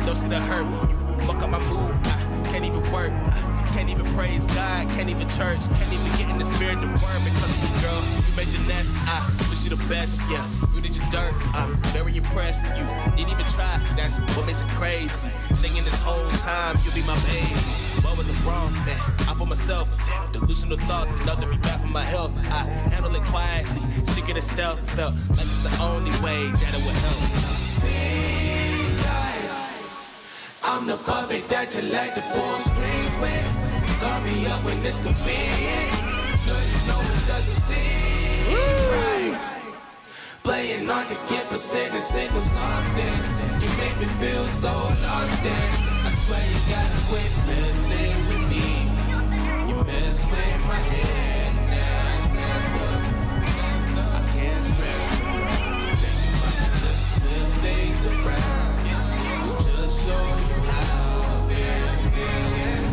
you don't see the hurt. You fuck up my mood, I can't even work. I can't even praise God, can't even church. Can't even get in the spirit of the word because of you, girl. You made your nest, I wish you the best, yeah. You did your dirt, I'm very impressed. You didn't even try, that's what makes it crazy. Thinking this whole time you'll be my baby. What was it wrong, man? I for myself, damn, delusional thoughts, enough to be bad for my health. I handle it quietly, secret and stealth. Felt like it's the only way that it would help. Seem like I'm the puppet that you like to pull strings with. Call me up when it's convenient. Girl, you know it doesn't seem right. Playing on to get for sending signals often. You make me feel so lost in. I swear you gotta quit messing with me. You mess with my head, now it's messed up. I can't stress enough to think about just flip things around. To just show you how I've been feeling.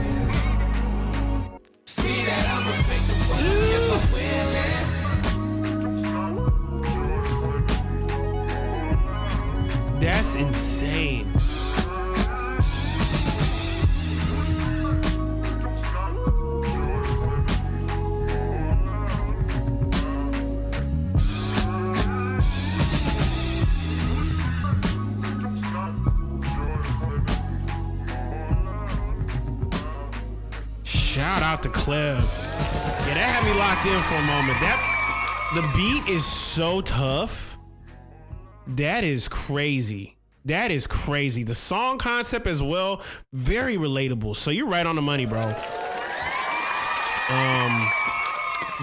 See that I'm a victim, was against my will. That's insane. Shout out to Clev. Yeah, that had me locked in for a moment. The beat is so tough. That is crazy. That is crazy. The song concept as well, very relatable. So you're right on the money, bro.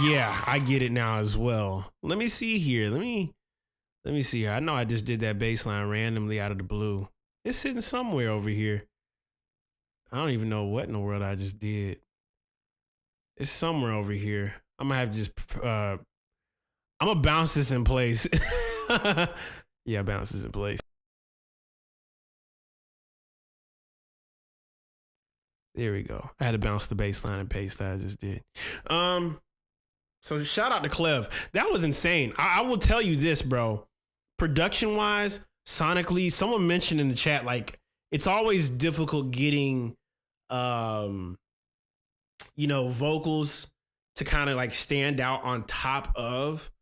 Yeah, I get it now as well. Let me see here. Let me see here. I know I just did that bass line randomly out of the blue. It's sitting somewhere over here. I don't even know what in the world I just did. It's somewhere over here. I'm gonna have to just I'm gonna bounce this in place. Yeah, bounce this in place. There we go. I had to bounce the bass line and paste that I just did. So shout out to Clev. That was insane. I will tell you this, bro. Production wise, sonically, someone mentioned in the chat, like, it's always difficult getting vocals to kind of like stand out on top of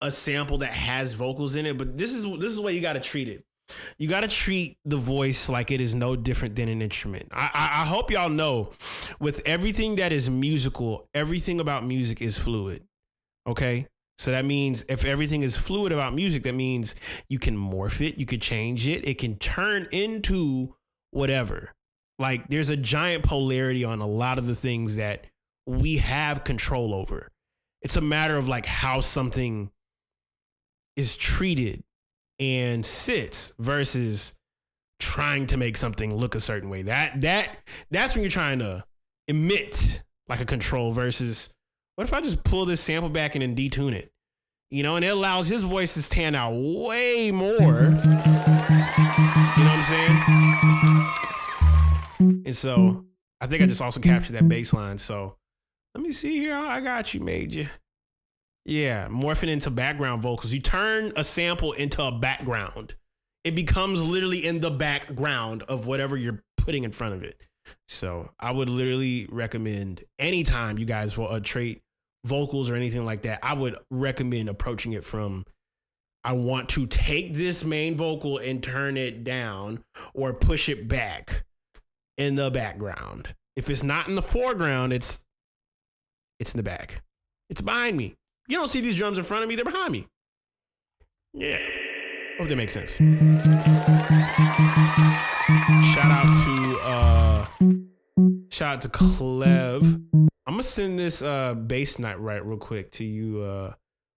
a sample that has vocals in it. But this is the way you got to treat it. You got to treat the voice like it is no different than an instrument. I hope y'all know, with everything that is musical, everything about music is fluid. Okay? So that means if everything is fluid about music, that means you can morph it, you could change it, it can turn into whatever. Like, there's a giant polarity on a lot of the things that we have control over. It's a matter of like how something is treated and sits versus trying to make something look a certain way. That's when you're trying to emit like a control versus, what if I just pull this sample back and then detune it? You know, and it allows his voice to stand out way more. You know what I'm saying? And so I think I just also captured that bass line. So let me see here. I got you, Major. Yeah, morphing into background vocals. You turn a sample into a background. It becomes literally in the background of whatever you're putting in front of it. So I would literally recommend anytime you guys will trait vocals or anything like that, I would recommend approaching it from, I want to take this main vocal and turn it down or push it back in the background. If it's not in the foreground, it's in the back. It's behind me. You don't see these drums in front of me, they're behind me. Yeah. Hope that makes sense. Shout out to Clev. I'm gonna send this bass night right real quick to you,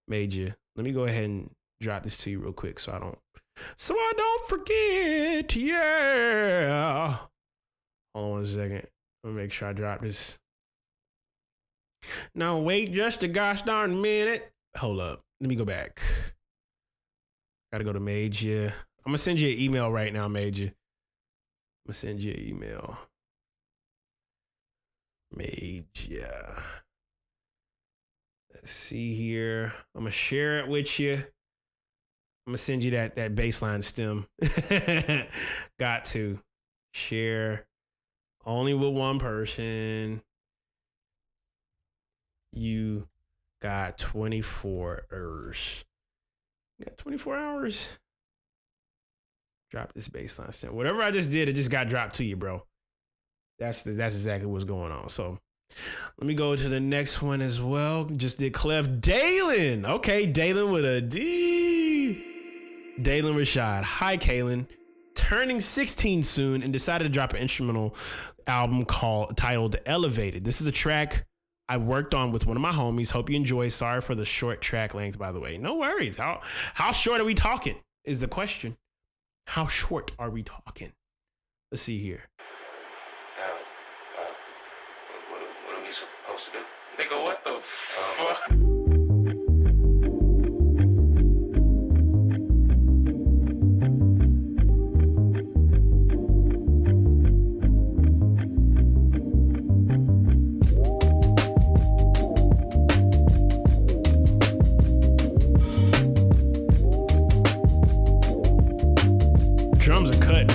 Major. Let me go ahead and drop this to you real quick so I don't forget. Yeah. Hold on 1 second. Let me make sure I drop this. Now wait just a gosh darn minute. Hold up. Let me go back. Gotta go to Major. I'm gonna send you an email right now, Major. I'm gonna send you an email. Major. Let's see here. I'm gonna share it with you. I'm gonna send you that baseline stem. Got to share only with one person. You got 24 hours. You got 24 hours. Drop this baseline stem. Whatever I just did, it just got dropped to you, bro. That's exactly what's going on. So let me go to the next one as well. Just did Clef Dalen. Okay, Dalen with a D. Dalen Rashad. Hi, Kaelin. Turning 16 soon and decided to drop an instrumental album titled Elevated. This is a track I worked on with one of my homies. Hope you enjoy. Sorry for the short track length, by the way. No worries. How short are we talking is the question. How short are we talking? Let's see here. What are we supposed to do? Nigga, what the fuck? Drums are cutting.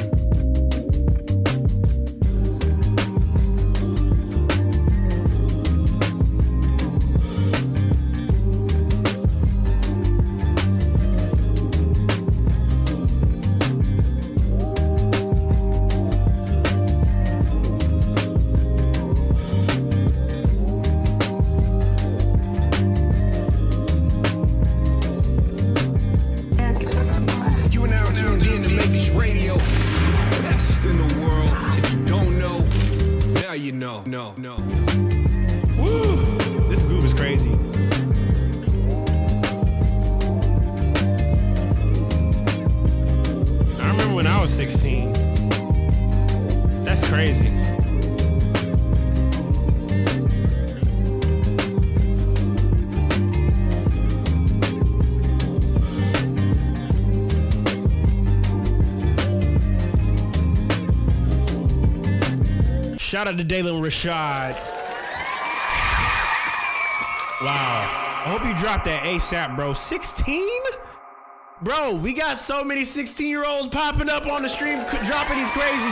You are now tuned in to Maker's Radio. Best in the world. If you don't know, now you know. No. Woo! This groove is crazy. I remember when I was 16. That's crazy. Shout out to Dalen Rashad. Wow. I hope you dropped that ASAP, bro. 16? Bro, we got so many 16-year-olds popping up on the stream, dropping these crazy.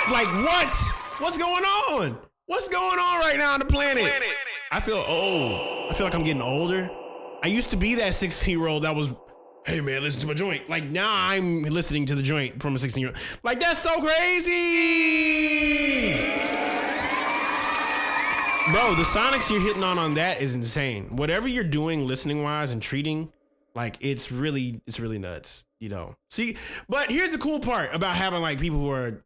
Like, what? What's going on? What's going on right now on the planet? I feel old. I feel like I'm getting older. I used to be that 16-year-old that was hey man, listen to my joint. Like now I'm listening to the joint from a 16-year-old. Like that's so crazy. Bro, the sonics you're hitting on that is insane. Whatever you're doing listening wise and treating, like it's really nuts, you know. See, but here's the cool part about having like people who are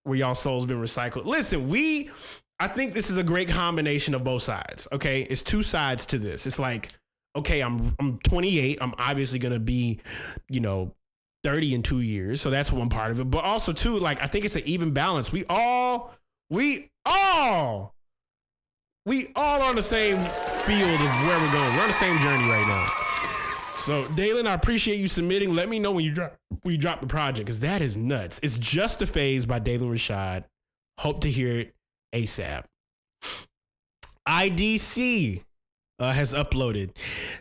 where y'all souls been recycled. Listen, I think this is a great combination of both sides. Okay, it's two sides to this. It's like, okay, I'm 28. I'm obviously gonna be, 30 in 2 years. So that's one part of it. But also too, like I think it's an even balance. We all on the same field of where we're going. We're on the same journey right now. So Dalen, I appreciate you submitting. Let me know when you drop the project, because that is nuts. It's Just a Phase by Dalen Rashad. Hope to hear it ASAP. IDC has uploaded.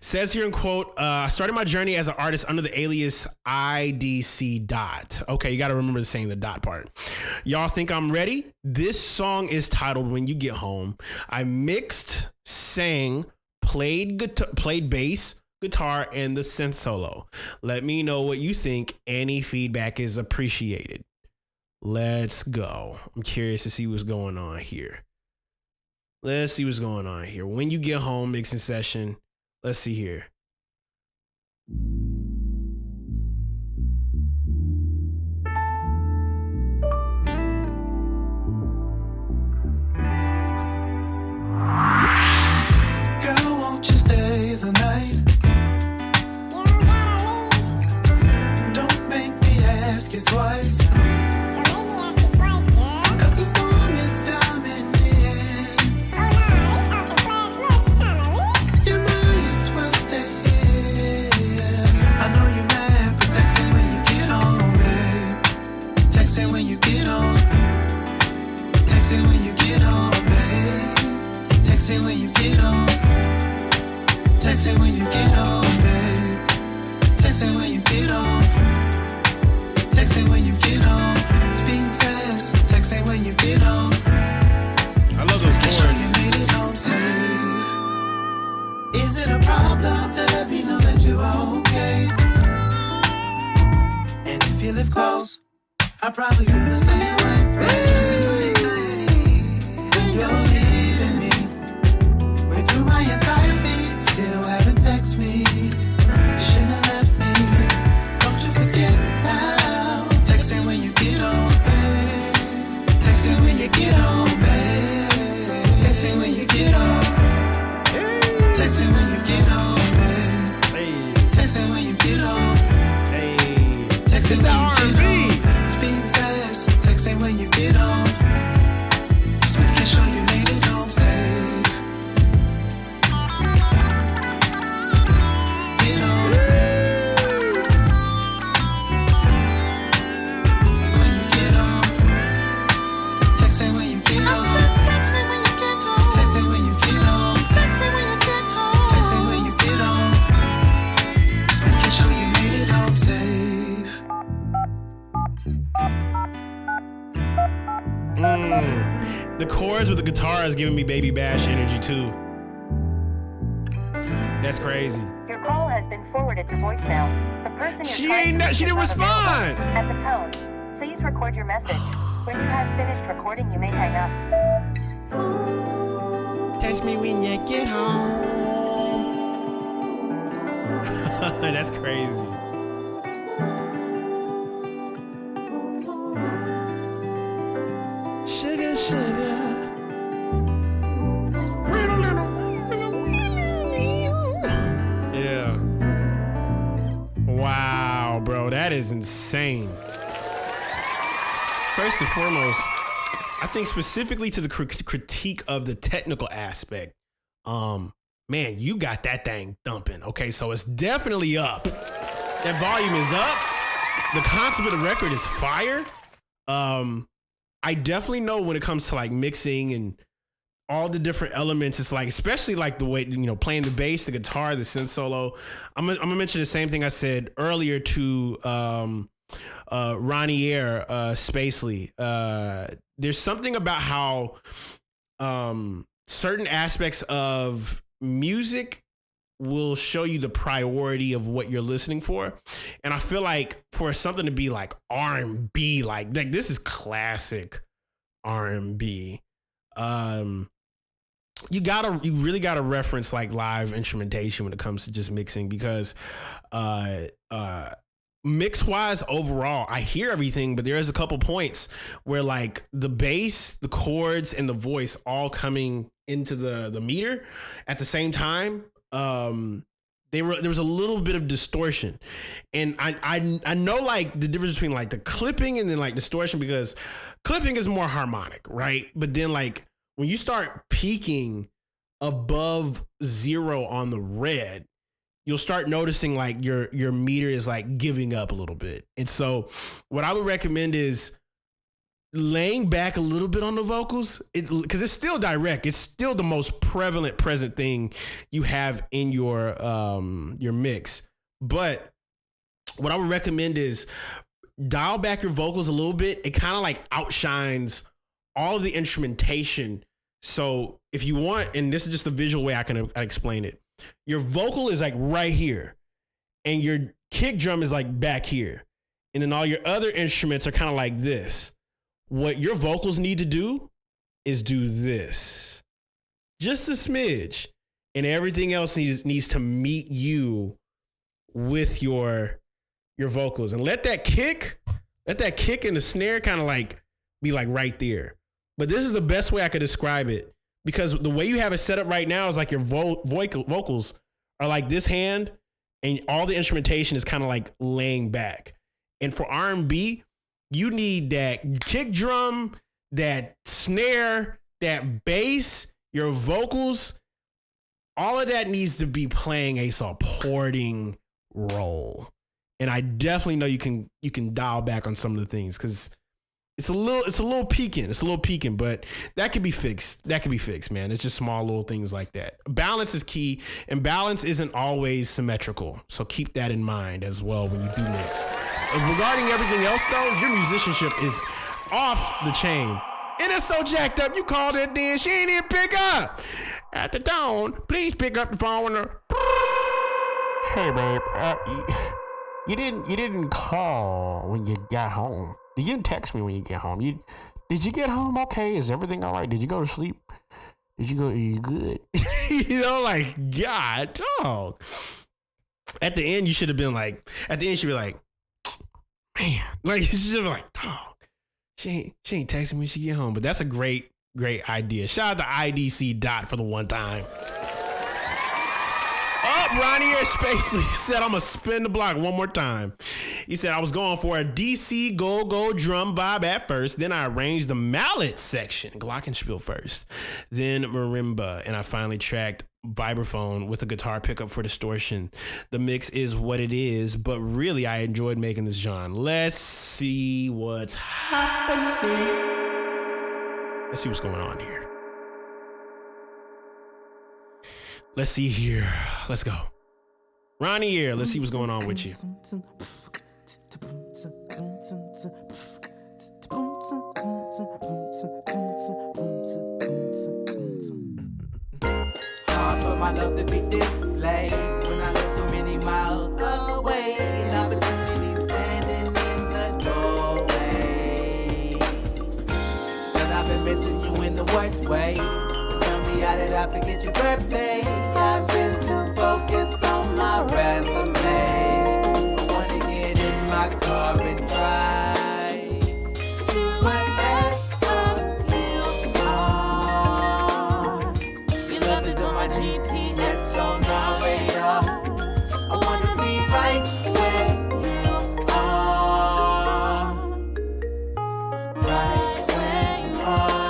Says here in quote, started my journey as an artist under the alias IDC Dot. Okay, you got to remember saying the dot part. Y'all think I'm ready? This song is titled When You Get Home. I mixed, sang, played bass, guitar, and the synth solo. Let me know what you think. Any feedback is appreciated. Let's go. I'm curious to see what's going on here. Let's see what's going on here. When You Get Home, mixing session. Let's see here. Girl, won't you stay the night? Don't make me ask you twice. Cause the storm is coming in. You might as well stay here. I know you're mad, but text me when you get home, babe. Text me when you get home. Text me when you get home, babe. Text me when you get home. Text me when you get home, babe. Text me when you get home. Text me when you get home. Speak fast. Text me when you get home. I love those chords. You made it home safe. Is it a problem to let me know that you are okay? And if you live close, I probably feel the same way, babe. When you're leaving me, went through my entire feed, still haven't texted me. You shouldn't have left me. Don't you forget now. Text me when you get home, babe. Text me when you get home, babe. Text me when you get home. Text me when you get home, babe. Text me when you get home. Text me when you get home. Speak fast. Text me when you get home. Just making sure you made it home safe. Get home. When you get home. Text me when you get home. Text me when you get home. Text me when you get home. Text me when you get home. Text me when you get home. Just making sure you made it home safe. The chords with the guitar is giving me Baby Bash energy too. That's crazy. Your call has been forwarded to voicemail. The person you're She trying ain't to not- reach she is didn't not available. respond. At the tone, please record your message. When you have finished recording, you may hang up. Text me when you get home. That's crazy. Sugar, sugar. Yeah. Wow, bro, that is insane. First and foremost, I think specifically to the critique of the technical aspect, man, you got that thing thumping. Okay, so it's definitely up. That volume is up. The concept of the record is fire. I definitely know when it comes to like mixing and all the different elements, it's like, especially like the way, playing the bass, the guitar, the synth solo. I'm gonna mention the same thing I said earlier to Ronnie Air, Spacely. There's something about how certain aspects of music will show you the priority of what you're listening for. And I feel like for something to be like R&B, like this is classic R&B. You really gotta reference like live instrumentation when it comes to just mixing, because mix wise overall, I hear everything, but there is a couple points where like the bass, the chords, and the voice all coming into the meter at the same time. There was a little bit of distortion, and I know like the difference between like the clipping and then like distortion, because clipping is more harmonic, right? But then like when you start peaking above 0 on the red, you'll start noticing like your meter is like giving up a little bit. And so what I would recommend is laying back a little bit on the vocals, because it's still direct. It's still the most present thing you have in your mix. But what I would recommend is dial back your vocals a little bit. It kind of like outshines all of the instrumentation. So if you want, and this is just a visual way I can explain it, your vocal is like right here and your kick drum is like back here. And then all your other instruments are kind of like this. What your vocals need to do is do this, just a smidge, and everything else needs to meet you with your vocals, and let that kick and the snare kind of like be like right there. But this is the best way I could describe it, because the way you have it set up right now is like your vocals are like this hand, and all the instrumentation is kind of like laying back. And for R&B, you need that kick drum, that snare, that bass, your vocals. All of that needs to be playing a supporting role. And I definitely know you can dial back on some of the things, because it's a little peaking. It's a little peaking, but that could be fixed. Man. It's just small little things like that. Balance is key, and balance isn't always symmetrical. So keep that in mind as well when you do mix. Regarding everything else, though, your musicianship is off the chain. And it's so jacked up. You called it then. She ain't even pick up. At the tone, please pick up the phone. Hey, babe. You didn't call when you got home. You didn't text me when you get home. Did you get home okay? Is everything all right? Did you go to sleep? Are you good? You know, like, God, dog. At the end, you should be like, man, like, you should be like, dog, she ain't texting me when she get home. But that's a great idea. Shout out to IDC Dot for the one time. Ronnie Spacely said, I'm going to spin the block one more time. He said, I was going for a DC go-go drum vibe at first. Then I arranged the mallet section, glockenspiel first. Then marimba. And I finally tracked vibraphone with a guitar pickup for distortion. The mix is what it is, but really I enjoyed making this genre. Let's see what's happening. Let's see what's going on here. Let's see here. Let's go. Ronnie here. Let's see what's going on with you. Hard for my love to be displayed when I live so many miles away, and opportunity standing in the doorway. Said I've been missing you in the worst way. How did I forget your birthday? I've been too focused on my resume. I wanna get in my car and drive to wherever you are. Your love is on my GPS, on my radar. I wanna be right where you are. Right where you are.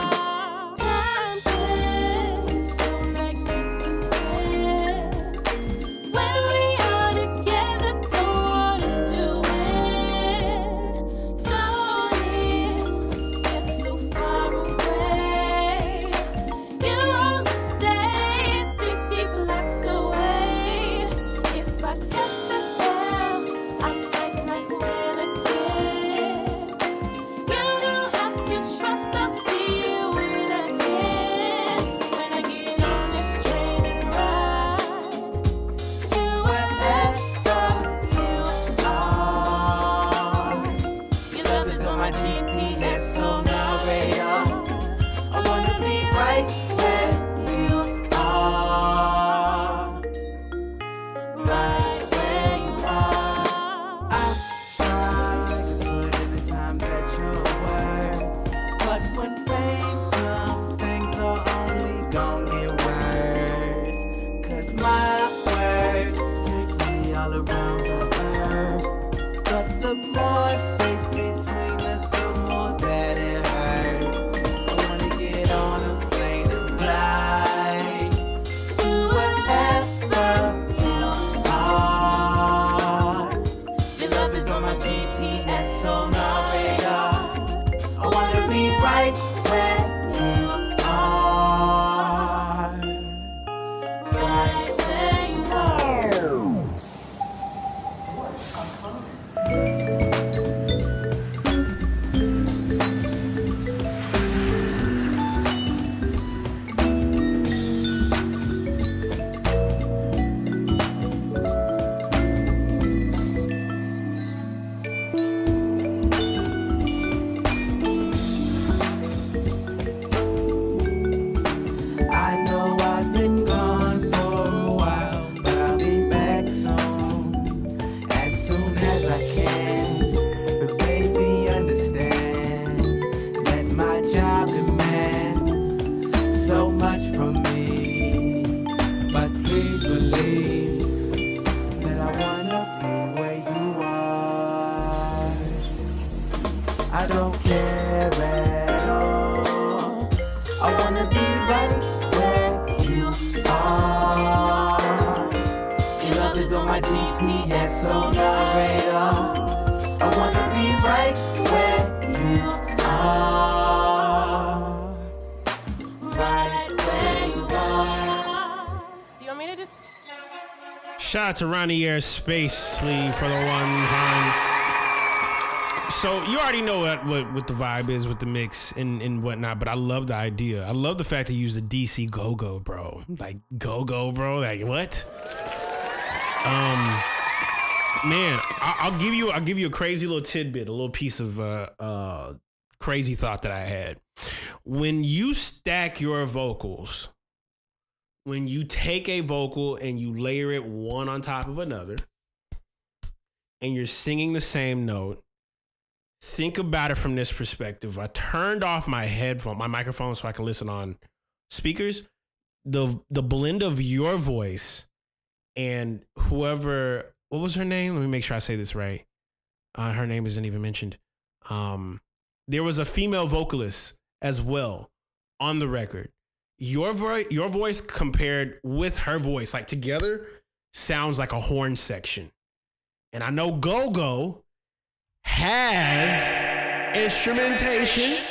don't care at all. I wanna be right where you are. Your love is on my GPS, on the radar. I wanna be right where you are. Right where you are. Do you want me to just... Shout out to Ronnie Air Spacely for the one time. So you already know what the vibe is with the mix and whatnot, but I love the idea. I love the fact that you use the DC go-go, bro. Like go-go, bro. Like what? Man, I'll give you a crazy little tidbit, a little piece of crazy thought that I had. When you stack your vocals, when you take a vocal and you layer it one on top of another, and you're singing the same note, think about it from this perspective. I turned off my microphone so I can listen on speakers. The blend of your voice and whoever, what was her name? Let me make sure I say this right. Her name isn't even mentioned. There was a female vocalist as well on the record. Your voice compared with her voice, like together, sounds like a horn section. And I know Go-Go has instrumentation.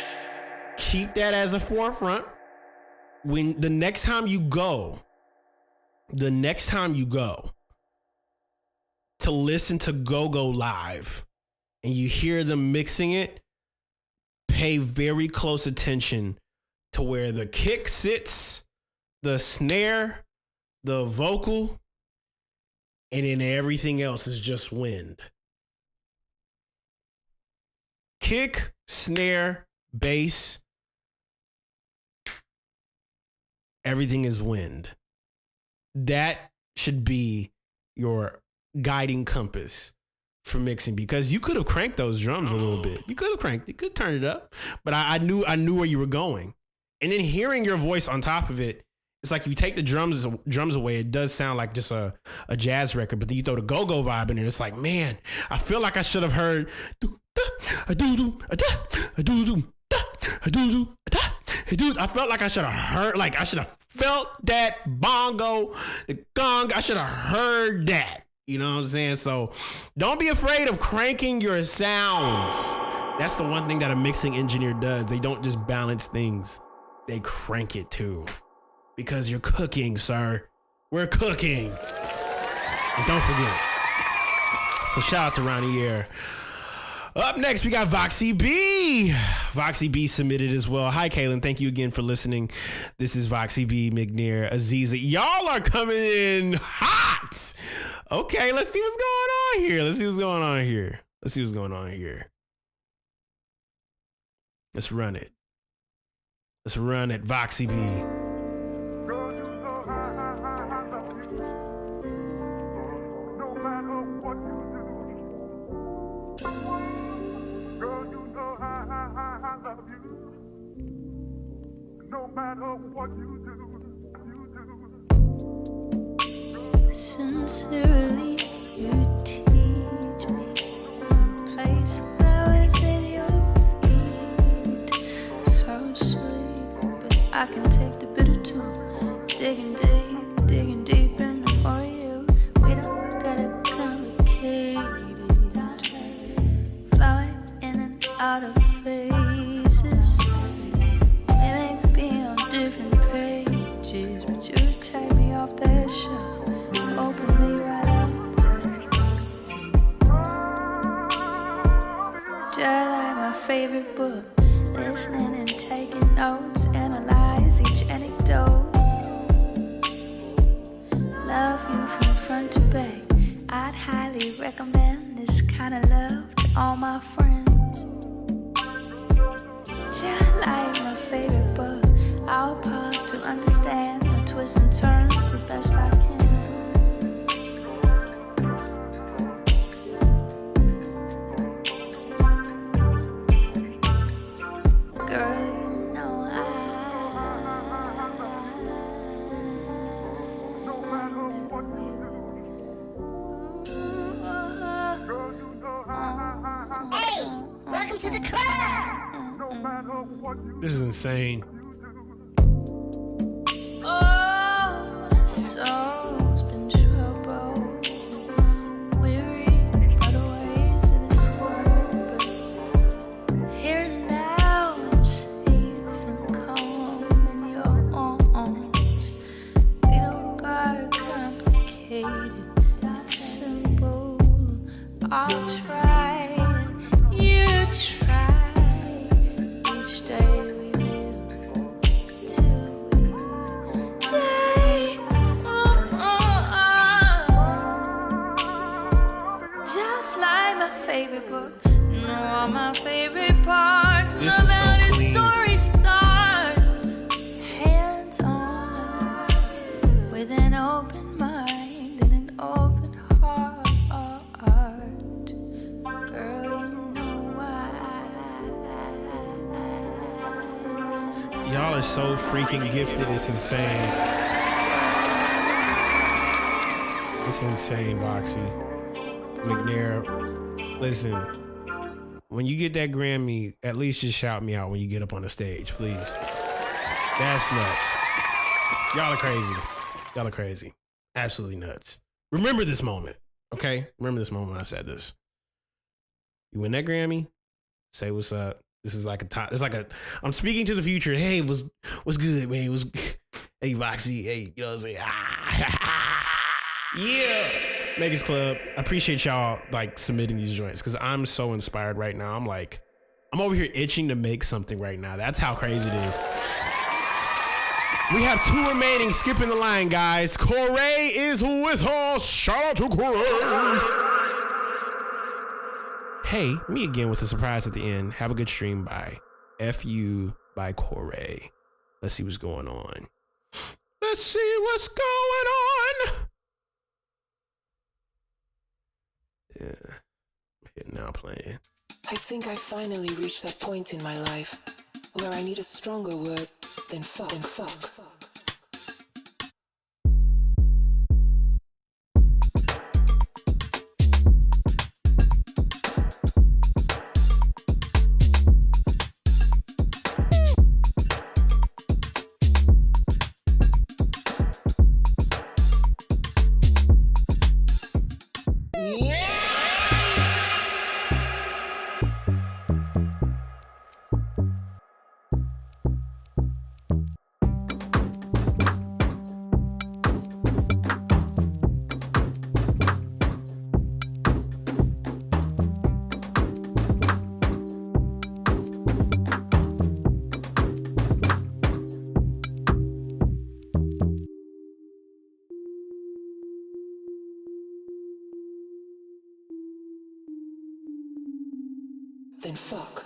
Keep that as a forefront. When the next time you go to listen to Go-Go live and you hear them mixing it, pay very close attention to where the kick sits, the snare, the vocal, and then everything else is just wind. Kick, snare, bass, everything is wind. That should be your guiding compass for mixing, because you could have cranked those drums a little bit. You could have turned it up, but I knew where you were going. And then hearing your voice on top of it, it's like you take the drums away, it does sound like just a jazz record, but then you throw the go-go vibe in it, it's like, man, I feel like I should have heard I felt like I should have heard, like I should have felt that bongo, the gong, I should have heard that. You know what I'm saying? So don't be afraid of cranking your sounds. That's the one thing that a mixing engineer does. They don't just balance things. They crank it too. Because you're cooking, sir. We're cooking. And don't forget. So shout out to Ronnie Air. Up next, we got Voxy B. Voxy B submitted as well. Hi, Kaelin. Thank you again for listening. This is Voxy B, McNair, Aziza. Y'all are coming in hot. Okay, let's see what's going on here. Let's run it. Voxy B. Sincerely, you teach me to place flowers at your feet. So sweet, but I can take the bitter too. Digging deep in for you. We don't gotta complicate it. Flowing in and out of phases. We may be on different pages, but you take me off that shelf. Open me right up. Just like my favorite book. Listening and taking notes. Analyze each anecdote. Love you from front to back. I'd highly recommend this kind of love to all my friends. Just like my favorite book. I'll pause to understand the twists and turns the best I can. to the club. This is insane. Oh, my soul's been troubled, weary by the ways of this world. But here now, I'm safe and calm in your arms. We don't gotta complicate it, it's simple. I'll try, you try. Each day we live till we die. Just like my favorite book. No, all my favorite parts. This Love is so how the clean. story starts. Hands on, with an open mind and an open heart. Girl, you know why. Y'all are so freaking gifted. It's insane. It's insane, Boxy. McNair, listen. When you get that Grammy, at least just shout me out when you get up on the stage, please. That's nuts. Y'all are crazy. Y'all are crazy. Absolutely nuts. Remember this moment, okay? Remember this moment when I said this. You win that Grammy, say what's up. This is like a time. It's like a. I'm speaking to the future. Hey, what's good, man? Hey, Voxy. Hey, you know what I'm saying? Yeah. Makers Club. I appreciate y'all like submitting these joints because I'm so inspired right now. I'm over here itching to make something right now. That's how crazy it is. We have 2 remaining. Skipping the line, guys. Corey is with us. Shout out to Corey. Hey, me again with a surprise at the end. Have a good stream by FU by Corey. Let's see what's going on. Let's see what's going on. Yeah, hitting now playing. I think I finally reached that point in my life where I need a stronger word than fuck. Then fuck.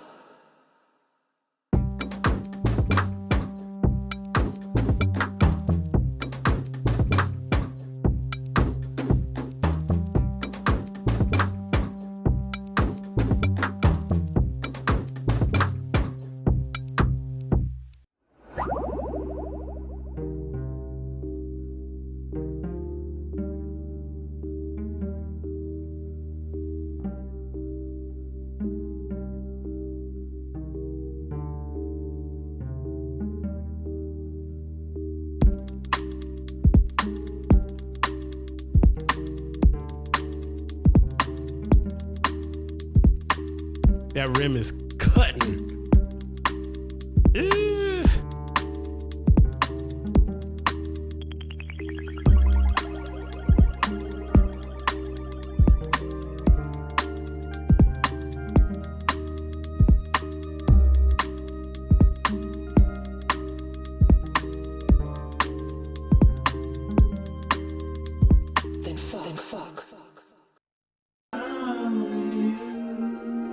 That rim is cutting. Then fuck.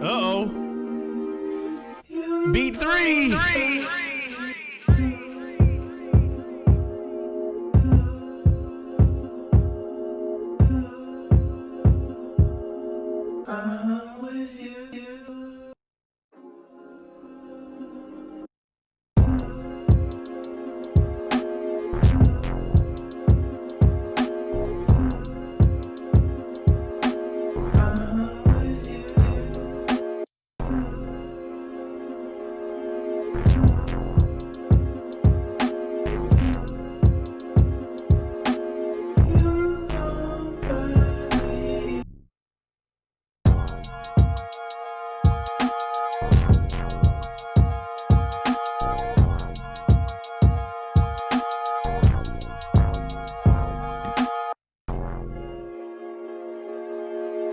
Uh-oh. Beat 3.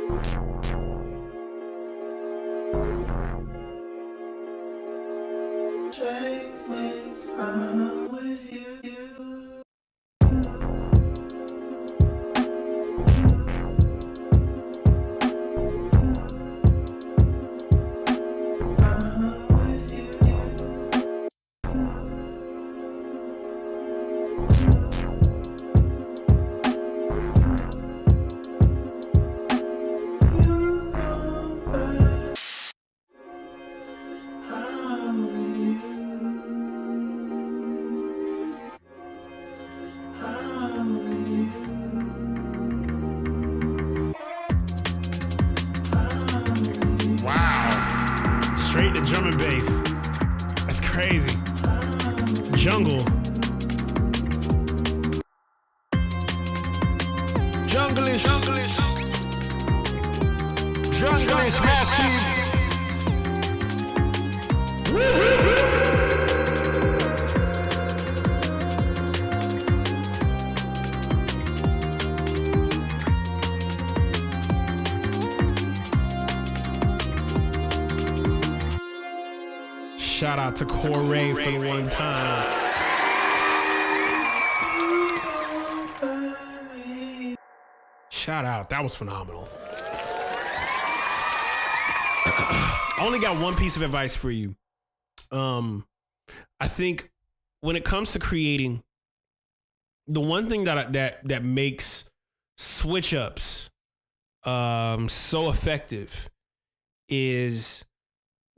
Take me far with you. Wow. Straight to drum and bass. That's crazy. Jungle. Junglish. Junglish massive. Shout out to Corey for the one time. Shout out. That was phenomenal. I only got one piece of advice for you. I think when it comes to creating, the one thing that makes switch ups so effective is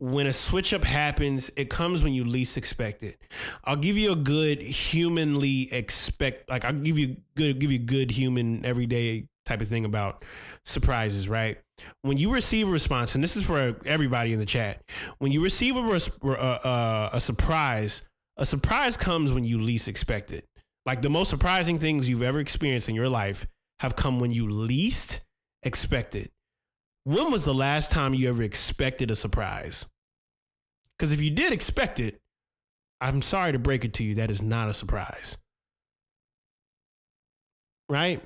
when a switch up happens, it comes when you least expect it. I'll give you a good humanly I'll give you good human everyday type of thing about surprises, right? When you receive a response, and this is for everybody in the chat, when you receive a surprise comes when you least expect it. Like the most surprising things you've ever experienced in your life have come when you least expect it. When was the last time you ever expected a surprise? Because if you did expect it, I'm sorry to break it to you, that is not a surprise. Right?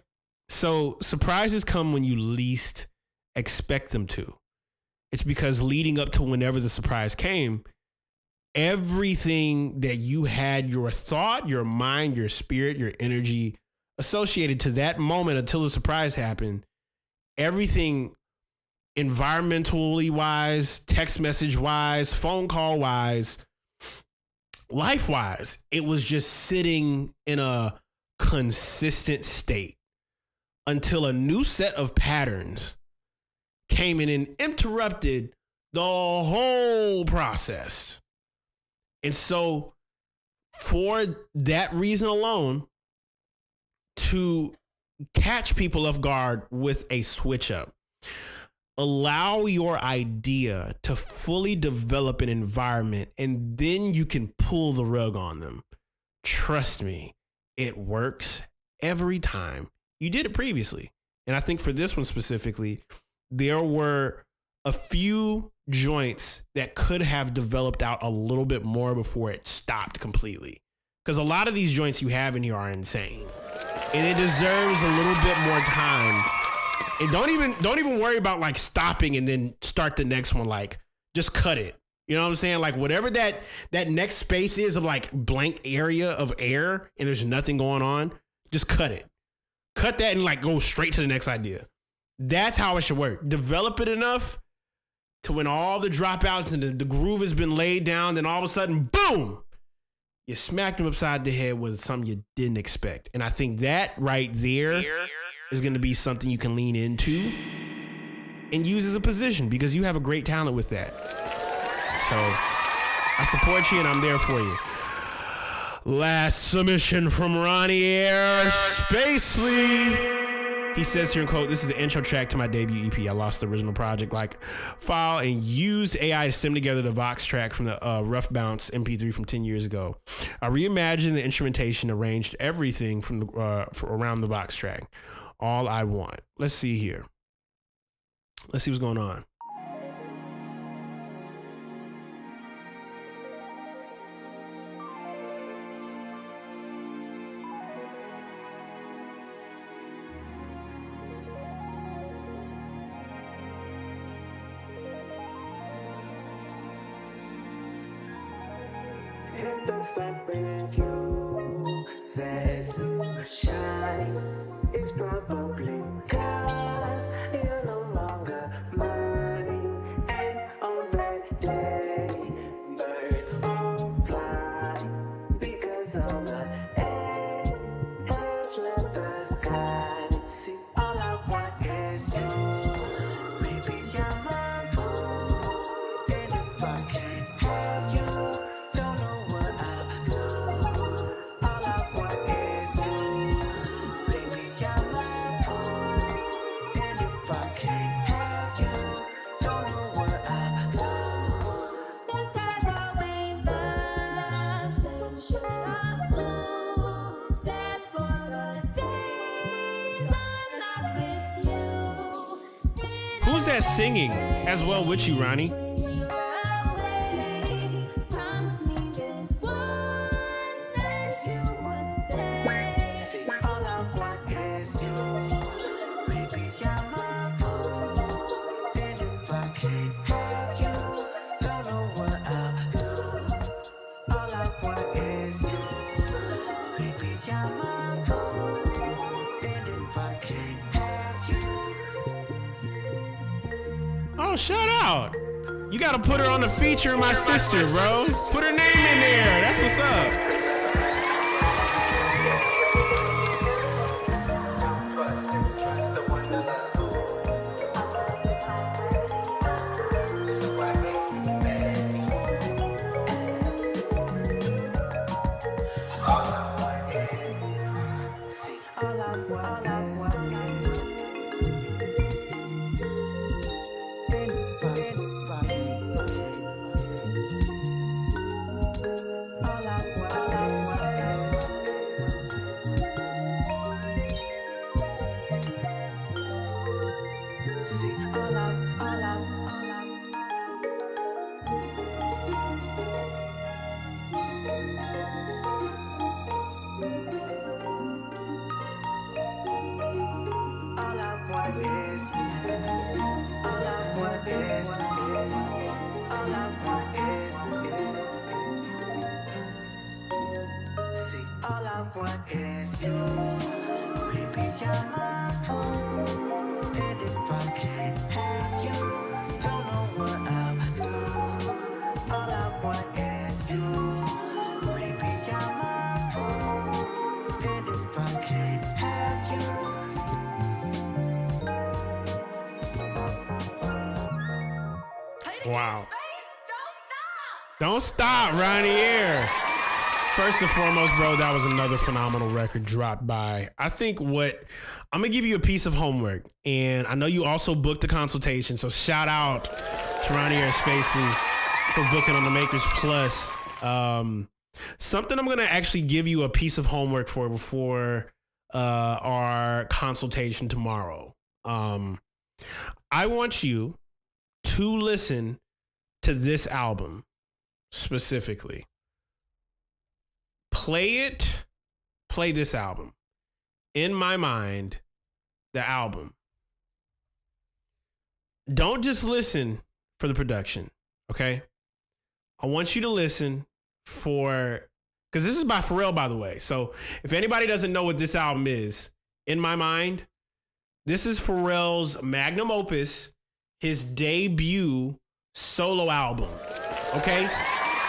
So surprises come when you least expect them to. It's because leading up to whenever the surprise came, everything that you had, your thought, your mind, your spirit, your energy associated to that moment until the surprise happened, everything environmentally wise, text message wise, phone call wise, life wise, it was just sitting in a consistent state until a new set of patterns came in and interrupted the whole process. And so for that reason alone, to catch people off guard with a switch up, allow your idea to fully develop an environment, and then you can pull the rug on them. Trust me, it works every time. You did it previously. And I think for this one specifically, there were a few joints that could have developed out a little bit more before it stopped completely. Because a lot of these joints you have in here are insane. And it deserves a little bit more time. And don't even worry about like stopping and then start the next one. Like, just cut it. You know what I'm saying? Like whatever that next space is of like blank area of air and there's nothing going on, just cut it. Cut that and like go straight to the next idea. That's how it should work. Develop it enough to when all the dropouts and the groove has been laid down, then all of a sudden, boom, you smacked them upside the head with something you didn't expect. And I think that right there is going to be something you can lean into and use as a position because you have a great talent with that. So I support you and I'm there for you. Last submission from Ronnie Air Spacely. He says here in quote, "This is the intro track to my debut EP. I lost the original project like file and used AI to stem together the Vox track from the Rough Bounce MP3 from 10 years ago. I reimagined the instrumentation, arranged everything from the, around the Vox track. All I want." Let's see here. Let's see what's going on. If the sun refuses to shine, it's probably 'cause you're no longer mine. And on that day, birds won't fly because of the air has left the sky. See, all I want is you. Baby, you're my food. And if I can't have you, don't know what I'll do. All I want is you. Baby, you're my food. And if I can't have you, don't know what I'll do. The sky's always the same shade of blue, except for the days I'm not with you. Who's that singing as well with you, Ronnie? Promise me this once that you would stay. See, all I want is you. Baby, you're my food. And if I can't have you, don't know what I'll do. All I want is you. Baby, you're my food. And if I can't have you. Oh, shout out. You gotta put her on the feature, my sister, bro. Put her name in there. That's what's up. Trust the one that loves you. So I can't be mad. All I want is, see, all I want is. All I want is. See, all I want is you. All I want is all I want is see, all I want is you. Baby, you're my food. And if I can't have you, don't know what I'll do. All I want is you. Baby, you're my food. And if I can't have you. Wow. Don't stop, Ronnie Air. First and foremost, bro, that was another phenomenal record dropped by. I think what I'm gonna give you a piece of homework, and I know you also booked a consultation, so shout out to Ronnie Air Spacely for booking on the Makers Plus. Something I'm gonna actually give you a piece of homework for before our consultation tomorrow. I want you to listen to this album specifically. Play this album. In my mind, the album. Don't just listen for the production, okay? I want you to listen for, because this is by Pharrell, by the way. So if anybody doesn't know what this album is, in my mind, this is Pharrell's magnum opus, his debut solo album, okay?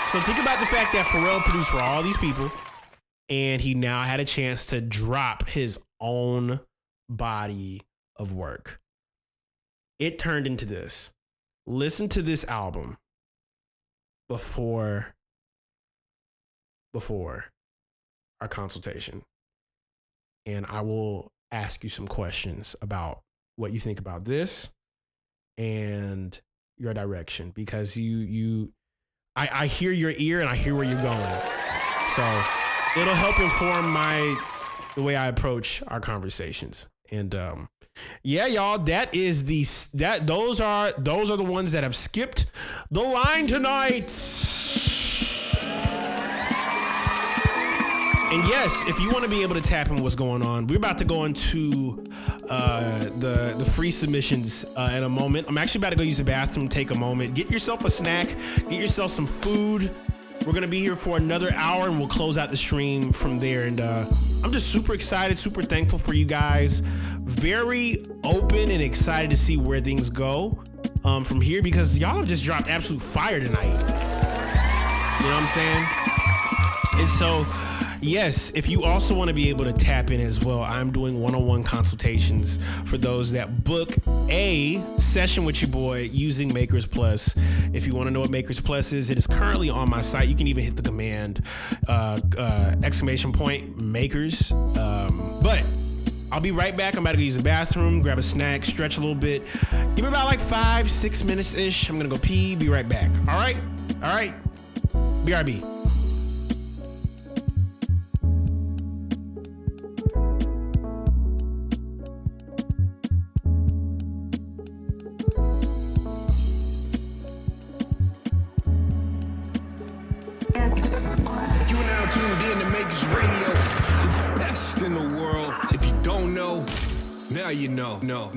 So think about the fact that Pharrell produced for all these people, and he now had a chance to drop his own body of work. It turned into this. Listen to this album before our consultation, and I will ask you some questions about what you think about this and your direction, because I hear your ear and I hear where you're going. So it'll help inform the way I approach our conversations. And yeah, y'all, those are the ones that have skipped the line tonight. And yes, if you want to be able to tap in what's going on, we're about to go into the free submissions in a moment. I'm actually about to go use the bathroom, take a moment, get yourself a snack, get yourself some food, We're going to be here for another hour, and we'll close out the stream from there. And I'm just super excited, super thankful for you guys. Very open and excited to see where things go from here, because y'all have just dropped absolute fire tonight. You know what I'm saying? And so, yes, if you also want to be able to tap in as well, I'm doing one-on-one consultations for those that book a session with your boy using Makers Plus. If you want to know what Makers Plus is, it is currently on my site. You can even hit the command ! Makers. But I'll be right back. I'm about to go use the bathroom, grab a snack, stretch a little bit. Give me about like 5-6 minutes-ish. I'm going to go pee, be right back. All right? BRB. In the world, if you don't know, now you know. No.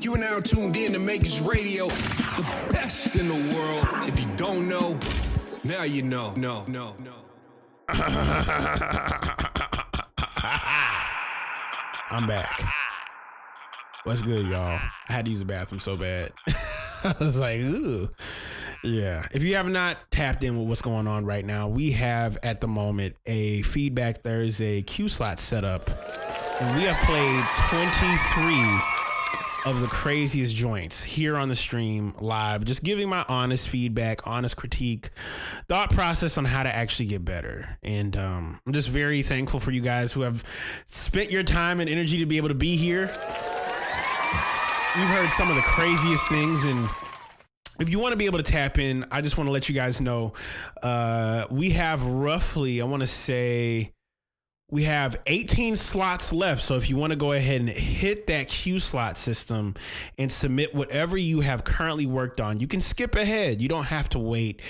You are now tuned in to Makers Radio, the best in the world. If you don't know, now you know. No. I'm back. What's good, y'all? I had to use the bathroom so bad. I was like, ooh. Yeah. If you have not tapped in with what's going on right now, we have at the moment a Feedback Thursday Q slot set up. And we have played 23 of the craziest joints here on the stream live, just giving my honest feedback, honest critique, thought process on how to actually get better. And I'm just very thankful for you guys who have spent your time and energy to be able to be here. We've heard some of the craziest things, and if you want to be able to tap in, I just want to let you guys know we have roughly, I want to say, we have 18 slots left. So if you want to go ahead and hit that Q slot system and submit whatever you have currently worked on, you can skip ahead. You don't have to wait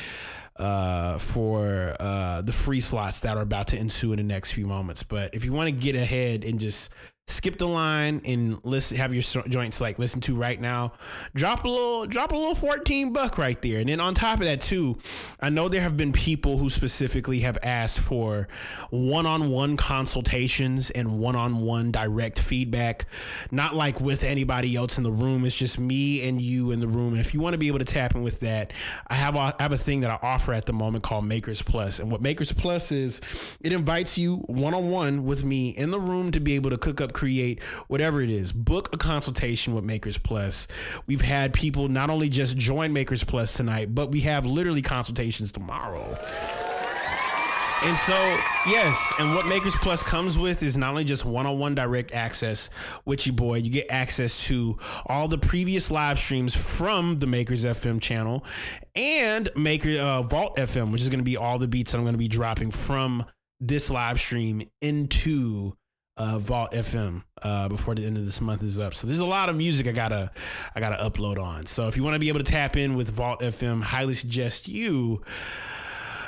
for the free slots that are about to ensue in the next few moments. But if you want to get ahead and just skip the line and listen, have your joints like listen to right now, drop a little $14 right there. And then on top of that too, I know there have been people who specifically have asked for one-on-one consultations and one-on-one direct feedback, not like with anybody else in the room. It's just me and you in the room. And if you want to be able to tap in with that, I have a thing that I offer at the moment called Makers Plus. And what Makers Plus is, it invites you one-on-one with me in the room to be able to cook up, create, whatever it is. Book a consultation with Makers Plus. We've had people not only just join Makers Plus tonight, but we have literally consultations tomorrow. And so, yes, and what Makers Plus comes with is not only just one-on-one direct access with your boy, you get access to all the previous live streams from the Makers FM channel and Vault FM, which is going to be all the beats that I'm going to be dropping from this live stream into Vault FM before the end of this month is up. So there's a lot of music I gotta upload on. So if you want to be able to tap in with Vault FM, highly suggest you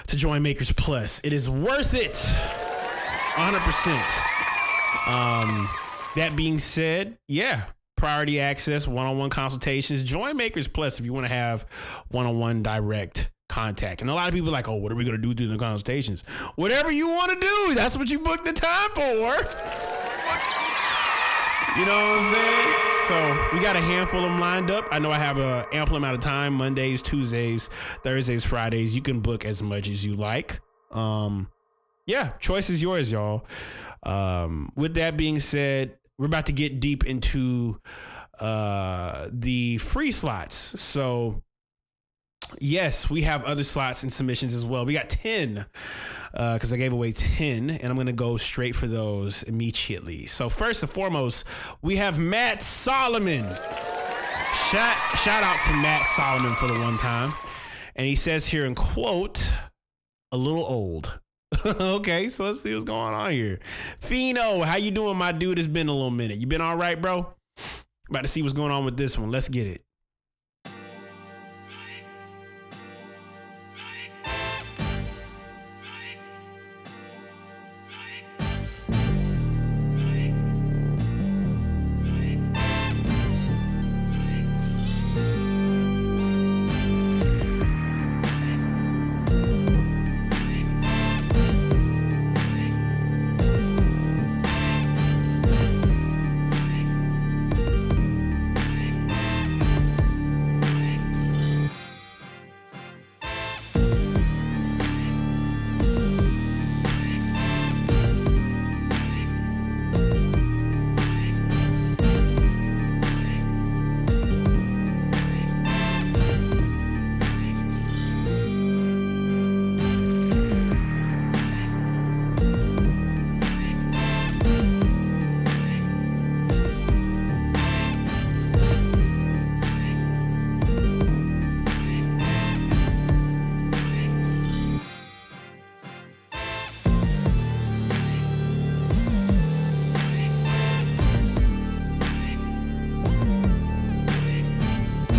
to join Makers Plus. It is worth it, 100%. That being said, yeah, priority access, one-on-one consultations. Join Makers Plus if you want to have one-on-one direct contact. And a lot of people are like, oh, what are we going to do through the consultations? Whatever you want to do, that's what you booked the time for. You know what I'm saying? So we got a handful of them lined up. I know I have an ample amount of time, Mondays, Tuesdays, Thursdays, Fridays. You can book as much as you like. Yeah, choice is yours, y'all. With that being said, we're about to get deep into the free slots. So yes, we have other slots and submissions as well. We got 10 because I gave away 10, and I'm going to go straight for those immediately. So first and foremost, we have Matt Solomon. Shout out to Matt Solomon for the one time. And he says here in quote, a little old. Okay, so let's see what's going on here. Fino, how you doing, my dude? It's been a little minute. You been all right, bro? About to see what's going on with this one. Let's get it.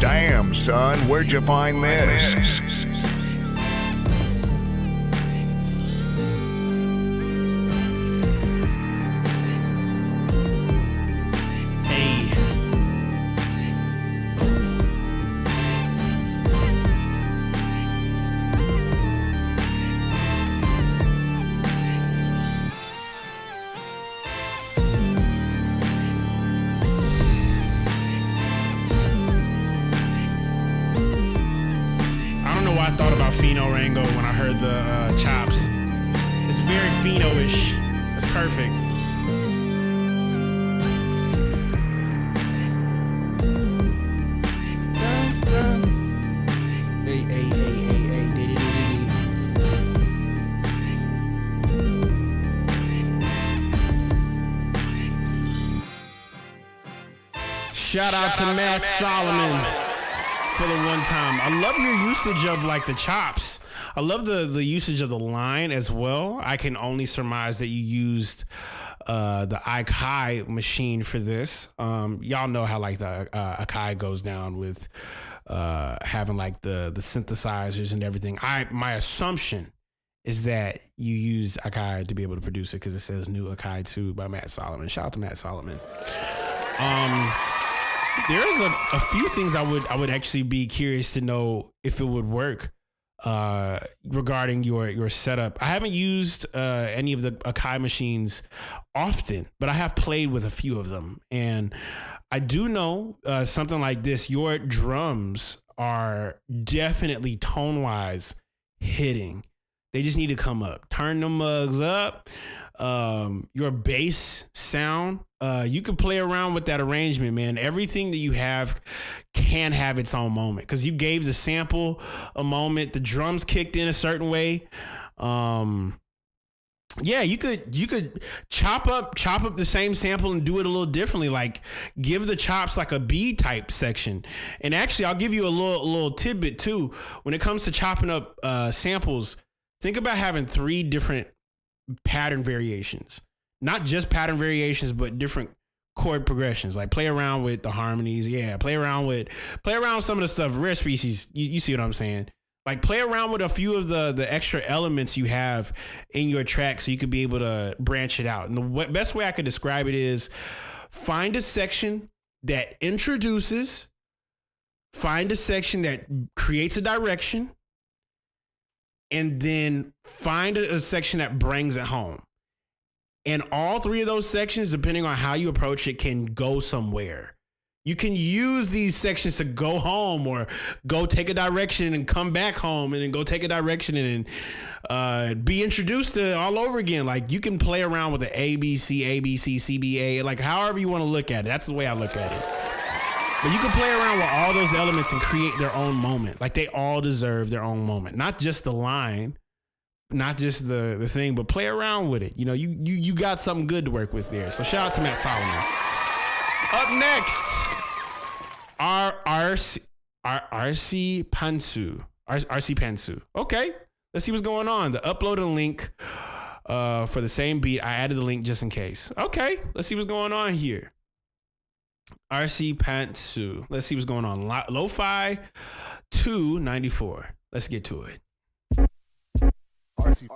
Damn, son, where'd you find this? thought about Fino Rango when I heard the chops. It's very Fino-ish. It's perfect. Shout out to Matt Solomon for the one time. I love your usage of like the chops. I love the usage of the line as well. I can only surmise that you used the Akai machine for this. Y'all know how like the Akai goes down with having like the synthesizers and everything. My assumption is that you used Akai to be able to produce it because it says new Akai 2 by Matt Solomon. Shout out to Matt Solomon. There's a few things I would actually be curious to know if it would work regarding your setup. I haven't used any of the Akai machines often, but I have played with a few of them. And I do know something like this. Your drums are definitely tone-wise hitting. They just need to come up. Turn the mugs up. Your bass sound, you can play around with that arrangement, man. Everything that you have can have its own moment because you gave the sample a moment. The drums kicked in a certain way. Yeah, you could chop up the same sample and do it a little differently. Like give the chops like a B type section. And actually, I'll give you a little tidbit too. When it comes to chopping up samples, think about having 3 different pattern variations, not just pattern variations, but different chord progressions. Like play around with the harmonies. Yeah. Play around with some of the stuff. Rare Species. You see what I'm saying? Like play around with a few of the extra elements you have in your track so you could be able to branch it out. And the best way I could describe it is find a section that introduces, find a section that creates a direction, and then find a section that brings it home. And all 3 of those sections, depending on how you approach it, can go somewhere. You can use these sections to go home or go take a direction and come back home and then go take a direction and be introduced to all over again. Like you can play around with the ABC, CBA, like however you want to look at it. That's the way I look at it. But you can play around with all those elements and create their own moment. Like they all deserve their own moment. Not just the line, not just the thing, but play around with it. You know, you got something good to work with there. So shout out to Matt Solomon. Up next, RC Pantsu. Okay, let's see what's going on. The uploaded link for the same beat. I added the link just in case. Okay, let's see what's going on here. RC Pantsu. Let's see what's going on. Lo-Fi 294. Let's get to it. RC.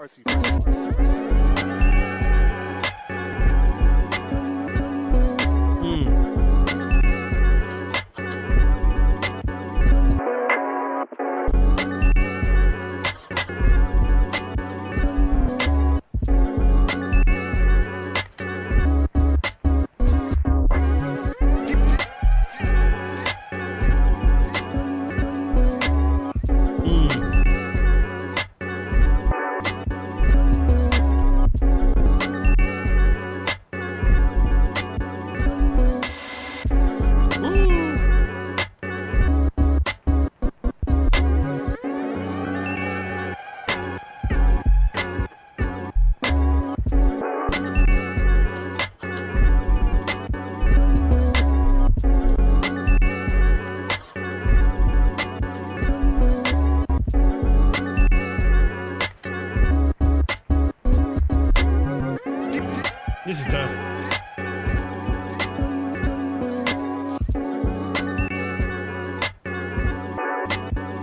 This is tough.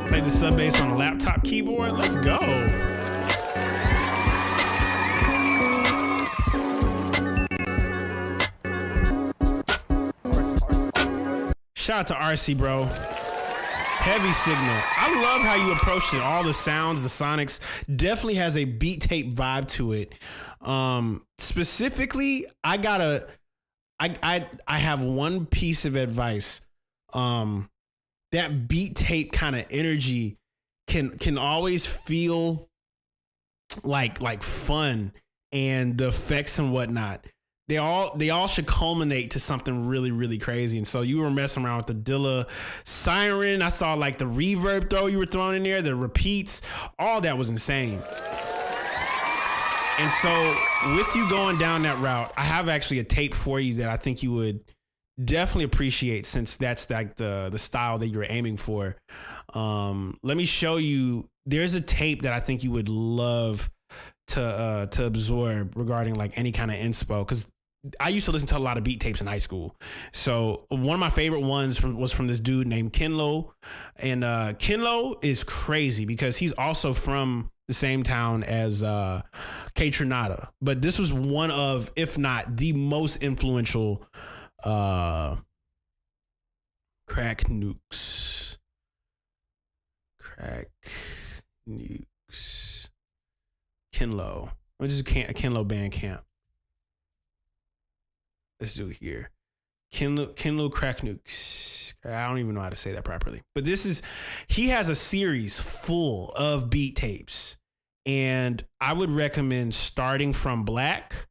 Play the sub bass on a laptop keyboard. Let's go. Shout out to RC, bro. Heavy signal. I love how you approached it. All the sounds, the sonics, definitely has a beat tape vibe to it. Specifically, I have one piece of advice. That beat tape kind of energy can always feel like fun, and the effects and whatnot, they all should culminate to something really, really crazy. And so you were messing around with the Dilla siren. I saw like the reverb throw you were throwing in there, the repeats, all that was insane. And so with you going down that route, I have actually a tape for you that I think you would definitely appreciate, since that's like the style that you're aiming for. Let me show you. There's a tape that I think you would love to absorb regarding like any kind of inspo, because I used to listen to a lot of beat tapes in high school. So one of my favorite ones was from this dude named Kenlo, and Kenlo is crazy because he's also from the same town as K Tronada, but this was one of, if not the most influential crack nukes. Kenlo. Let me just Kenlo Bandcamp. Let's do it here. Kenlo Crack Nukes. I don't even know how to say that properly. But he has a series full of beat tapes. And I would recommend starting from Black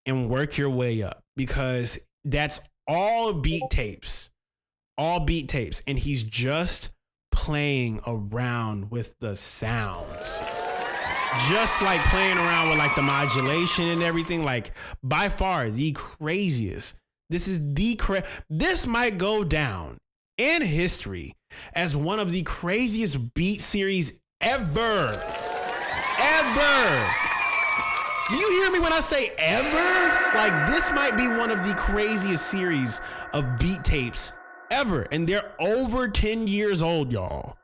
and work your way up, because that's all beat tapes. All beat tapes. And he's just playing around with the sounds. Just like playing around with like the modulation and everything. Like by far the craziest. This might go down in history as one of the craziest beat series ever. Do you hear me when I say ever? Like, this might be one of the craziest series of beat tapes ever. And they're over 10 years old, y'all.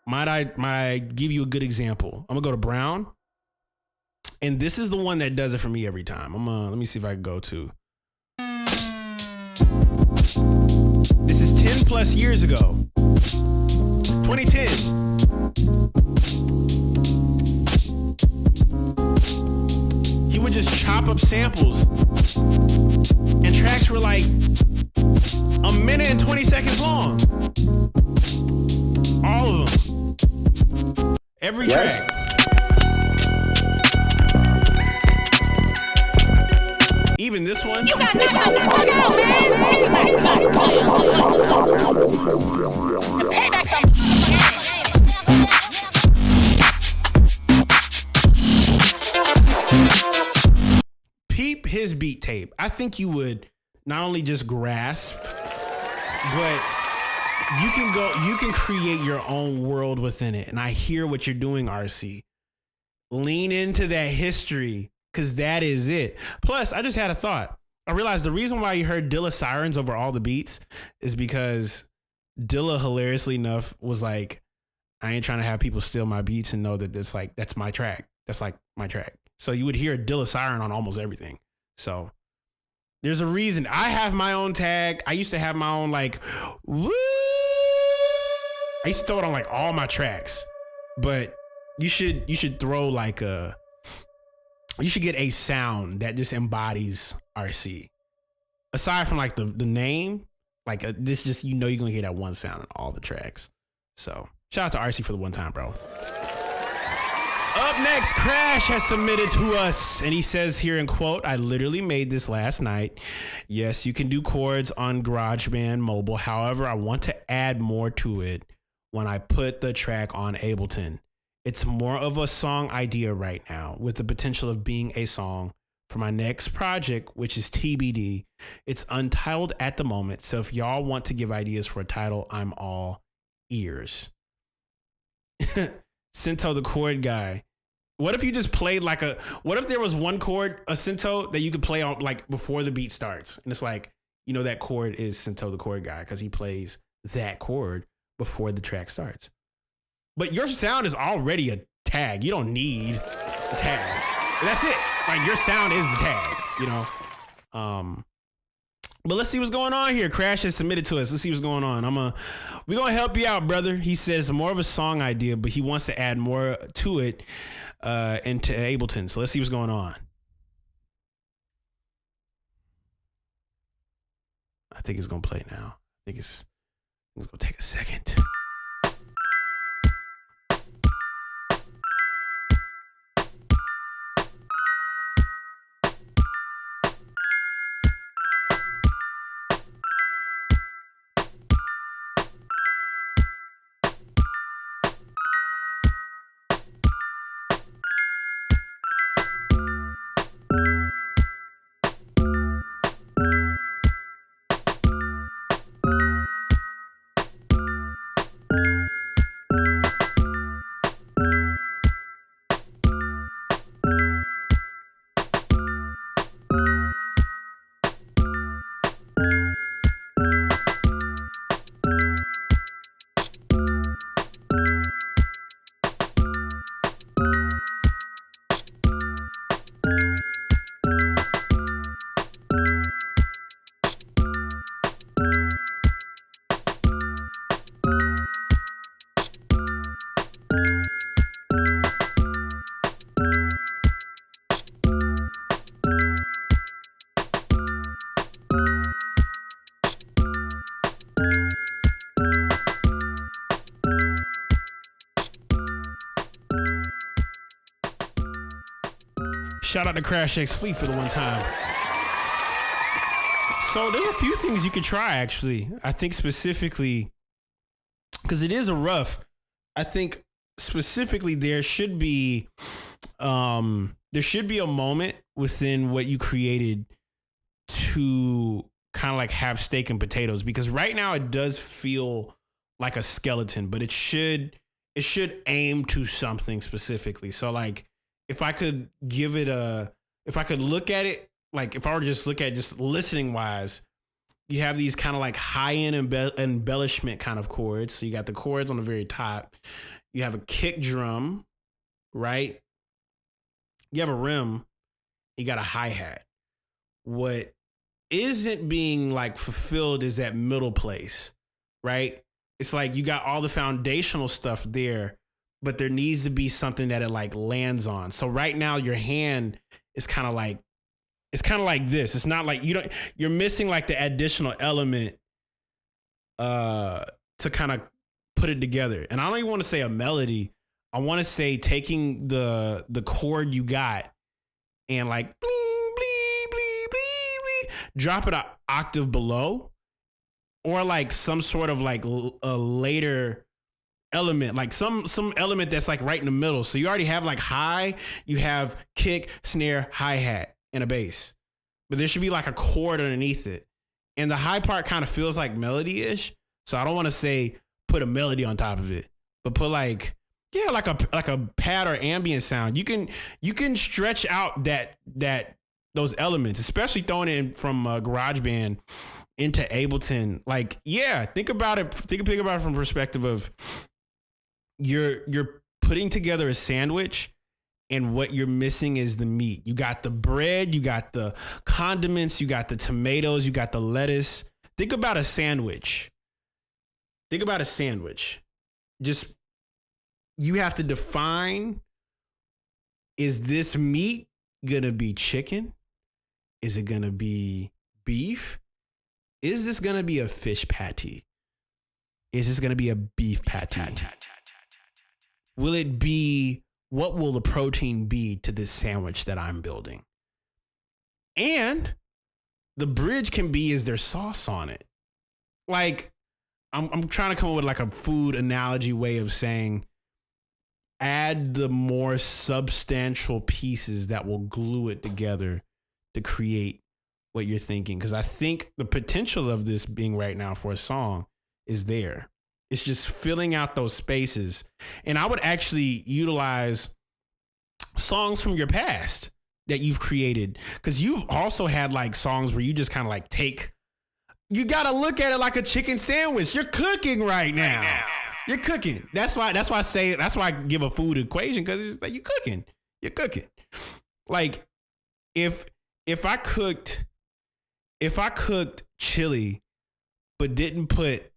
Might I give you a good example? I'm gonna go to Brown. And this is the one that does it for me every time. Let me see if I can go to. This is 10 plus years ago. 2010. He would just chop up samples, and tracks were like a minute and 20 seconds long. All of them. Every track. Even this one. You got nothing to fuck out, man. Payback some. Peep his beat tape. I think you would not only just grasp, but you can create your own world within it. And I hear what you're doing, RC. Lean into that history, because that is it. Plus, I just had a thought. I realized the reason why you heard Dilla sirens over all the beats is because Dilla, hilariously enough, was like, I ain't trying to have people steal my beats and know that that's my track. That's like my track. So you would hear a Dilla siren on almost everything. So there's a reason. I have my own tag. I used to have my own like, woo. I used to throw it on like all my tracks. But you should throw like you should get a sound that just embodies RC. Aside from like the name, like this just, you're going to hear that one sound in all the tracks. So shout out to RC for the one time, bro. Up next, Crash has submitted to us, and he says here in quote, I literally made this last night. Yes, you can do chords on GarageBand Mobile. However, I want to add more to it when I put the track on Ableton. It's more of a song idea right now, with the potential of being a song for my next project, which is TBD. It's untitled at the moment, so if y'all want to give ideas for a title, I'm all ears. Cinto the chord guy. What if you just played like what if there was one chord, a Cinto, that you could play on like before the beat starts? And it's like, that chord is Cinto the chord guy because he plays that chord before the track starts. But your sound is already a tag. You don't need a tag. That's it. Like, your sound is the tag, But let's see what's going on here. Crash has submitted to us. Let's see what's going on. We're going to help you out, brother. He says more of a song idea, but he wants to add more to it into Ableton. So let's see what's going on. I think it's going to play now. I think it's going to take a second. Shout out to Crash X Fleet for the one time. So there's a few things you could try, actually. I think specifically, because it is a rough, I think specifically there should be a moment within what you created to kind of like have steak and potatoes, because right now it does feel like a skeleton, but it should aim to something specifically. So like if I could look at it, like if I were to just look at just listening wise, you have these kind of like high-end embellishment kind of chords. So you got the chords on the very top. You have a kick drum, right? You have a rim. You got a hi-hat. What isn't being like fulfilled is that middle place, right? It's like you got all the foundational stuff there, but there needs to be something that it like lands on. So right now your hand is kind of like, it's kind of like this. It's not like you're missing like the additional element to kind of put it together. And I don't even want to say a melody. I want to say taking the chord you got and like bling, bling, bling, bling, bling, drop it an octave below, or like some sort of like a later element, like some element that's like right in the middle. So you already have like high, you have kick, snare, hi-hat, and a bass, but there should be like a chord underneath it. And the high part kind of feels like melody-ish. So I don't want to say put a melody on top of it, but put like a pad or ambient sound. You can stretch out those elements, especially throwing it in from GarageBand into Ableton. Like, yeah, think about it from the perspective of you're putting together a sandwich, and what you're missing is the meat. You got the bread, you got the condiments, you got the tomatoes, you got the lettuce. Think about a sandwich. Just, you have to define, is this meat gonna be chicken? Is it gonna be beef? Is this gonna be a fish patty? Is this gonna be a beef patty? Will it be, what will the protein be to this sandwich that I'm building? And the bridge can be, is there sauce on it? Like, I'm trying to come up with like a food analogy way of saying, add the more substantial pieces that will glue it together to create what you're thinking. Because I think the potential of this being right now for a song is there. It's just filling out those spaces. And I would actually utilize songs from your past that you've created, because you've also had like songs where you just kind of like you got to look at it like a chicken sandwich. You're cooking right now. You're cooking. That's why I give a food equation, because it's like you're cooking. Like if I cooked chili but didn't put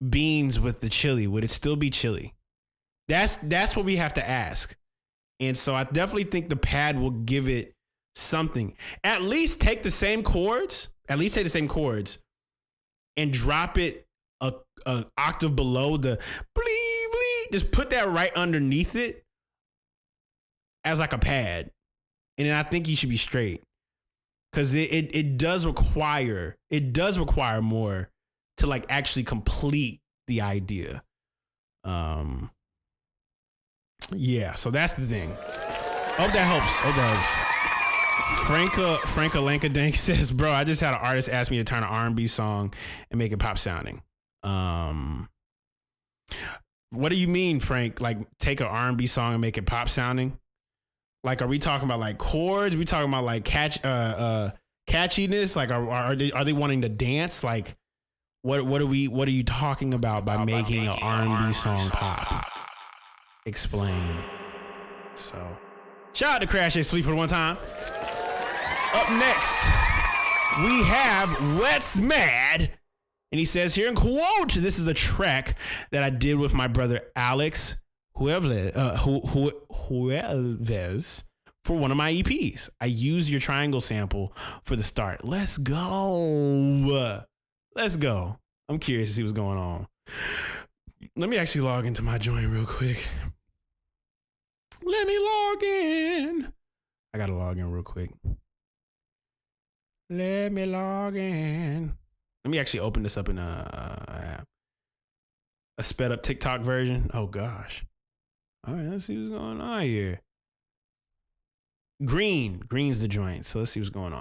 beans with the chili, would it still be chili? That's what we have to ask. And so I definitely think the pad will give it something. At least take the same chords and drop it a octave below the blee blee. Just put that right underneath it as like a pad. And then I think you should be straight. Because it does require more to like actually complete the idea. Yeah, so that's the thing. Hope that helps. Franka Lankadank says, bro, I just had an artist ask me to turn an R&B song and make it pop sounding. What do you mean, Frank? Like take an R&B song and make it pop sounding? Like, are we talking about like chords? Are we talking about like catchiness? Like, are they wanting to dance? Like, what are you talking about by making an R&B song pop? Explain. So, shout out to Crash X Fleet for the one time. Up next, we have What's Mad, and he says here in quote, "This is a track that I did with my brother Alex Huelves for one of my EPs. I used your triangle sample for the start. Let's go. I'm curious to see what's going on. Let me actually log into my joint real quick. Let me log in. I gotta log in real quick. Let me log in. Let me actually open this up in a sped up TikTok version. Oh gosh. All right, let's see what's going on here. Green's the joint. So let's see what's going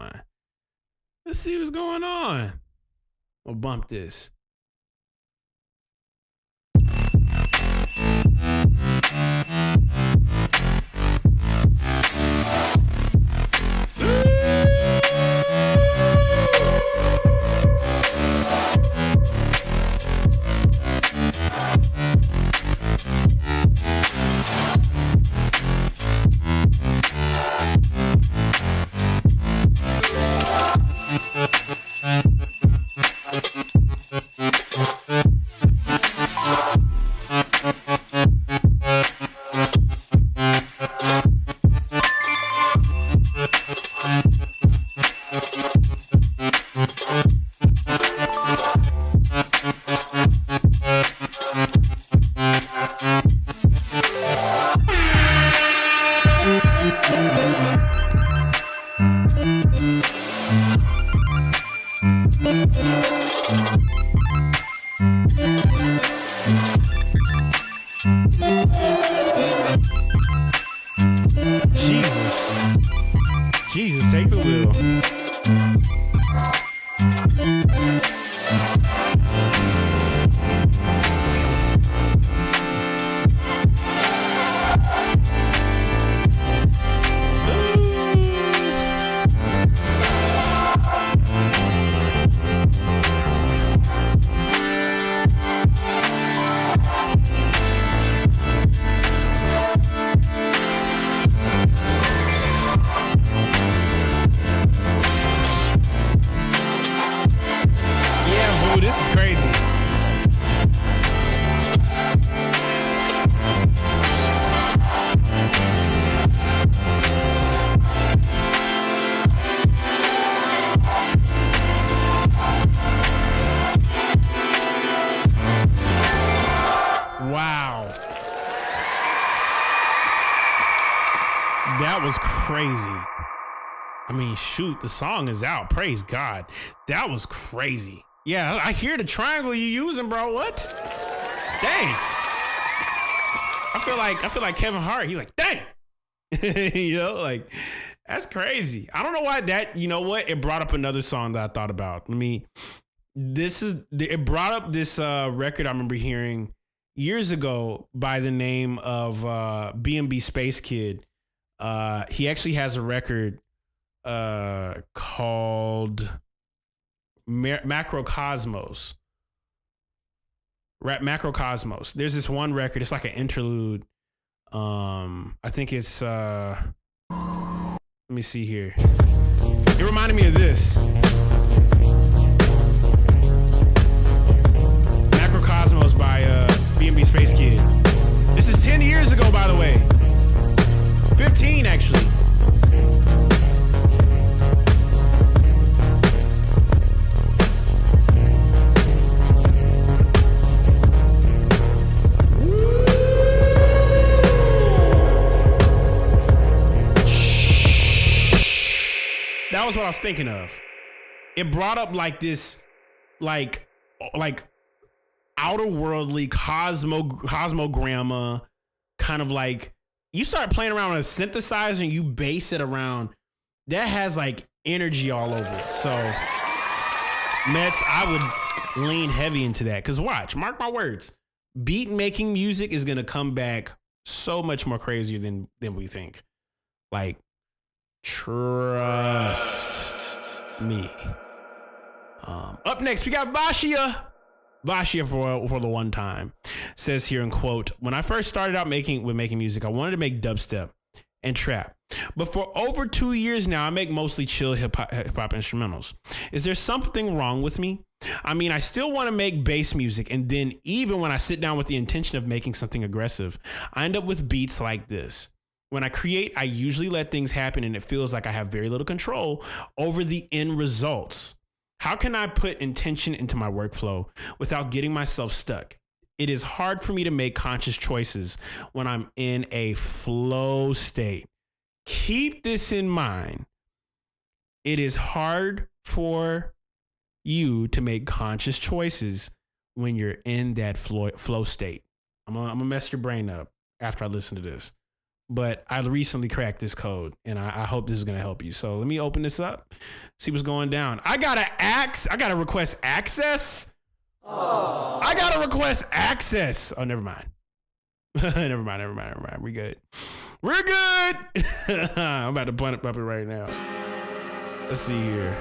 on. We'll bump this. Jesus, take the wheel. This is crazy. Wow. That was crazy. I mean, shoot, the song is out. Praise God. That was crazy. Yeah, I hear the triangle you using, bro. What? Dang. I feel like Kevin Hart. He's like, dang. You know, like, that's crazy. I don't know why that, you know what? It brought up another song that I thought about. It brought up this record I remember hearing years ago by the name of B&B Space Kid. He actually has a record called Macrocosmos. Macrocosmos. There's this one record. It's like an interlude. I think it's let me see here. It reminded me of this. Macrocosmos by B&B Space Kid. This is 10 years ago, by the way. 15 actually. That was what I was thinking of. It brought up like this, like outer worldly cosmogramma, kind of like you start playing around with a synthesizer and you base it around that has like energy all over it. So Mets, I would lean heavy into that because watch, mark my words, beat making music is gonna come back so much more crazier than we think. Like, trust me. Up next, we got Vashia. Vashia for the one time says here in quote, when I first started out making music, I wanted to make dubstep and trap. But for over 2 years now, I make mostly chill hip hop instrumentals. Is there something wrong with me? I mean, I still want to make bass music. And then even when I sit down with the intention of making something aggressive, I end up with beats like this. When I create, I usually let things happen and it feels like I have very little control over the end results. How can I put intention into my workflow without getting myself stuck? It is hard for me to make conscious choices when I'm in a flow state. Keep this in mind. It is hard for you to make conscious choices when you're in that flow state. I'm gonna mess your brain up after I listen to this. But I recently cracked this code, and I hope this is gonna help you. So let me open this up, see what's going down. I gotta request access. Oh. I gotta request access. Oh, never mind. never mind. We're good. I'm about to punt it right now. Let's see here.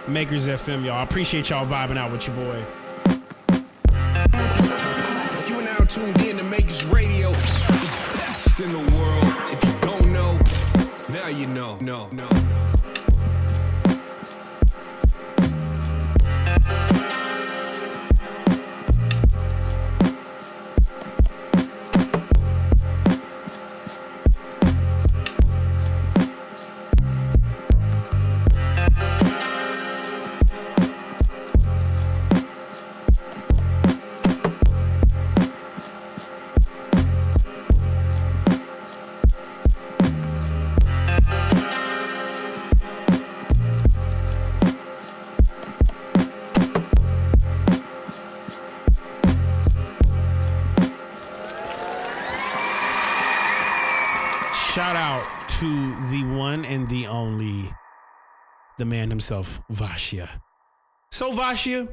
Makers FM, y'all. I appreciate y'all vibing out with your boy. You are now tuned in to Makers Radio, the best in the world. If you don't know, now you know. No. Shout out to the one and the only, the man himself, Vashia. So Vashia,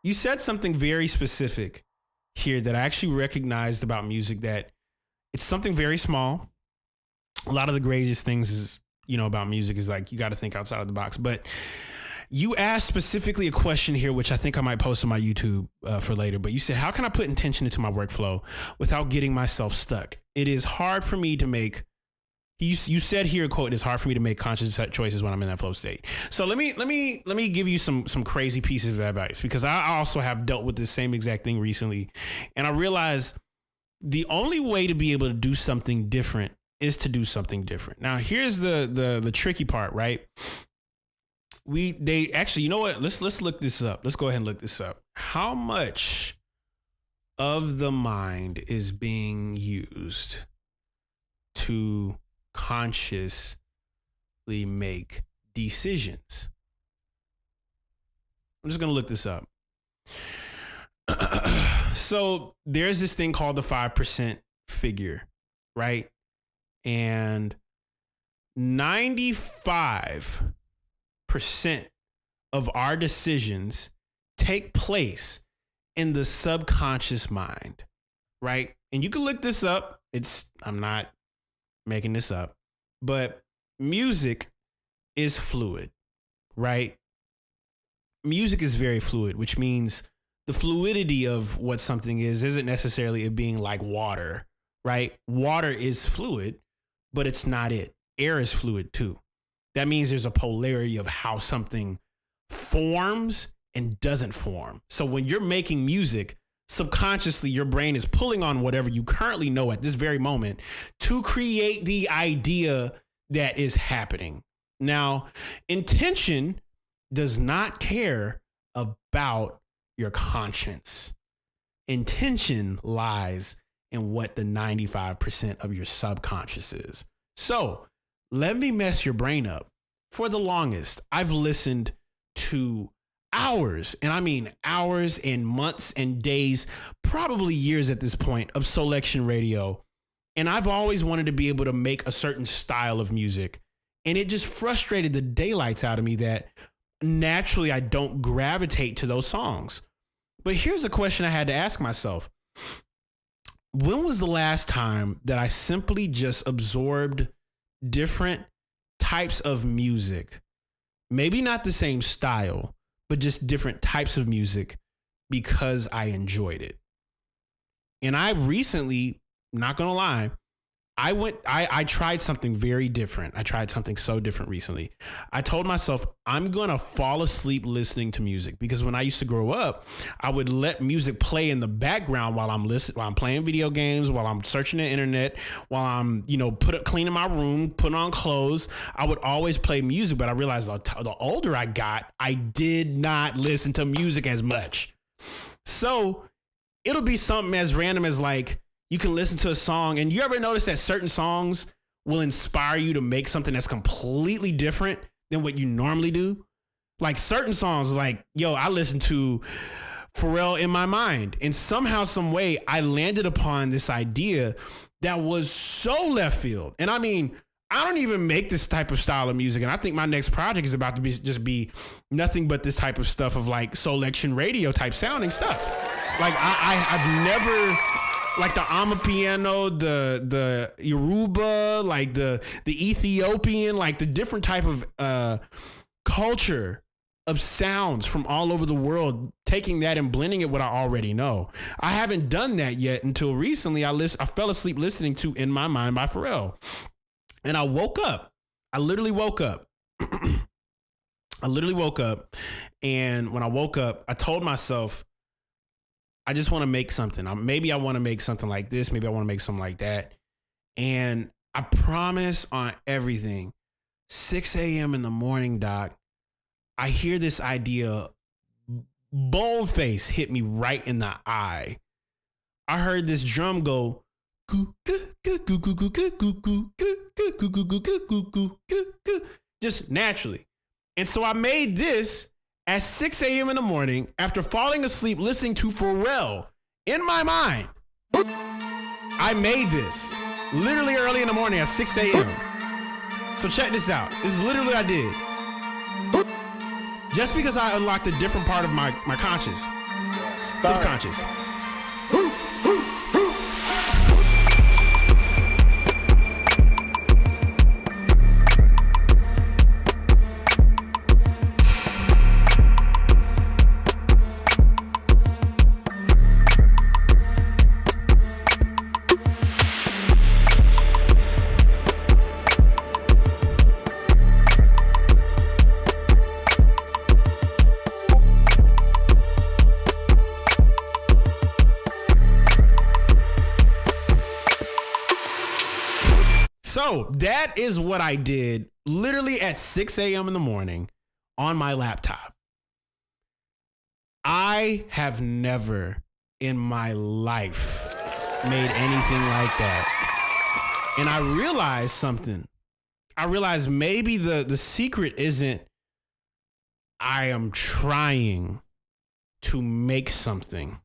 you said something very specific here that I actually recognized about music, that it's something very small. A lot of the greatest things is, about music is like, you got to think outside of the box. But you asked specifically a question here, which I think I might post on my YouTube for later. But you said, how can I put intention into my workflow without getting myself stuck? It is hard for me to make. You said here, quote, it's hard for me to make conscious choices when I'm in that flow state. So let me give you some crazy pieces of advice, because I also have dealt with this same exact thing recently. And I realized the only way to be able to do something different is to do something different. Now, here's the tricky part, right? They actually, you know what? Let's look this up. Let's go ahead and look this up. How much of the mind is being used to consciously make decisions? I'm just going to look this up. So there's this thing called the 5% figure, right? And 95% of our decisions take place in the subconscious mind, right? And you can look this up. I'm not making this up, but music is fluid, right? Music is very fluid, which means the fluidity of what something isn't necessarily it being like water, right? Water is fluid, but it's not it. Air is fluid too. That means there's a polarity of how something forms and doesn't form. So when you're making music, subconsciously, your brain is pulling on whatever you currently know at this very moment to create the idea that is happening. Now, intention does not care about your conscience. Intention lies in what the 95% of your subconscious is. So let me mess your brain up. For the longest, I've listened to hours, and I mean hours and months and days, probably years at this point, of selection radio. And I've always wanted to be able to make a certain style of music. And it just frustrated the daylights out of me that naturally I don't gravitate to those songs. But here's a question I had to ask myself. When was the last time that I simply just absorbed different types of music? Maybe not the same style, but just different types of music because I enjoyed it. And I recently, not gonna lie, I tried something very different. I tried something so different recently. I told myself I'm going to fall asleep listening to music, because when I used to grow up, I would let music play in the background while I'm playing video games, while I'm searching the internet, while I'm, cleaning my room, putting on clothes. I would always play music, but I realized the older I got, I did not listen to music as much. So it'll be something as random as like, you can listen to a song, and you ever notice that certain songs will inspire you to make something that's completely different than what you normally do? Like certain songs, like, I listen to Pharrell In My Mind, and somehow, some way, I landed upon this idea that was so left field. And I mean, I don't even make this type of style of music, and I think my next project is about to be nothing but this type of stuff of like selection radio type sounding stuff. Like I've never... Like the Amapiano, the Yoruba, like the Ethiopian, like the different type of culture of sounds from all over the world, taking that and blending it with what I already know. I haven't done that yet until recently. I fell asleep listening to In My Mind by Pharrell. And I woke up. I literally woke up. And when I woke up, I told myself, I just want to make something. Maybe I want to make something like this. Maybe I want to make something like that. And I promise on everything, 6 a.m. in the morning, Doc, I hear this idea, boldface, hit me right in the eye. I heard this drum go, just naturally. And so I made this at 6 a.m. in the morning, after falling asleep listening to Pharrell In My Mind. I made this literally early in the morning at 6 a.m. So check this out. This is literally what I did. Just because I unlocked a different part of my conscious, subconscious. So that is what I did literally at 6 a.m. in the morning on my laptop. I have never in my life made anything like that. And I realized something. I realized maybe the secret isn't I am trying to make something,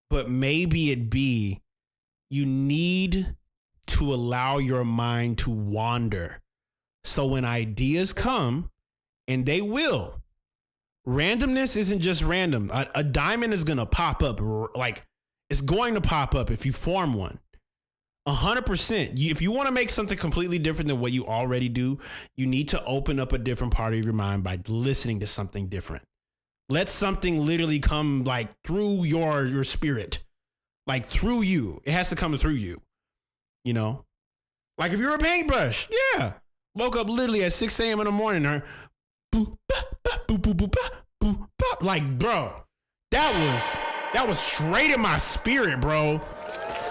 but maybe it be you need to allow your mind to wander. So when ideas come, and they will, randomness isn't just random. A diamond is going to pop up. Like, it's going to pop up if you form one. 100%. If you want to make something completely different than what you already do, you need to open up a different part of your mind by listening to something different. Let something literally come like through your spirit, like through you. It has to come through you. You know, like if you're a paintbrush, yeah. Woke up literally at 6 a.m. in the morning, like, bro, that was straight in my spirit, bro.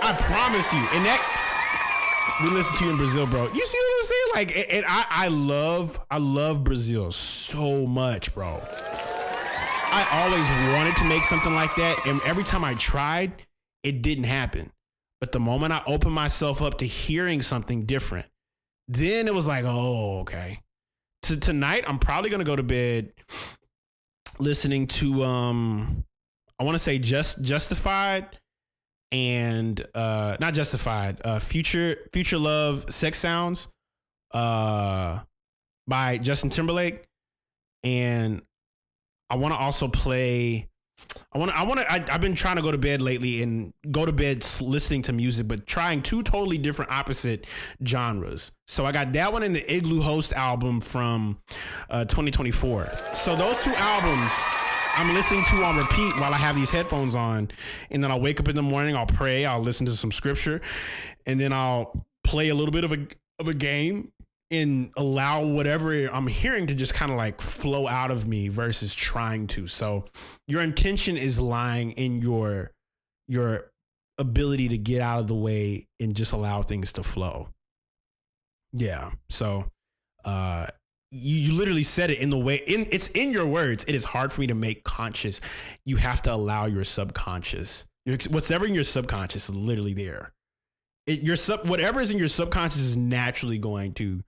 I promise you. And that we listen to you in Brazil, bro. You see what I'm saying? Like, and I love Brazil so much, bro. I always wanted to make something like that, and every time I tried, it didn't happen. But the moment I opened myself up to hearing something different, then it was like, oh, okay. tonight, I'm probably gonna go to bed listening to I want to say Justified and not Justified, Future Love, Sex Sounds by Justin Timberlake. And I want to also play I've been trying to go to bed lately and go to bed listening to music, but trying two totally different opposite genres. So I got that one and the Igloo Host album from 2024. So those two albums I'm listening to on repeat while I have these headphones on. And then I'll wake up in the morning, I'll pray, I'll listen to some scripture, and then I'll play a little bit of a game and allow whatever I'm hearing to just kind of like flow out of me versus trying to. So your intention is lying in your ability to get out of the way and just allow things to flow. Yeah. So you literally said it in the way, it's in your words. It is hard for me to make conscious. You have to allow your subconscious. Whatever in your subconscious is literally there. Whatever is in your subconscious is naturally going to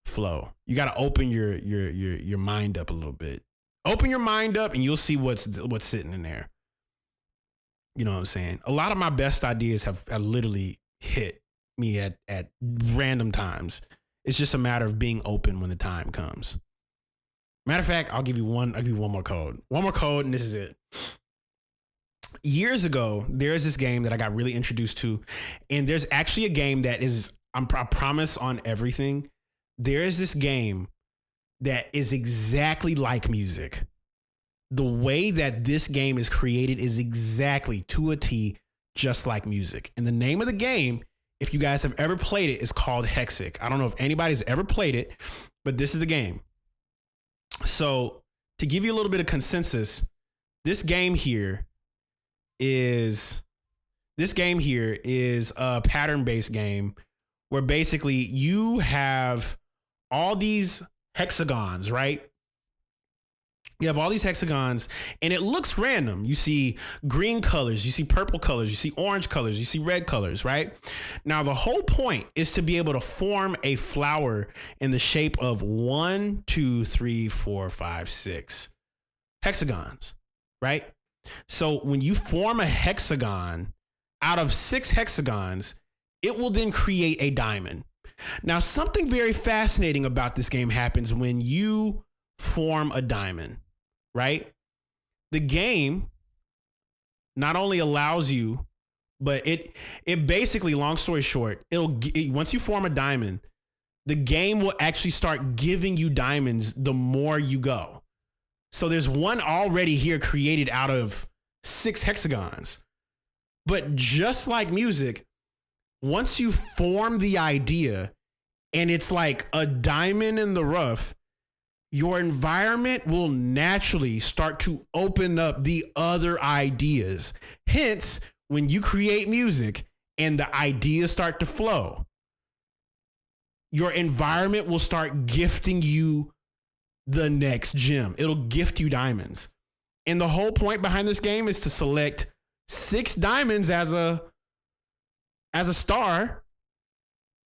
flow. You got to open your mind up a little bit. Open your mind up and you'll see what's sitting in there. You know what I'm saying? A lot of my best ideas have literally hit me at random times. It's just a matter of being open when the time comes. Matter of fact, I'll give you one more code. One more code, and this is it. Years ago, there's this game that I got really introduced to, and there's actually a game that is, I promise on everything, there is this game that is exactly like music. The way that this game is created is exactly to a T, just like music. And the name of the game, if you guys have ever played it, is called Hexic. I don't know if anybody's ever played it, but this is the game. So to give you a little bit of consensus, this game here is a pattern-based game where basically you have all these hexagons, right? You have all these hexagons and it looks random. You see green colors, you see purple colors, you see orange colors, you see red colors, right? Now, the whole point is to be able to form a flower in the shape of 1, 2, 3, 4, 5, 6 hexagons, right? So when you form a hexagon out of 6 hexagons, it will then create a diamond. Now, something very fascinating about this game happens when you form a diamond, right? The game not only allows you, but it basically, long story short, once you form a diamond, the game will actually start giving you diamonds the more you go. So there's one already here created out of 6 hexagons. But just like music, once you form the idea and it's like a diamond in the rough, your environment will naturally start to open up the other ideas. Hence, when you create music and the ideas start to flow, your environment will start gifting you the next gem. It'll gift you diamonds. And the whole point behind this game is to select 6 diamonds as a star,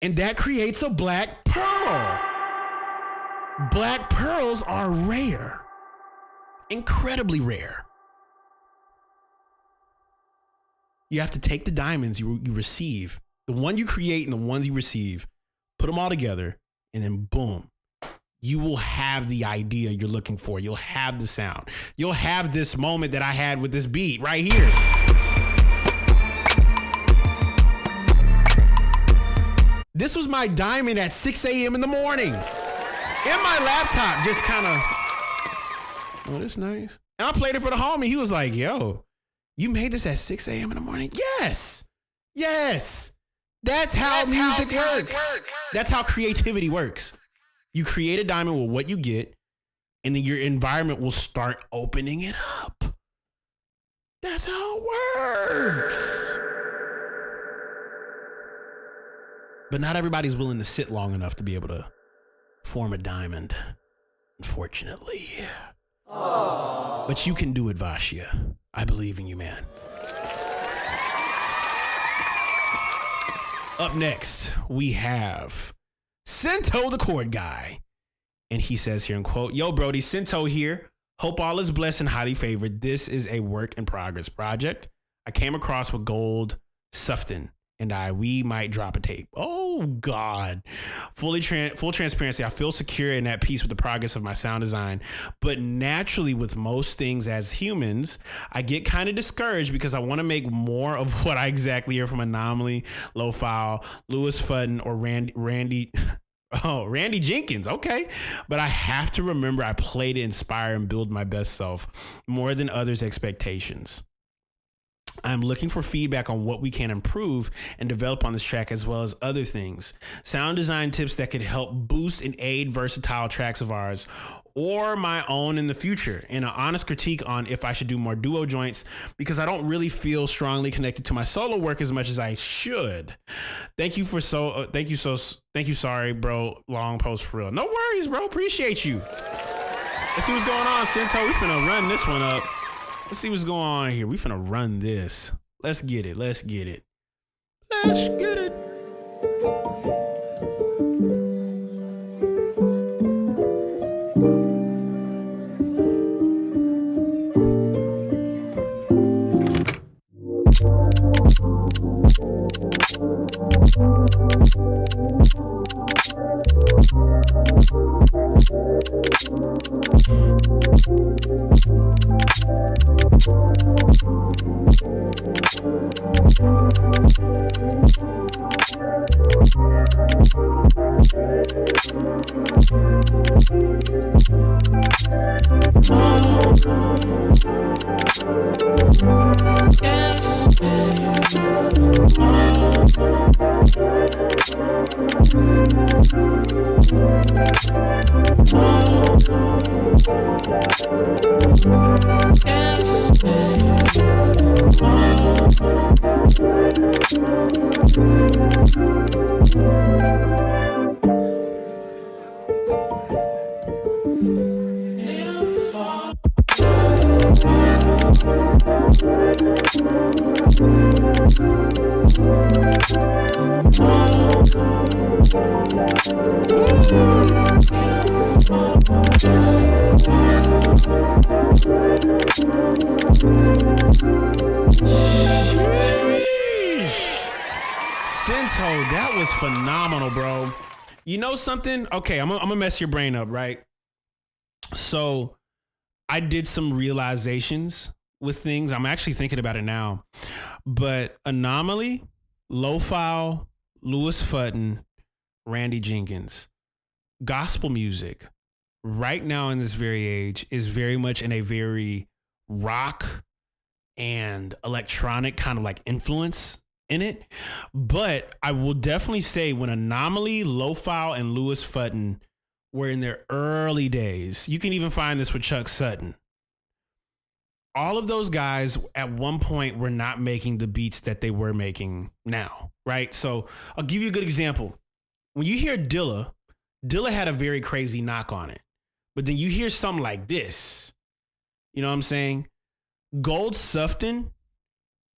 and that creates a black pearl. Black pearls are rare, incredibly rare. You have to take the diamonds you receive, the one you create and the ones you receive, put them all together, and then boom, you will have the idea you're looking for. You'll have the sound. You'll have this moment that I had with this beat right here. This was my diamond at 6 a.m. in the morning. And my laptop just kind of, oh, that's nice. And I played it for the homie. He was like, yo, you made this at 6 a.m. in the morning? Yes. Yes. That's how music works. That's how creativity works. You create a diamond with what you get, and then your environment will start opening it up. That's how it works. But not everybody's willing to sit long enough to be able to form a diamond, unfortunately. Aww. But you can do it, Vashia. I believe in you, man. Up next, we have Cento the Chord Guy. And he says here in quote, "Yo, Brody, Cinto here. Hope all is blessed and highly favored. This is a work in progress project. I came across with Gold Sufton and we might drop a tape." Oh God. Full transparency. I feel secure in that piece with the progress of my sound design. But naturally with most things as humans, I get kind of discouraged because I want to make more of what I exactly hear from Anomaly, Lo-Fi, Lewis Futton, or Randy Jenkins. Okay. But I have to remember I play to inspire and build my best self more than others' expectations. I'm looking for feedback on what we can improve and develop on this track, as well as other things. Sound design tips that could help boost and aid versatile tracks of ours or my own in the future, and an honest critique on if I should do more duo joints, because I don't really feel strongly connected to my solo work as much as I should. Thank you. Sorry, bro. Long post for real. No worries, bro. Appreciate you. Let's see what's going on, Cinto. We finna run this one up. Let's see what's going on here. We finna run this. Let's get it. Let's get it. Let's get it. Cinto, that was phenomenal, bro. You know something? Okay, I'm gonna mess your brain up, right? So I did some realizations with things. I'm actually thinking about it now. But Anomaly, Lo-Fi, Lewis Futton, Randy Jenkins, gospel music right now in this very age is very much in a very rock and electronic kind of like influence in it. But I will definitely say when Anomaly, Lo-Fi, and Lewis Futton were in their early days, you can even find this with Chuck Sutton. All of those guys at one point were not making the beats that they were making now, right? So I'll give you a good example. When you hear Dilla had a very crazy knock on it. But then you hear something like this. You know what I'm saying? Gold Sufton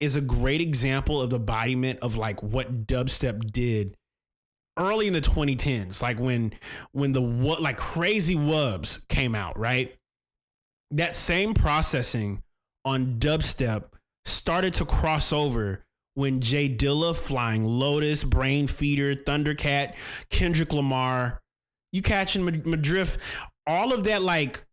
is a great example of the embodiment of like what dubstep did early in the 2010s, like when the like Crazy Wubs came out, right? That same processing on dubstep started to cross over when Jay Dilla, Flying Lotus, Brain Feeder, Thundercat, Kendrick Lamar, you catching my drift, all of that like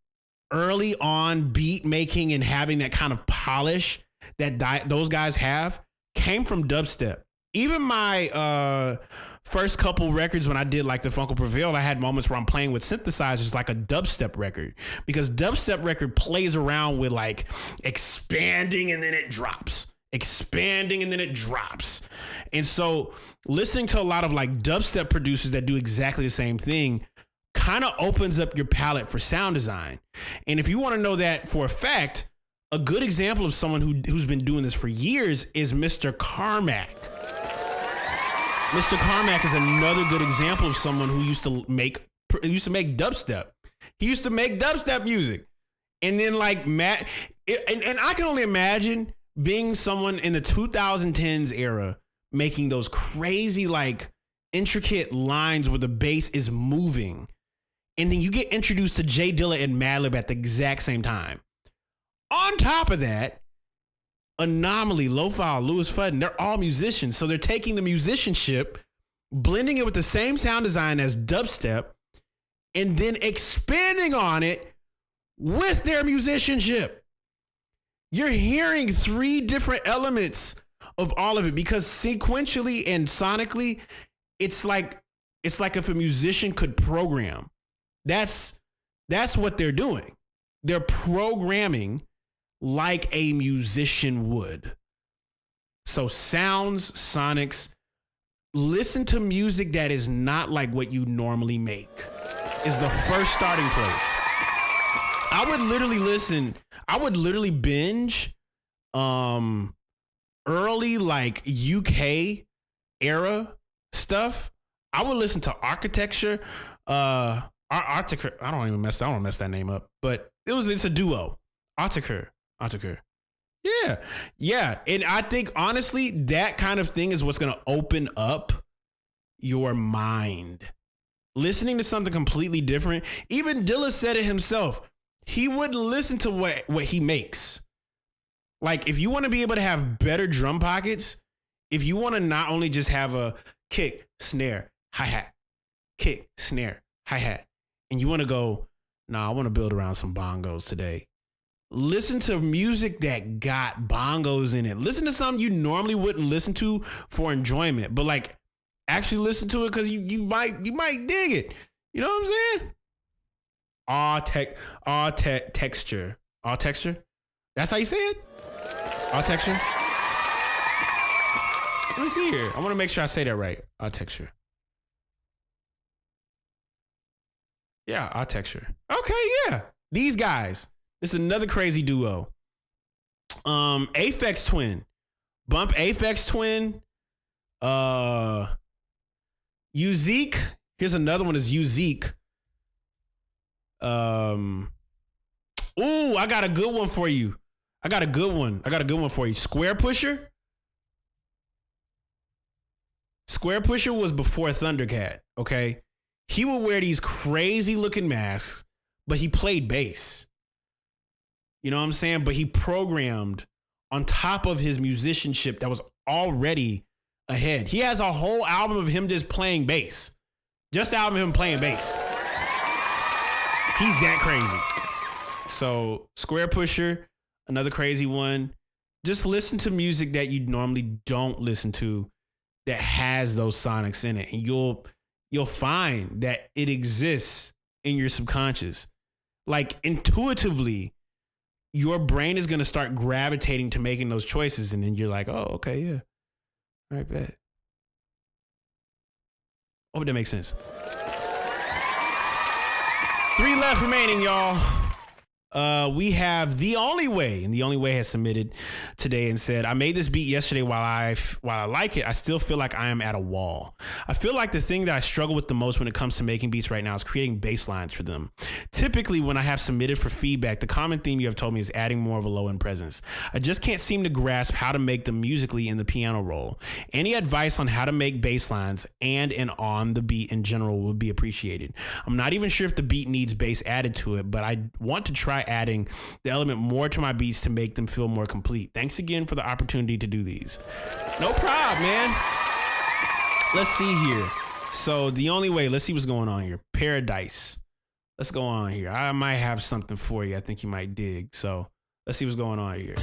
early on beat making and having that kind of polish that those guys have came from dubstep. Even my first couple records when I did like the Funko Prevail, I had moments where I'm playing with synthesizers like a dubstep record, because dubstep record plays around with like expanding and then it drops, expanding and then it drops. And so listening to a lot of like dubstep producers that do exactly the same thing kind of opens up your palette for sound design. And if you want to know that for a fact, a good example of someone who's been doing this for years is Mr. Carmack. Mr. Carmack is another good example of someone who used to make dubstep. He used to make dubstep music. And then like Matt, and I can only imagine being someone in the 2010s era making those crazy like intricate lines where the bass is moving. And then you get introduced to Jay Dilla and Madlib at the exact same time. On top of that, Anomaly, Lo-Fi, Louis Fudden, they're all musicians. So they're taking the musicianship, blending it with the same sound design as dubstep, and then expanding on it with their musicianship. You're hearing 3 different elements of all of it because sequentially and sonically, it's like if a musician could program. That's what they're doing. They're programming like a musician would. So sounds, sonics, listen to music that is not like what you normally make is the first starting place. I would literally binge early like UK era stuff. I would listen to Architecture, Architecture. I don't mess that name up, but it's a duo. Architecture. Yeah. And I think honestly, that kind of thing is what's going to open up your mind. Listening to something completely different. Even Dilla said it himself. He wouldn't listen to what he makes. Like, if you want to be able to have better drum pockets, if you want to not only just have a kick, snare, hi-hat, kick, snare, hi-hat, and you want to go, I want to build around some bongos today. Listen to music that got bongos in it. Listen to something you normally wouldn't listen to for enjoyment, but like actually listen to it because you might dig it. You know what I'm saying? Texture. All texture? That's how you say it? All texture? Let me see here. I want to make sure I say that right. All texture. Yeah, all texture. Okay, yeah. These guys. This is another crazy duo. Aphex Twin. Bump Aphex Twin. Uzeek. Here's another one is Uzeek. I got a good one for you. I got a good one for you. Square Pusher. Square Pusher was before Thundercat, okay? He would wear these crazy looking masks, but he played bass. You know what I'm saying? But he programmed on top of his musicianship that was already ahead. He has a whole album of him just playing bass. Just an album of him playing bass. He's that crazy. So Square Pusher, another crazy one. Just listen to music that you normally don't listen to that has those sonics in it. And you'll find that it exists in your subconscious. Like intuitively, your brain is going to start gravitating to making those choices. And then you're like, oh, okay, yeah. All right, bet. Hope that makes sense. 3 left remaining, y'all. We have The Only Way, and The Only Way has submitted today and said, I made this beat yesterday. While I like it, I still feel like I am at a wall. I feel like the thing that I struggle with the most when it comes to making beats right now is creating bass lines for them. Typically, when I have submitted for feedback, the common theme you have told me is adding more of a low-end presence. I just can't seem to grasp how to make them musically in the piano roll. Any advice on how to make bass lines and on the beat in general would be appreciated. I'm not even sure if the beat needs bass added to it, but I want to try adding the element more to my beats to make them feel more complete. Thanks again for the opportunity to do these. No problem, man. Let's see here. So The Only Way, let's see what's going on here. Paradise. Let's go on here. I might have something for you I think you might dig. So let's see what's going on here.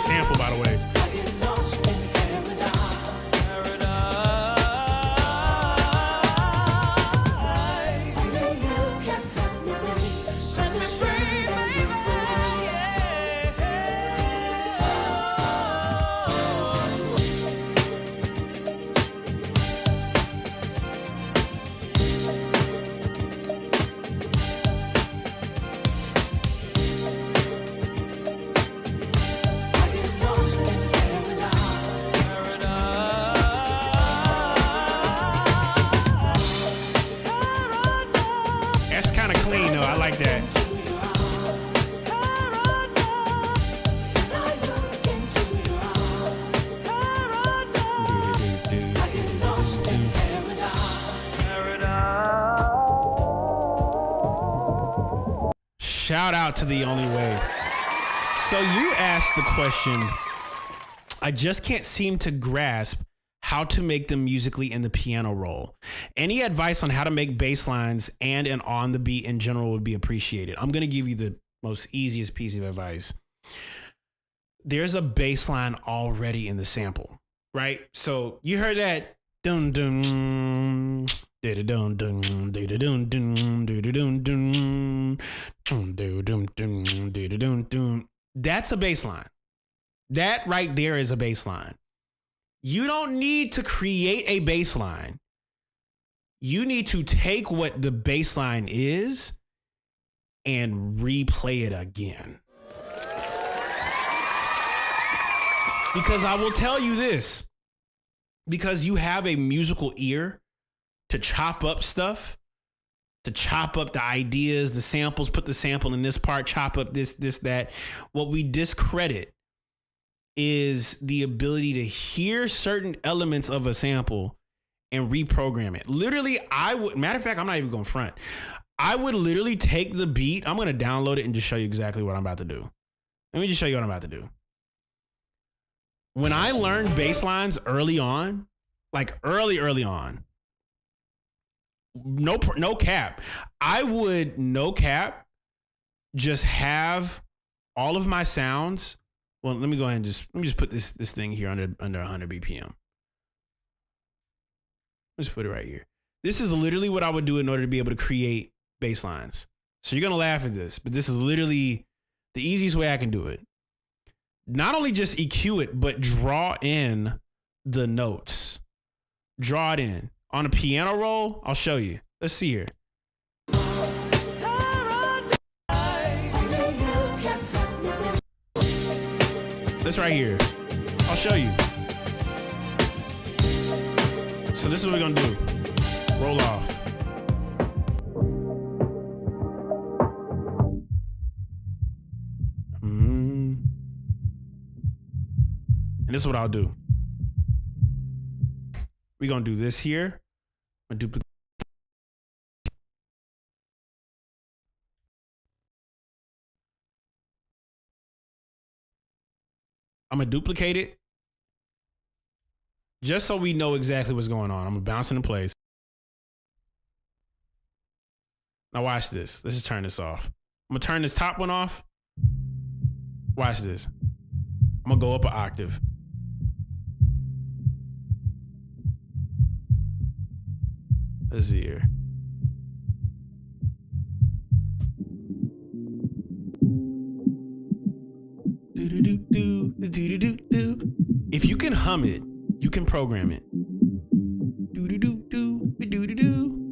Sample, by the way. Shout out to The Only Way. So you asked the question, I just can't seem to grasp how to make them musically in the piano roll. Any advice on how to make bass lines and an on the beat in general would be appreciated. I'm going to give you the most easiest piece of advice. There's a bass line already in the sample, right? So you heard that dun dun dun dun dun dun dun dun dun dun dun. That's a bass line. That right there is a bass line. You don't need to create a bass line. You need to take what the bass line is and replay it again. Because I will tell you this, because you have a musical ear to chop up stuff, to chop up the ideas, the samples, put the sample in this part, chop up this, that. What we discredit is the ability to hear certain elements of a sample and reprogram it. Literally, matter of fact, I'm not even going front. I would literally take the beat. I'm going to download it and just show you exactly what I'm about to do. Let me just show you what I'm about to do. When I learned bass lines early on, like early on, no cap, I would, no cap, just have all of my sounds. Well, let me go ahead and let me just put this thing here under 100 BPM. Let's put it right here. This is literally what I would do in order to be able to create bass lines. So you're going to laugh at this, but this is literally the easiest way I can do it. Not only just EQ it, but draw in the notes. Draw it in. On a piano roll, I'll show you. Let's see here. This right here. I'll show you. So this is what we're going to do. Roll off. And this is what I'll do. We're going to do this here. I'm going to duplicate it just so we know exactly what's going on. I'm going to bounce it in place. Now watch this. Let's just turn this off. I'm going to turn this top one off. Watch this. I'm going to go up an octave. Let's see here. If you can hum it, you can program it.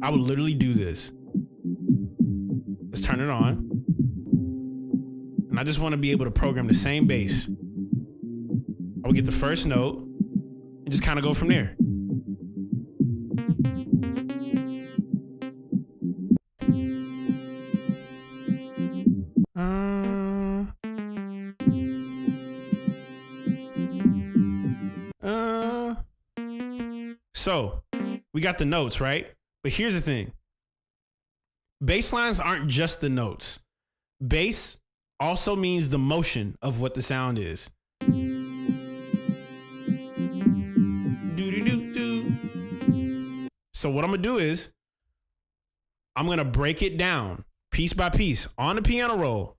I would literally do this. Let's turn it on. And I just want to be able to program the same bass. I would get the first note and just kind of go from there. So we got the notes, right? But here's the thing. Bass lines aren't just the notes. Bass also means the motion of what the sound is. So what I'm going to do is I'm going to break it down piece by piece on the piano roll.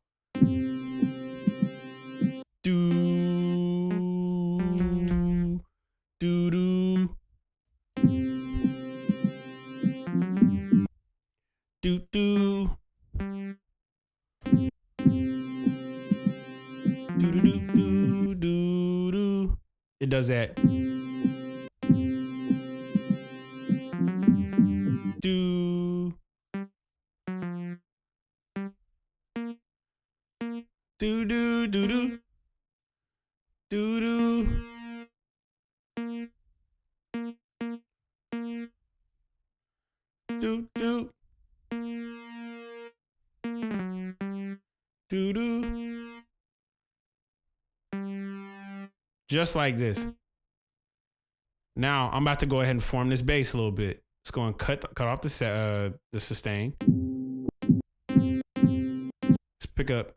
It does that. Just like this. Now I'm about to go ahead and form this bass a little bit. Let's go and cut off the sustain. Let's Pick up.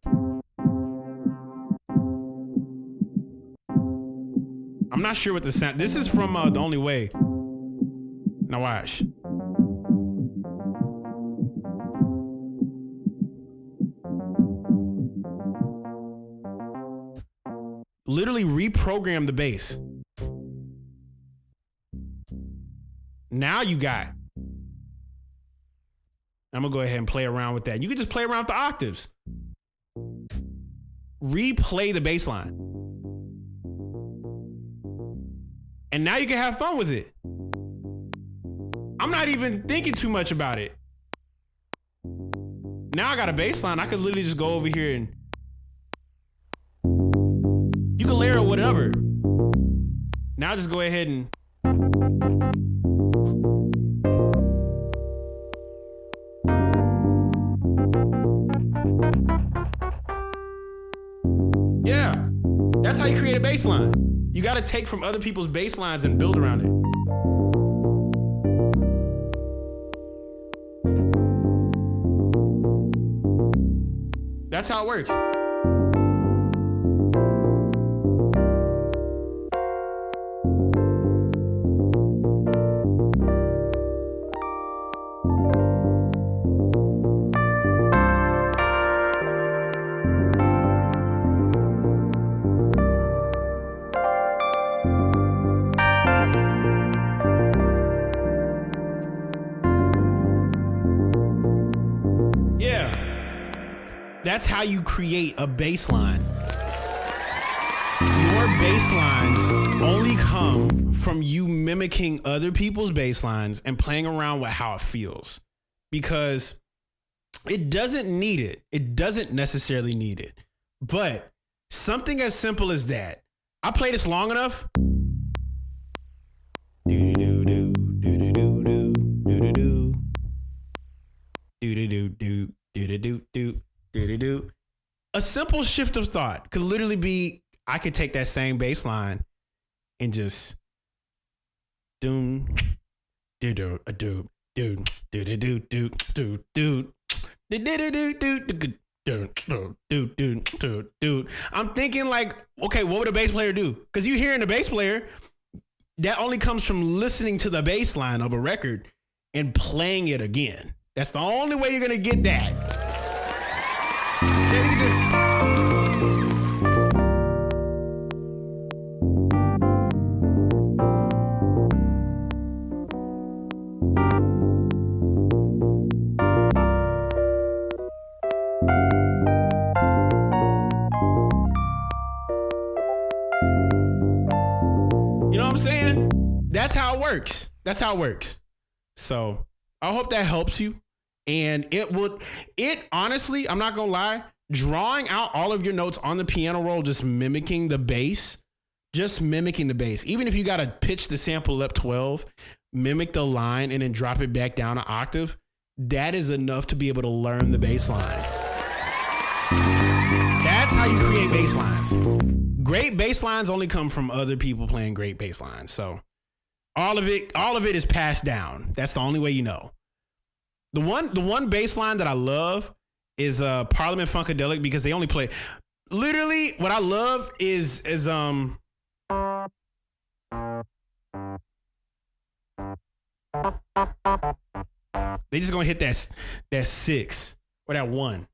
I'm not sure what the sound. This is from The Only Way. Now watch. Literally reprogram the bass. Now you got. I'm gonna go ahead and play around with that. You can just play around with the octaves. Replay the bass line. And now you can have fun with it. I'm not even thinking too much about it. Now I got a bass line. I could literally just go over here and you can layer whatever. Now just go ahead and yeah, that's how you create a bass line. You got to take from other people's bass lines and build around it. That's how it works. That's how you create a bass line. Your bass lines only come from you mimicking other people's bass lines and playing around with how it feels. Because it doesn't need it. It doesn't necessarily need it. But something as simple as that. I play this long enough. Do-do-do-do, do-do-do-do, do-do-do. Do-do-do-do, do-do-do-do. A simple shift of thought could literally be, I could take that same bass line and just doom do do do do do do do do do do. I'm thinking like, okay, what would a bass player do? Because you hearing the bass player, that only comes from listening to the bass line of a record and playing it again. That's the only way you're gonna get that. Yeah, you can just. You know what I'm saying? That's how it works. That's how it works. So I hope that helps you. And it honestly, I'm not gonna lie, drawing out all of your notes on the piano roll, just mimicking the bass, even if you gotta pitch the sample up 12, mimic the line and then drop it back down an octave, that is enough to be able to learn the bass line. That's how you create bass lines. Great bass lines only come from other people playing great bass lines. So all of it is passed down. That's the only way you know. The one bass line that I love is Parliament Funkadelic, because they only play. Literally, what I love is they just gonna hit that 6 or that 1.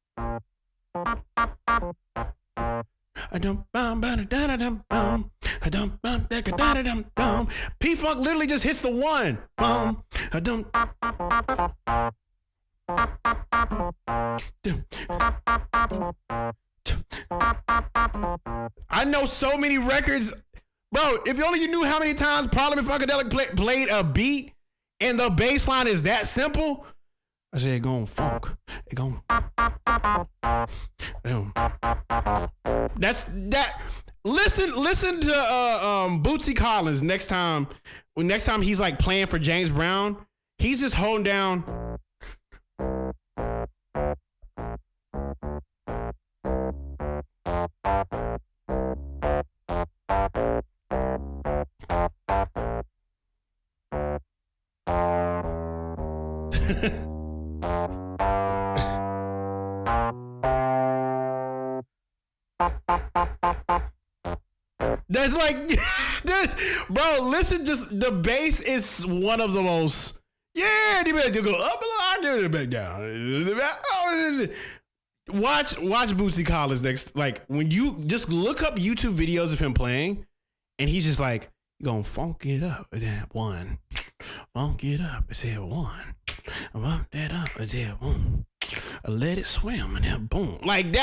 P-Funk literally just hits the 1. I know so many records, bro. If you only knew how many times Parliament Funkadelic played a beat and the bass line is that simple. I said it gon' funk. It gon'. That's that. Listen to Bootsy Collins next time. Next time he's like playing for James Brown, he's just holding down. That's like, bro, listen, just the bass is one of the most, yeah, you better go up and I do it back down. Watch Bootsy Collins next. Like, when you just look up YouTube videos of him playing, and he's just like, you gonna funk it up, one. Funk it up, it's here, one. Funk that up, it's here, one. Let it swim, and then boom. Like,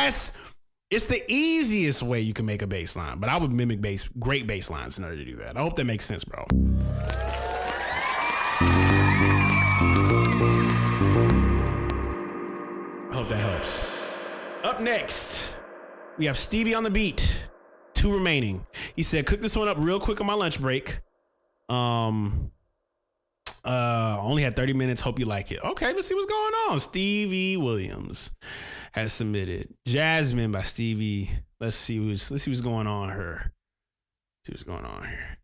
it's the easiest way you can make a bass line, but I would mimic great bass lines in order to do that. I hope that makes sense, bro. I hope that helps. Up next, we have Stevie on the beat. 2 remaining. He said, cook this one up real quick on my lunch break. Only had 30 minutes. Hope you like it. Okay, let's see what's going on. Stevie Williams has submitted Jasmine by Stevie. Let's see what's going on here. See what's going on here.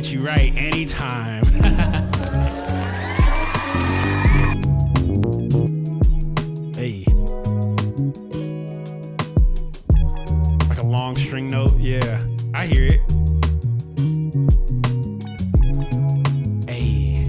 You right anytime. Hey, like a long string note. Yeah, I hear it. Hey.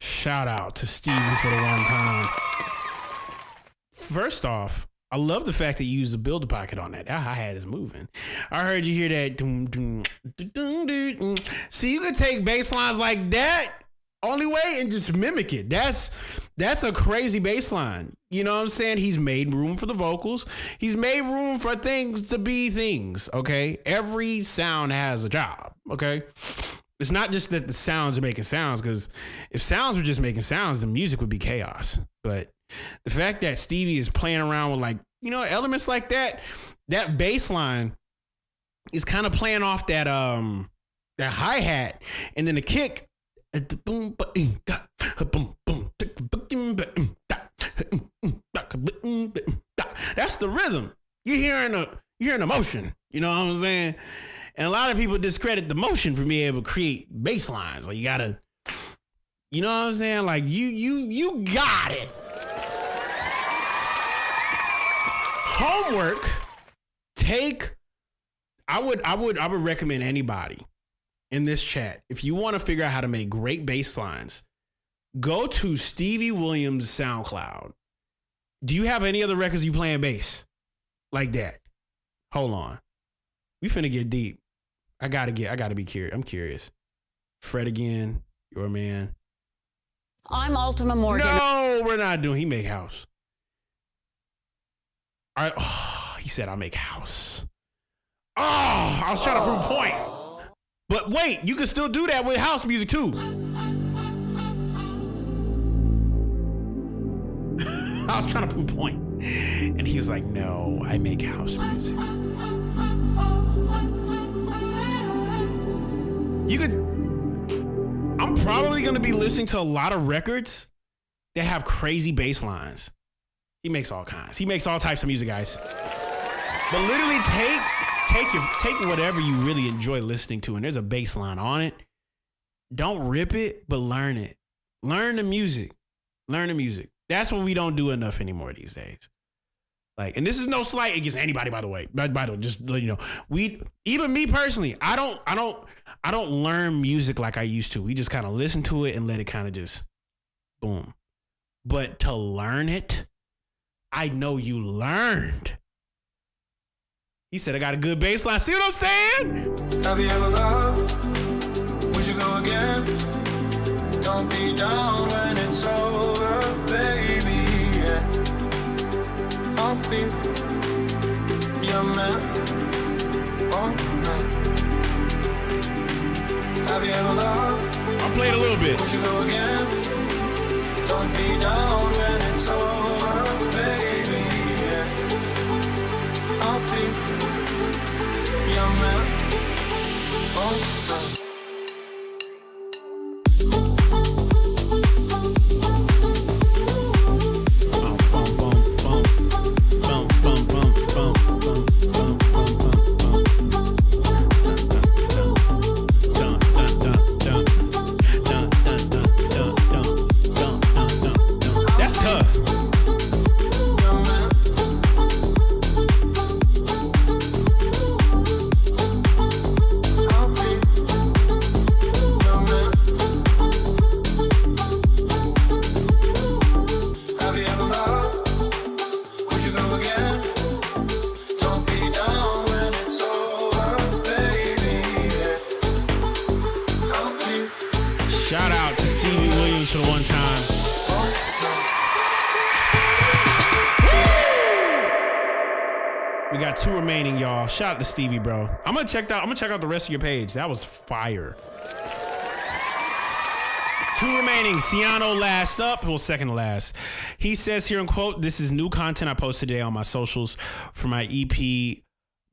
Shout out to Stevie for the one time. First off, I love the fact that you used the builder pocket on that. That hi-hat is moving. I heard you hear that. See, you can take bass lines like that only way and just mimic it. That's a crazy bass line. You know what I'm saying? He's made room for the vocals. He's made room for things to be things, okay? Every sound has a job, okay? It's not just that the sounds are making sounds, because if sounds were just making sounds, the music would be chaos. But the fact that Stevie is playing around with, like, you know, elements like that bass line is kind of playing off that hi-hat, and then the kick. That's the rhythm. You're hearing the motion. You know what I'm saying? And a lot of people discredit the motion for being able to create bass lines. Like, you gotta, you know what I'm saying? Like, you got it. Homework. I would recommend anybody in this chat, if you want to figure out how to make great bass lines, go to Stevie Williams' SoundCloud. Do you have any other records you playing bass like that? Hold on. We finna get deep. I gotta be curious. I'm curious. Fred again, your man. I'm Ultima Morgan. No, we're not doing. He make house. All right. Oh, he said I make house. Oh, I was trying to prove a point. But wait, you can still do that with house music too. I was trying to prove a point. And he was like, no, I make house music. I'm probably going to be listening to a lot of records that have crazy bass lines. He makes all kinds. He makes all types of music, guys. But literally take whatever you really enjoy listening to, and there's a bass line on it. Don't rip it, but learn it. Learn the music. Learn the music. That's what we don't do enough anymore these days. Like, and this is no slight against anybody, by the way. By the way, just let you know, even me personally, I don't learn music like I used to. We just kind of listen to it and let it kind of just boom. But to learn it, I know you learned. He said I got a good bass line. See what I'm saying? Have you ever loved? Would you go again? Don't be down when it's over, baby. Yeah. I'll be your man. Oh, man. Have you ever loved? I'll play it a little bit. Would you go again? Don't be down when it's over, baby. Yeah. I'll be your man. Oh, man. We got 2 remaining, y'all. Shout out to Stevie, bro. I'm gonna check out the rest of your page. That was fire. 2 remaining. Ciano last up. Well, second to last. He says here in quote, "This is new content I posted today on my socials for my EP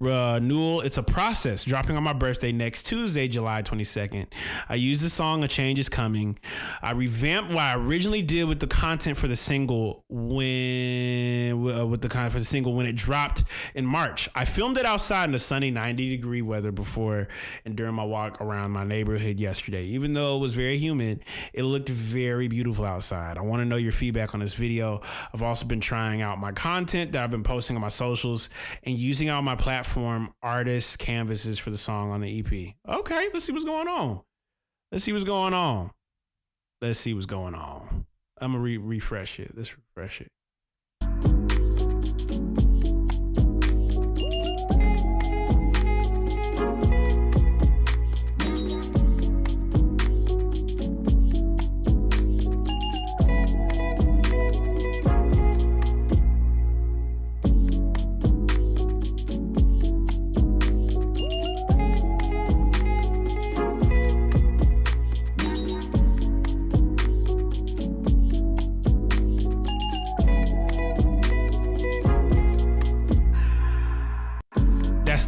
renewal. It's a process, dropping on my birthday next Tuesday, July 22nd. I used the song A Change Is Coming. I revamped what I originally did with the content for the single when it dropped in March. I filmed it outside in the sunny 90-degree weather before and during my walk around my neighborhood yesterday. Even though it was very humid, it looked very beautiful outside. I want to know your feedback on this video. I've also been trying out my content that I've been posting on my socials and using out my platform artists canvases for the song on the EP." Okay, let's see what's going on. I'm gonna refresh it. Let's refresh it.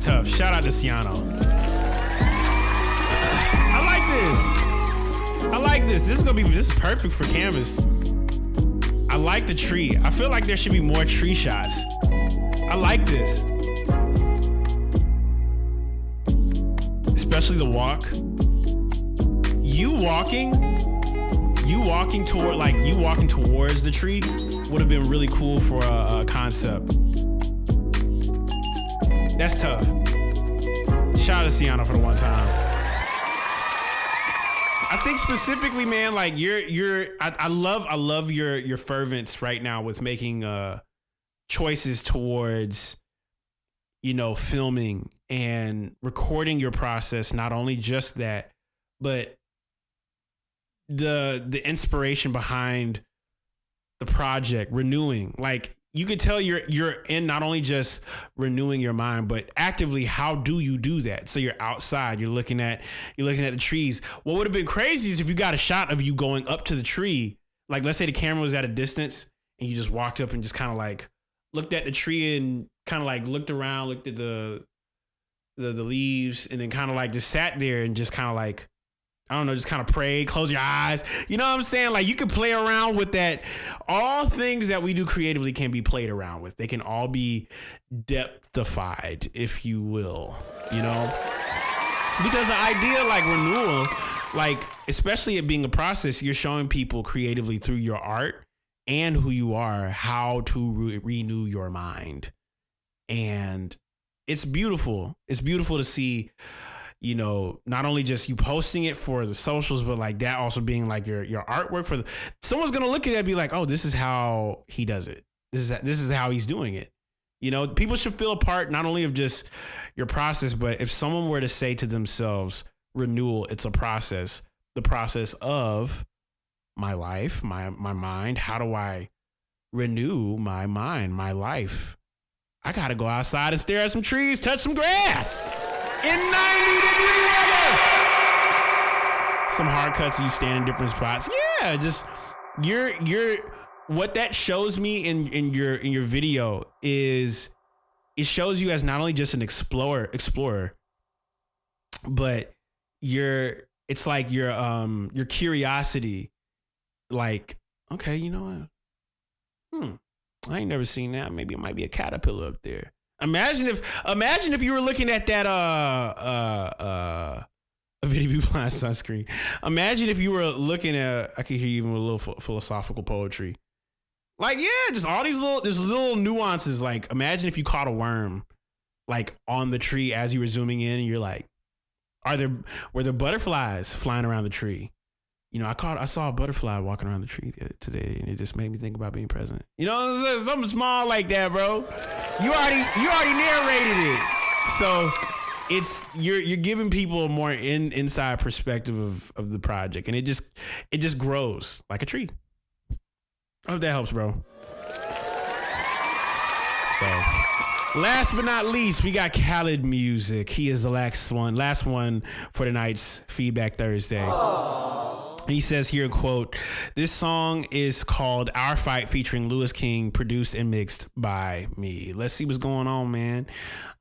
Tough. Shout out to Ciano. I like this. This is perfect for canvas. I like the tree. I feel like there should be more tree shots. I like this. Especially the walk. You walking towards the tree would have been really cool for a concept. That's tough. Shout out to Ciano for the one time. I think specifically, man, like I love your fervence right now with making choices towards, filming and recording your process. Not only just that, but the inspiration behind the project, renewing. Like, you could tell you're in not only just renewing your mind, but actively, how do you do that? So you're outside, you're looking at the trees. What would have been crazy is if you got a shot of you going up to the tree. Like, let's say the camera was at a distance and you just walked up and just kind of like looked at the tree and kind of like looked around, looked at the leaves, and then kind of like just sat there and just kind of like I don't know, just kind of pray, close your eyes. You know what I'm saying? Like, you can play around with that. All things that we do creatively can be played around with. They can all be depthified, if you will, you know? Because the idea, like, renewal, like, especially it being a process, you're showing people creatively through your art and who you are how to renew your mind. And it's beautiful. It's beautiful to see, you know, not only just you posting it for the socials, but like that also being like your artwork for someone's going to look at it and be like, oh, this is how he does it. This is how he's doing it. You know, people should feel a part not only of just your process, but if someone were to say to themselves, renewal, it's a process, the process of my life, my mind. How do I renew my mind, my life? I got to go outside and stare at some trees, touch some grass in 90-degree weather. Some hard cuts, you stand in different spots. Yeah, just you're what that shows me in your video is it shows you as not only just an explorer, but it's like your curiosity. Like, okay, you know what? I ain't never seen that. Maybe it might be a caterpillar up there. Imagine if you were looking at that a video view blind sunscreen. Imagine if you were looking at, I could hear you even with a little philosophical poetry. Like, yeah, just all these little nuances. Like, imagine if you caught a worm, like on the tree as you were zooming in, and you're like, were there butterflies flying around the tree? You know, I saw a butterfly walking around the tree today, and it just made me think about being present. You know, something small like that, bro. You already narrated it, so you're giving people a more inside perspective of the project, and it just grows like a tree. I hope that helps, bro. So, last but not least, we got Khaled Music. He is the last one for tonight's Feedback Thursday. He says here, quote, this song is called Our Fight featuring Louis King, produced and mixed by me. Let's see what's going on, man.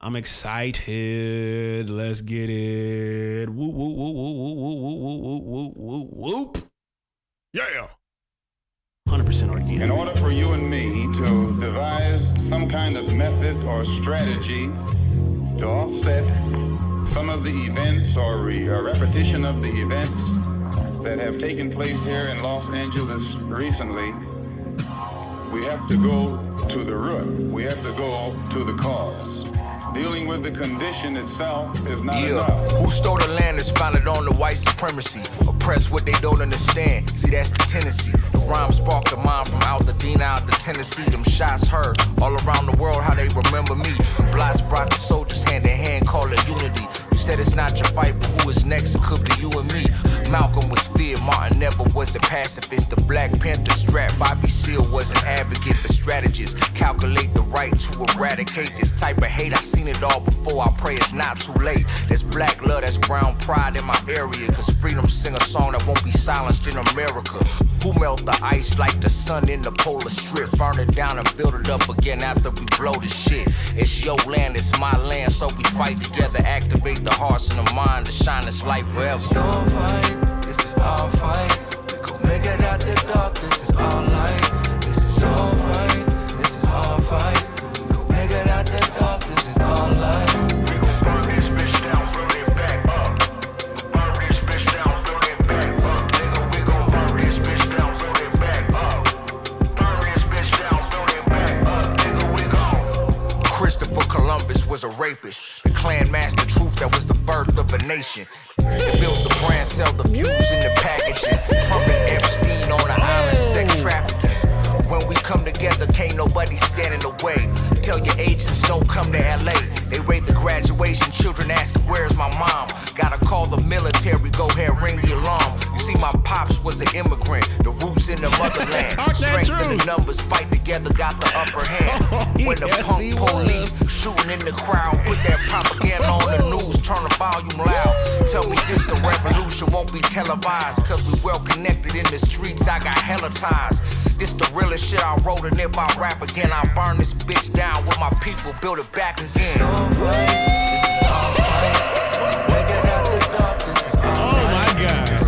I'm excited. Let's get it. Whoop, whoop, whoop, whoop, whoop, whoop, whoop, whoop, whoop. Yeah. 100% organic. In order for you and me to devise some kind of method or strategy to offset some of the events or a repetition of the events that have taken place here in Los Angeles recently, we have to go to the root. We have to go to the cause. Dealing with the condition itself is not enough. Who stole the land is founded on the white supremacy. Oppress what they don't understand. See, that's the tendency. The rhyme sparked a mind from Altadena out to Tennessee. Them shots heard all around the world, how they remember me. Them blots brought the soldiers hand in hand, call it unity. You said it's not your fight, but who is next? It could be you and me. Malcolm was feared, Martin never was a pacifist. The Black Panther strap, Bobby Seale was an advocate for strategists. Calculate the right to eradicate this type of hate. I seen it all before, I pray it's not too late. There's black love, that's brown pride in my area. Cause freedom sing a song that won't be silenced in America. Who melt the ice like the sun in the polar strip? Burn it down and build it up again after we blow the shit. It's your land, it's my land, so we fight together. Activate the hearts and the mind to shine this light forever. This is your fight, this is our fight. We gon' make it out the dark, this is our light. This is your fight, this is our fight. We gon' make it out the dark, this is our light. We gon' burn this bitch down, burn it back up. Burn this bitch down, burn it back up. Nigga, we gon' burn this bitch down, burn it back up. Burn this bitch down, burn it back up. Nigga, we gon'. Christopher Columbus was a rapist. The Klan master truth that was the birth of a nation. They built the brand, sell the views in the packaging. Trump and Epstein on the island, sex trafficking. When we come together, can't nobody stand in the way. Tell your agents don't come to LA. They raid the graduation, children asking where's my mom. Gotta call the military, go ahead, ring the alarm. You see, my pops was an immigrant, the roots in the motherland. Strength in the numbers, fight together, got the upper hand. When the punk police shooting in the crowd, put that propaganda on the news, turn the volume loud. Tell me this, the revolution won't be televised, cause we well connected in the streets, I got hella ties. This the realest shit I wrote, and if I rap again, I burn this bitch down with my people, build it back again. This is our fight. Make it out the dark, this is our light. Oh my God.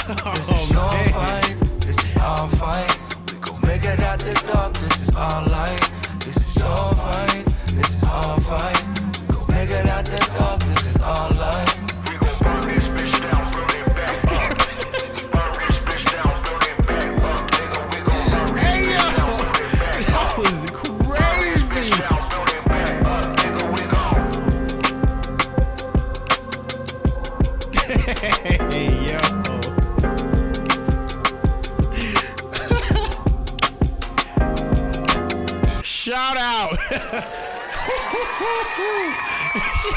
This is your fight. This is our fight. We gon' make it out the dark. This is our light. This is your fight. This is our fight. We gon' make it out the dark. This is our light. We gon' burn this bitch down, burn it back up. Burn this bitch down, burn it back up. Nigga, we gon' burn this bitch down, burn it back up. That was crazy. Hey, yo. Shout out.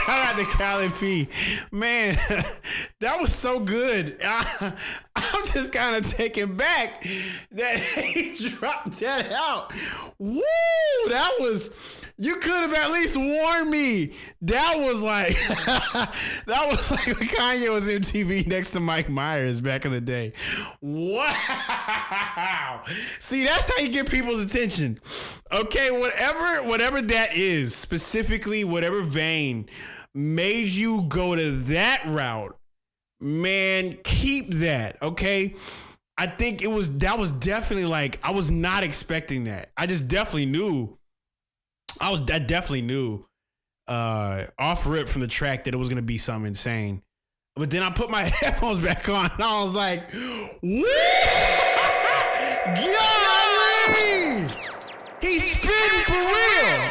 Shout out to Kaelin P. Man, that was so good. I'm just kind of taken back that he dropped that out. Woo! That was, you could have at least warned me. That was like, that was like when Kanye was MTV next to Mike Myers back in the day. Wow. See, that's how you get people's attention. Okay, whatever that is, specifically whatever vein made you go to that route, man, keep that, okay? I think that was definitely like, I was not expecting that. I just definitely knew. I definitely knew off rip from the track that it was gonna be something insane. But then I put my headphones back on and I was like, woo! Golly! He's spitting for real.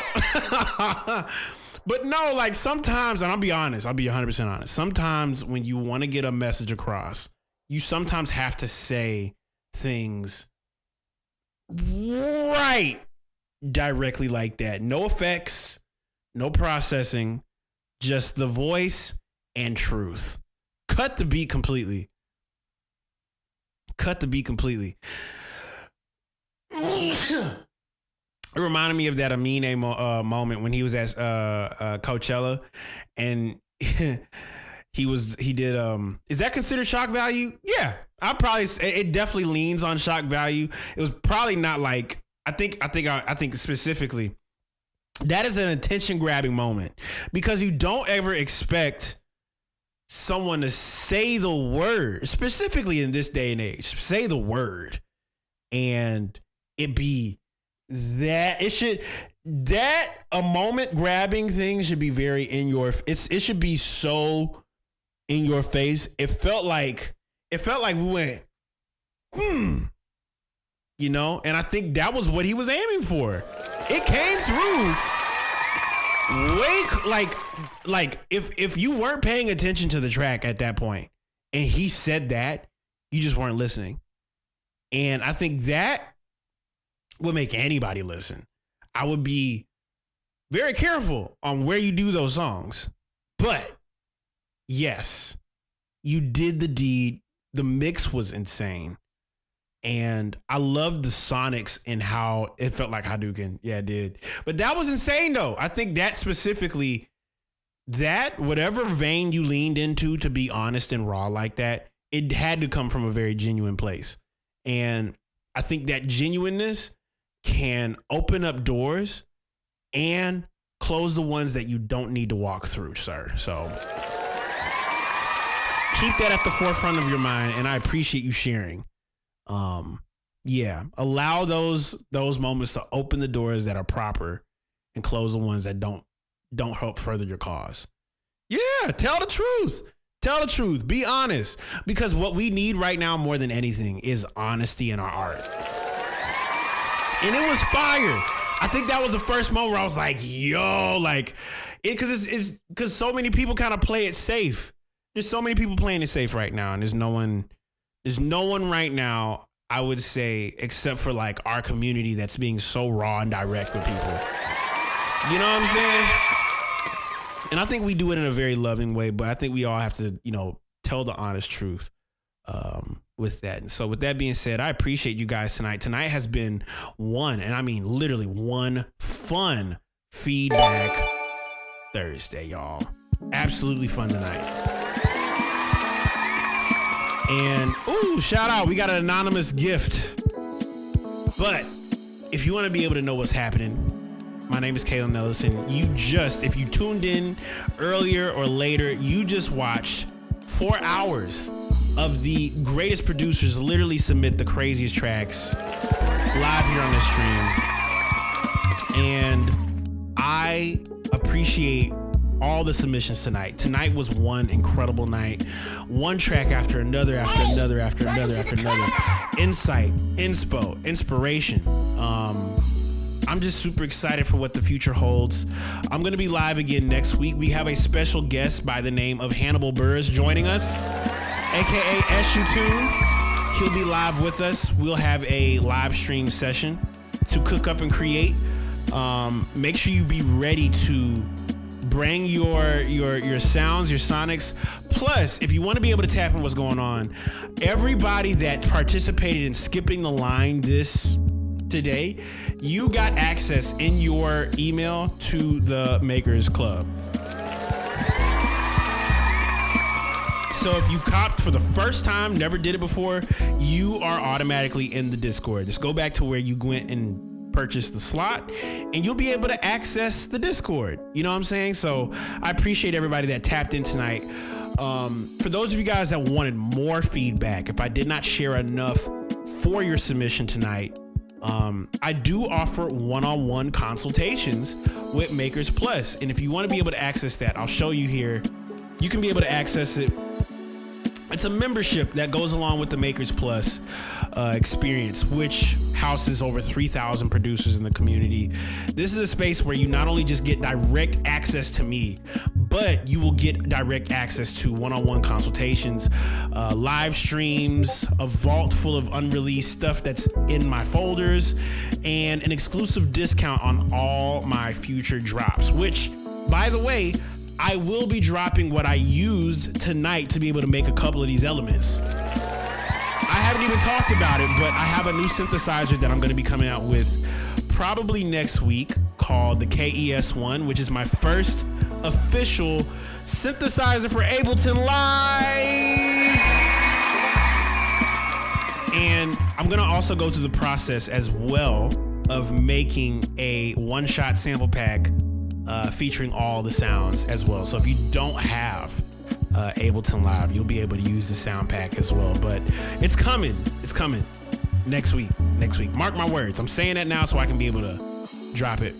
But no, like sometimes, and I'll be honest, I'll be 100% honest. Sometimes when you want to get a message across, you sometimes have to say things right directly like that. No effects, no processing, just the voice and truth. Cut the beat completely. Cut the beat completely. It reminded me of that Amine moment when he was at Coachella, and he did. Is that considered shock value? Yeah, it definitely leans on shock value. It was probably not like, I think specifically that is an attention grabbing moment, because you don't ever expect someone to say the word, specifically in this day and age, say the word and it be that. A moment grabbing thing should be very in your, it should be so in your face. It felt like we went, you know, and I think that was what he was aiming for. It came through like if you weren't paying attention to the track at that point and he said that, you just weren't listening. And I think that would make anybody listen. I would be very careful on where you do those songs. But yes, you did the deed. The mix was insane. And I loved the sonics and how it felt like Hadouken. Yeah, it did. But that was insane, though. I think that specifically, that whatever vein you leaned into to be honest and raw like that, it had to come from a very genuine place. And I think that genuineness can open up doors and close the ones that you don't need to walk through, sir. So keep that at the forefront of your mind, and I appreciate you sharing. Allow those moments to open the doors that are proper and close the ones that don't help further your cause. Yeah, tell the truth. Tell the truth. Be honest. Because what we need right now more than anything is honesty in our art. And it was fire. I think that was the first moment where I was like, yo, like, because so many people kind of play it safe. There's so many people playing it safe right now, and there's no one right now, I would say, except for like our community, that's being so raw and direct with people. You know what I'm saying? And I think we do it in a very loving way, but I think we all have to, tell the honest truth with that. And so with that being said, I appreciate you guys tonight. Tonight has been one, and I mean literally one, fun Feedback Thursday, y'all. Absolutely fun tonight. And, shout out. We got an anonymous gift. But if you want to be able to know what's happening, my name is Kaelin Ellis, and if you tuned in earlier or later, you just watched 4 hours of the greatest producers literally submit the craziest tracks live here on this stream. And I appreciate all the submissions tonight. Tonight was one incredible night. One track after another, after another, after another, after another. Insight, inspo, inspiration. I'm just super excited for what the future holds. I'm going to be live again next week. We have a special guest by the name of Hannibal Burris joining us, aka SU Tune. He'll be live with us. We'll have a live stream session to cook up and create. Make sure you be ready to bring your sounds, your sonics. Plus, if you want to be able to tap in what's going on, everybody that participated in skipping the line today, you got access in your email to the Makers Club. So if you copped for the first time, never did it before, you are automatically in the Discord. Just go back to where you went and purchased the slot, and you'll be able to access the Discord. You know what I'm saying? So I appreciate everybody that tapped in tonight. For those of you guys that wanted more feedback, if I did not share enough for your submission tonight, I do offer one-on-one consultations with Makers Plus. And if you want to be able to access that, I'll show you here. You can be able to access it. It's a membership that goes along with the Makers Plus experience, which houses over 3,000 producers in the community. This is a space where you not only just get direct access to me, but you will get direct access to one-on-one consultations, live streams, a vault full of unreleased stuff that's in my folders, and an exclusive discount on all my future drops, which, by the way, I will be dropping what I used tonight to be able to make a couple of these elements. I haven't even talked about it, but I have a new synthesizer that I'm going to be coming out with probably next week called the KES-1, which is my first official synthesizer for Ableton Live. And I'm going to also go through the process as well of making a one-shot sample pack featuring all the sounds as well. So if you don't have Ableton Live, you'll be able to use the sound pack as well. But it's coming. It's coming next week. Next week. Mark my words. I'm saying that now so I can be able to drop it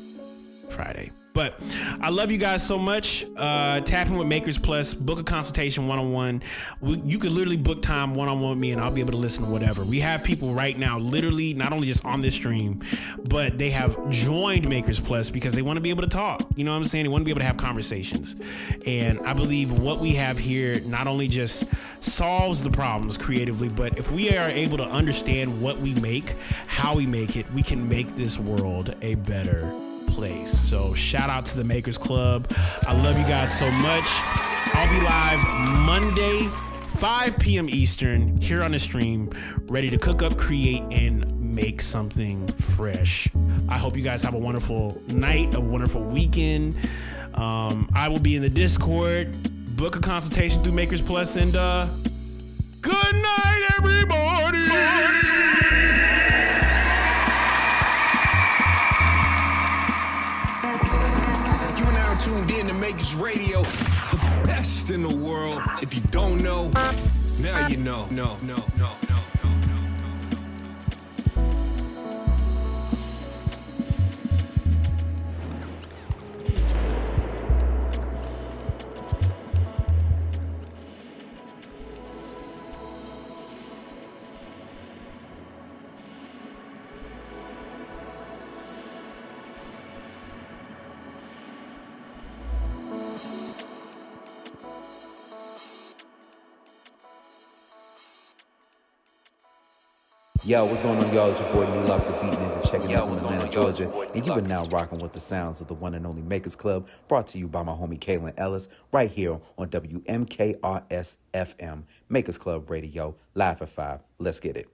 Friday. But I love you guys so much. Tap in with Makers Plus, book a consultation one-on-one. You could literally book time one-on-one with me and I'll be able to listen to whatever. We have people right now, literally, not only just on this stream, but they have joined Makers Plus because they want to be able to talk. You know what I'm saying? They want to be able to have conversations. And I believe what we have here not only just solves the problems creatively, but if we are able to understand what we make, how we make it, we can make this world a better place. So shout out to the Makers Club. I love you guys so much. I'll be live Monday, 5 p.m. Eastern, here on the stream, ready to cook up, create, and make something fresh. I hope you guys have a wonderful night, a wonderful weekend. I will be in the Discord. Book a consultation through Makers Plus, and good night, everybody. Tuned in to Makers Radio, the best in the world. If you don't know, now you know. No. Yo, what's going on, y'all? It's your boy New Lock, the Beat Ninja, checking out from Atlanta, Georgia. And you are now rocking with the sounds of the one and only Makers Club, brought to you by my homie Kaelin Ellis, right here on WMKRS FM, Makers Club Radio, live at 5. Let's get it.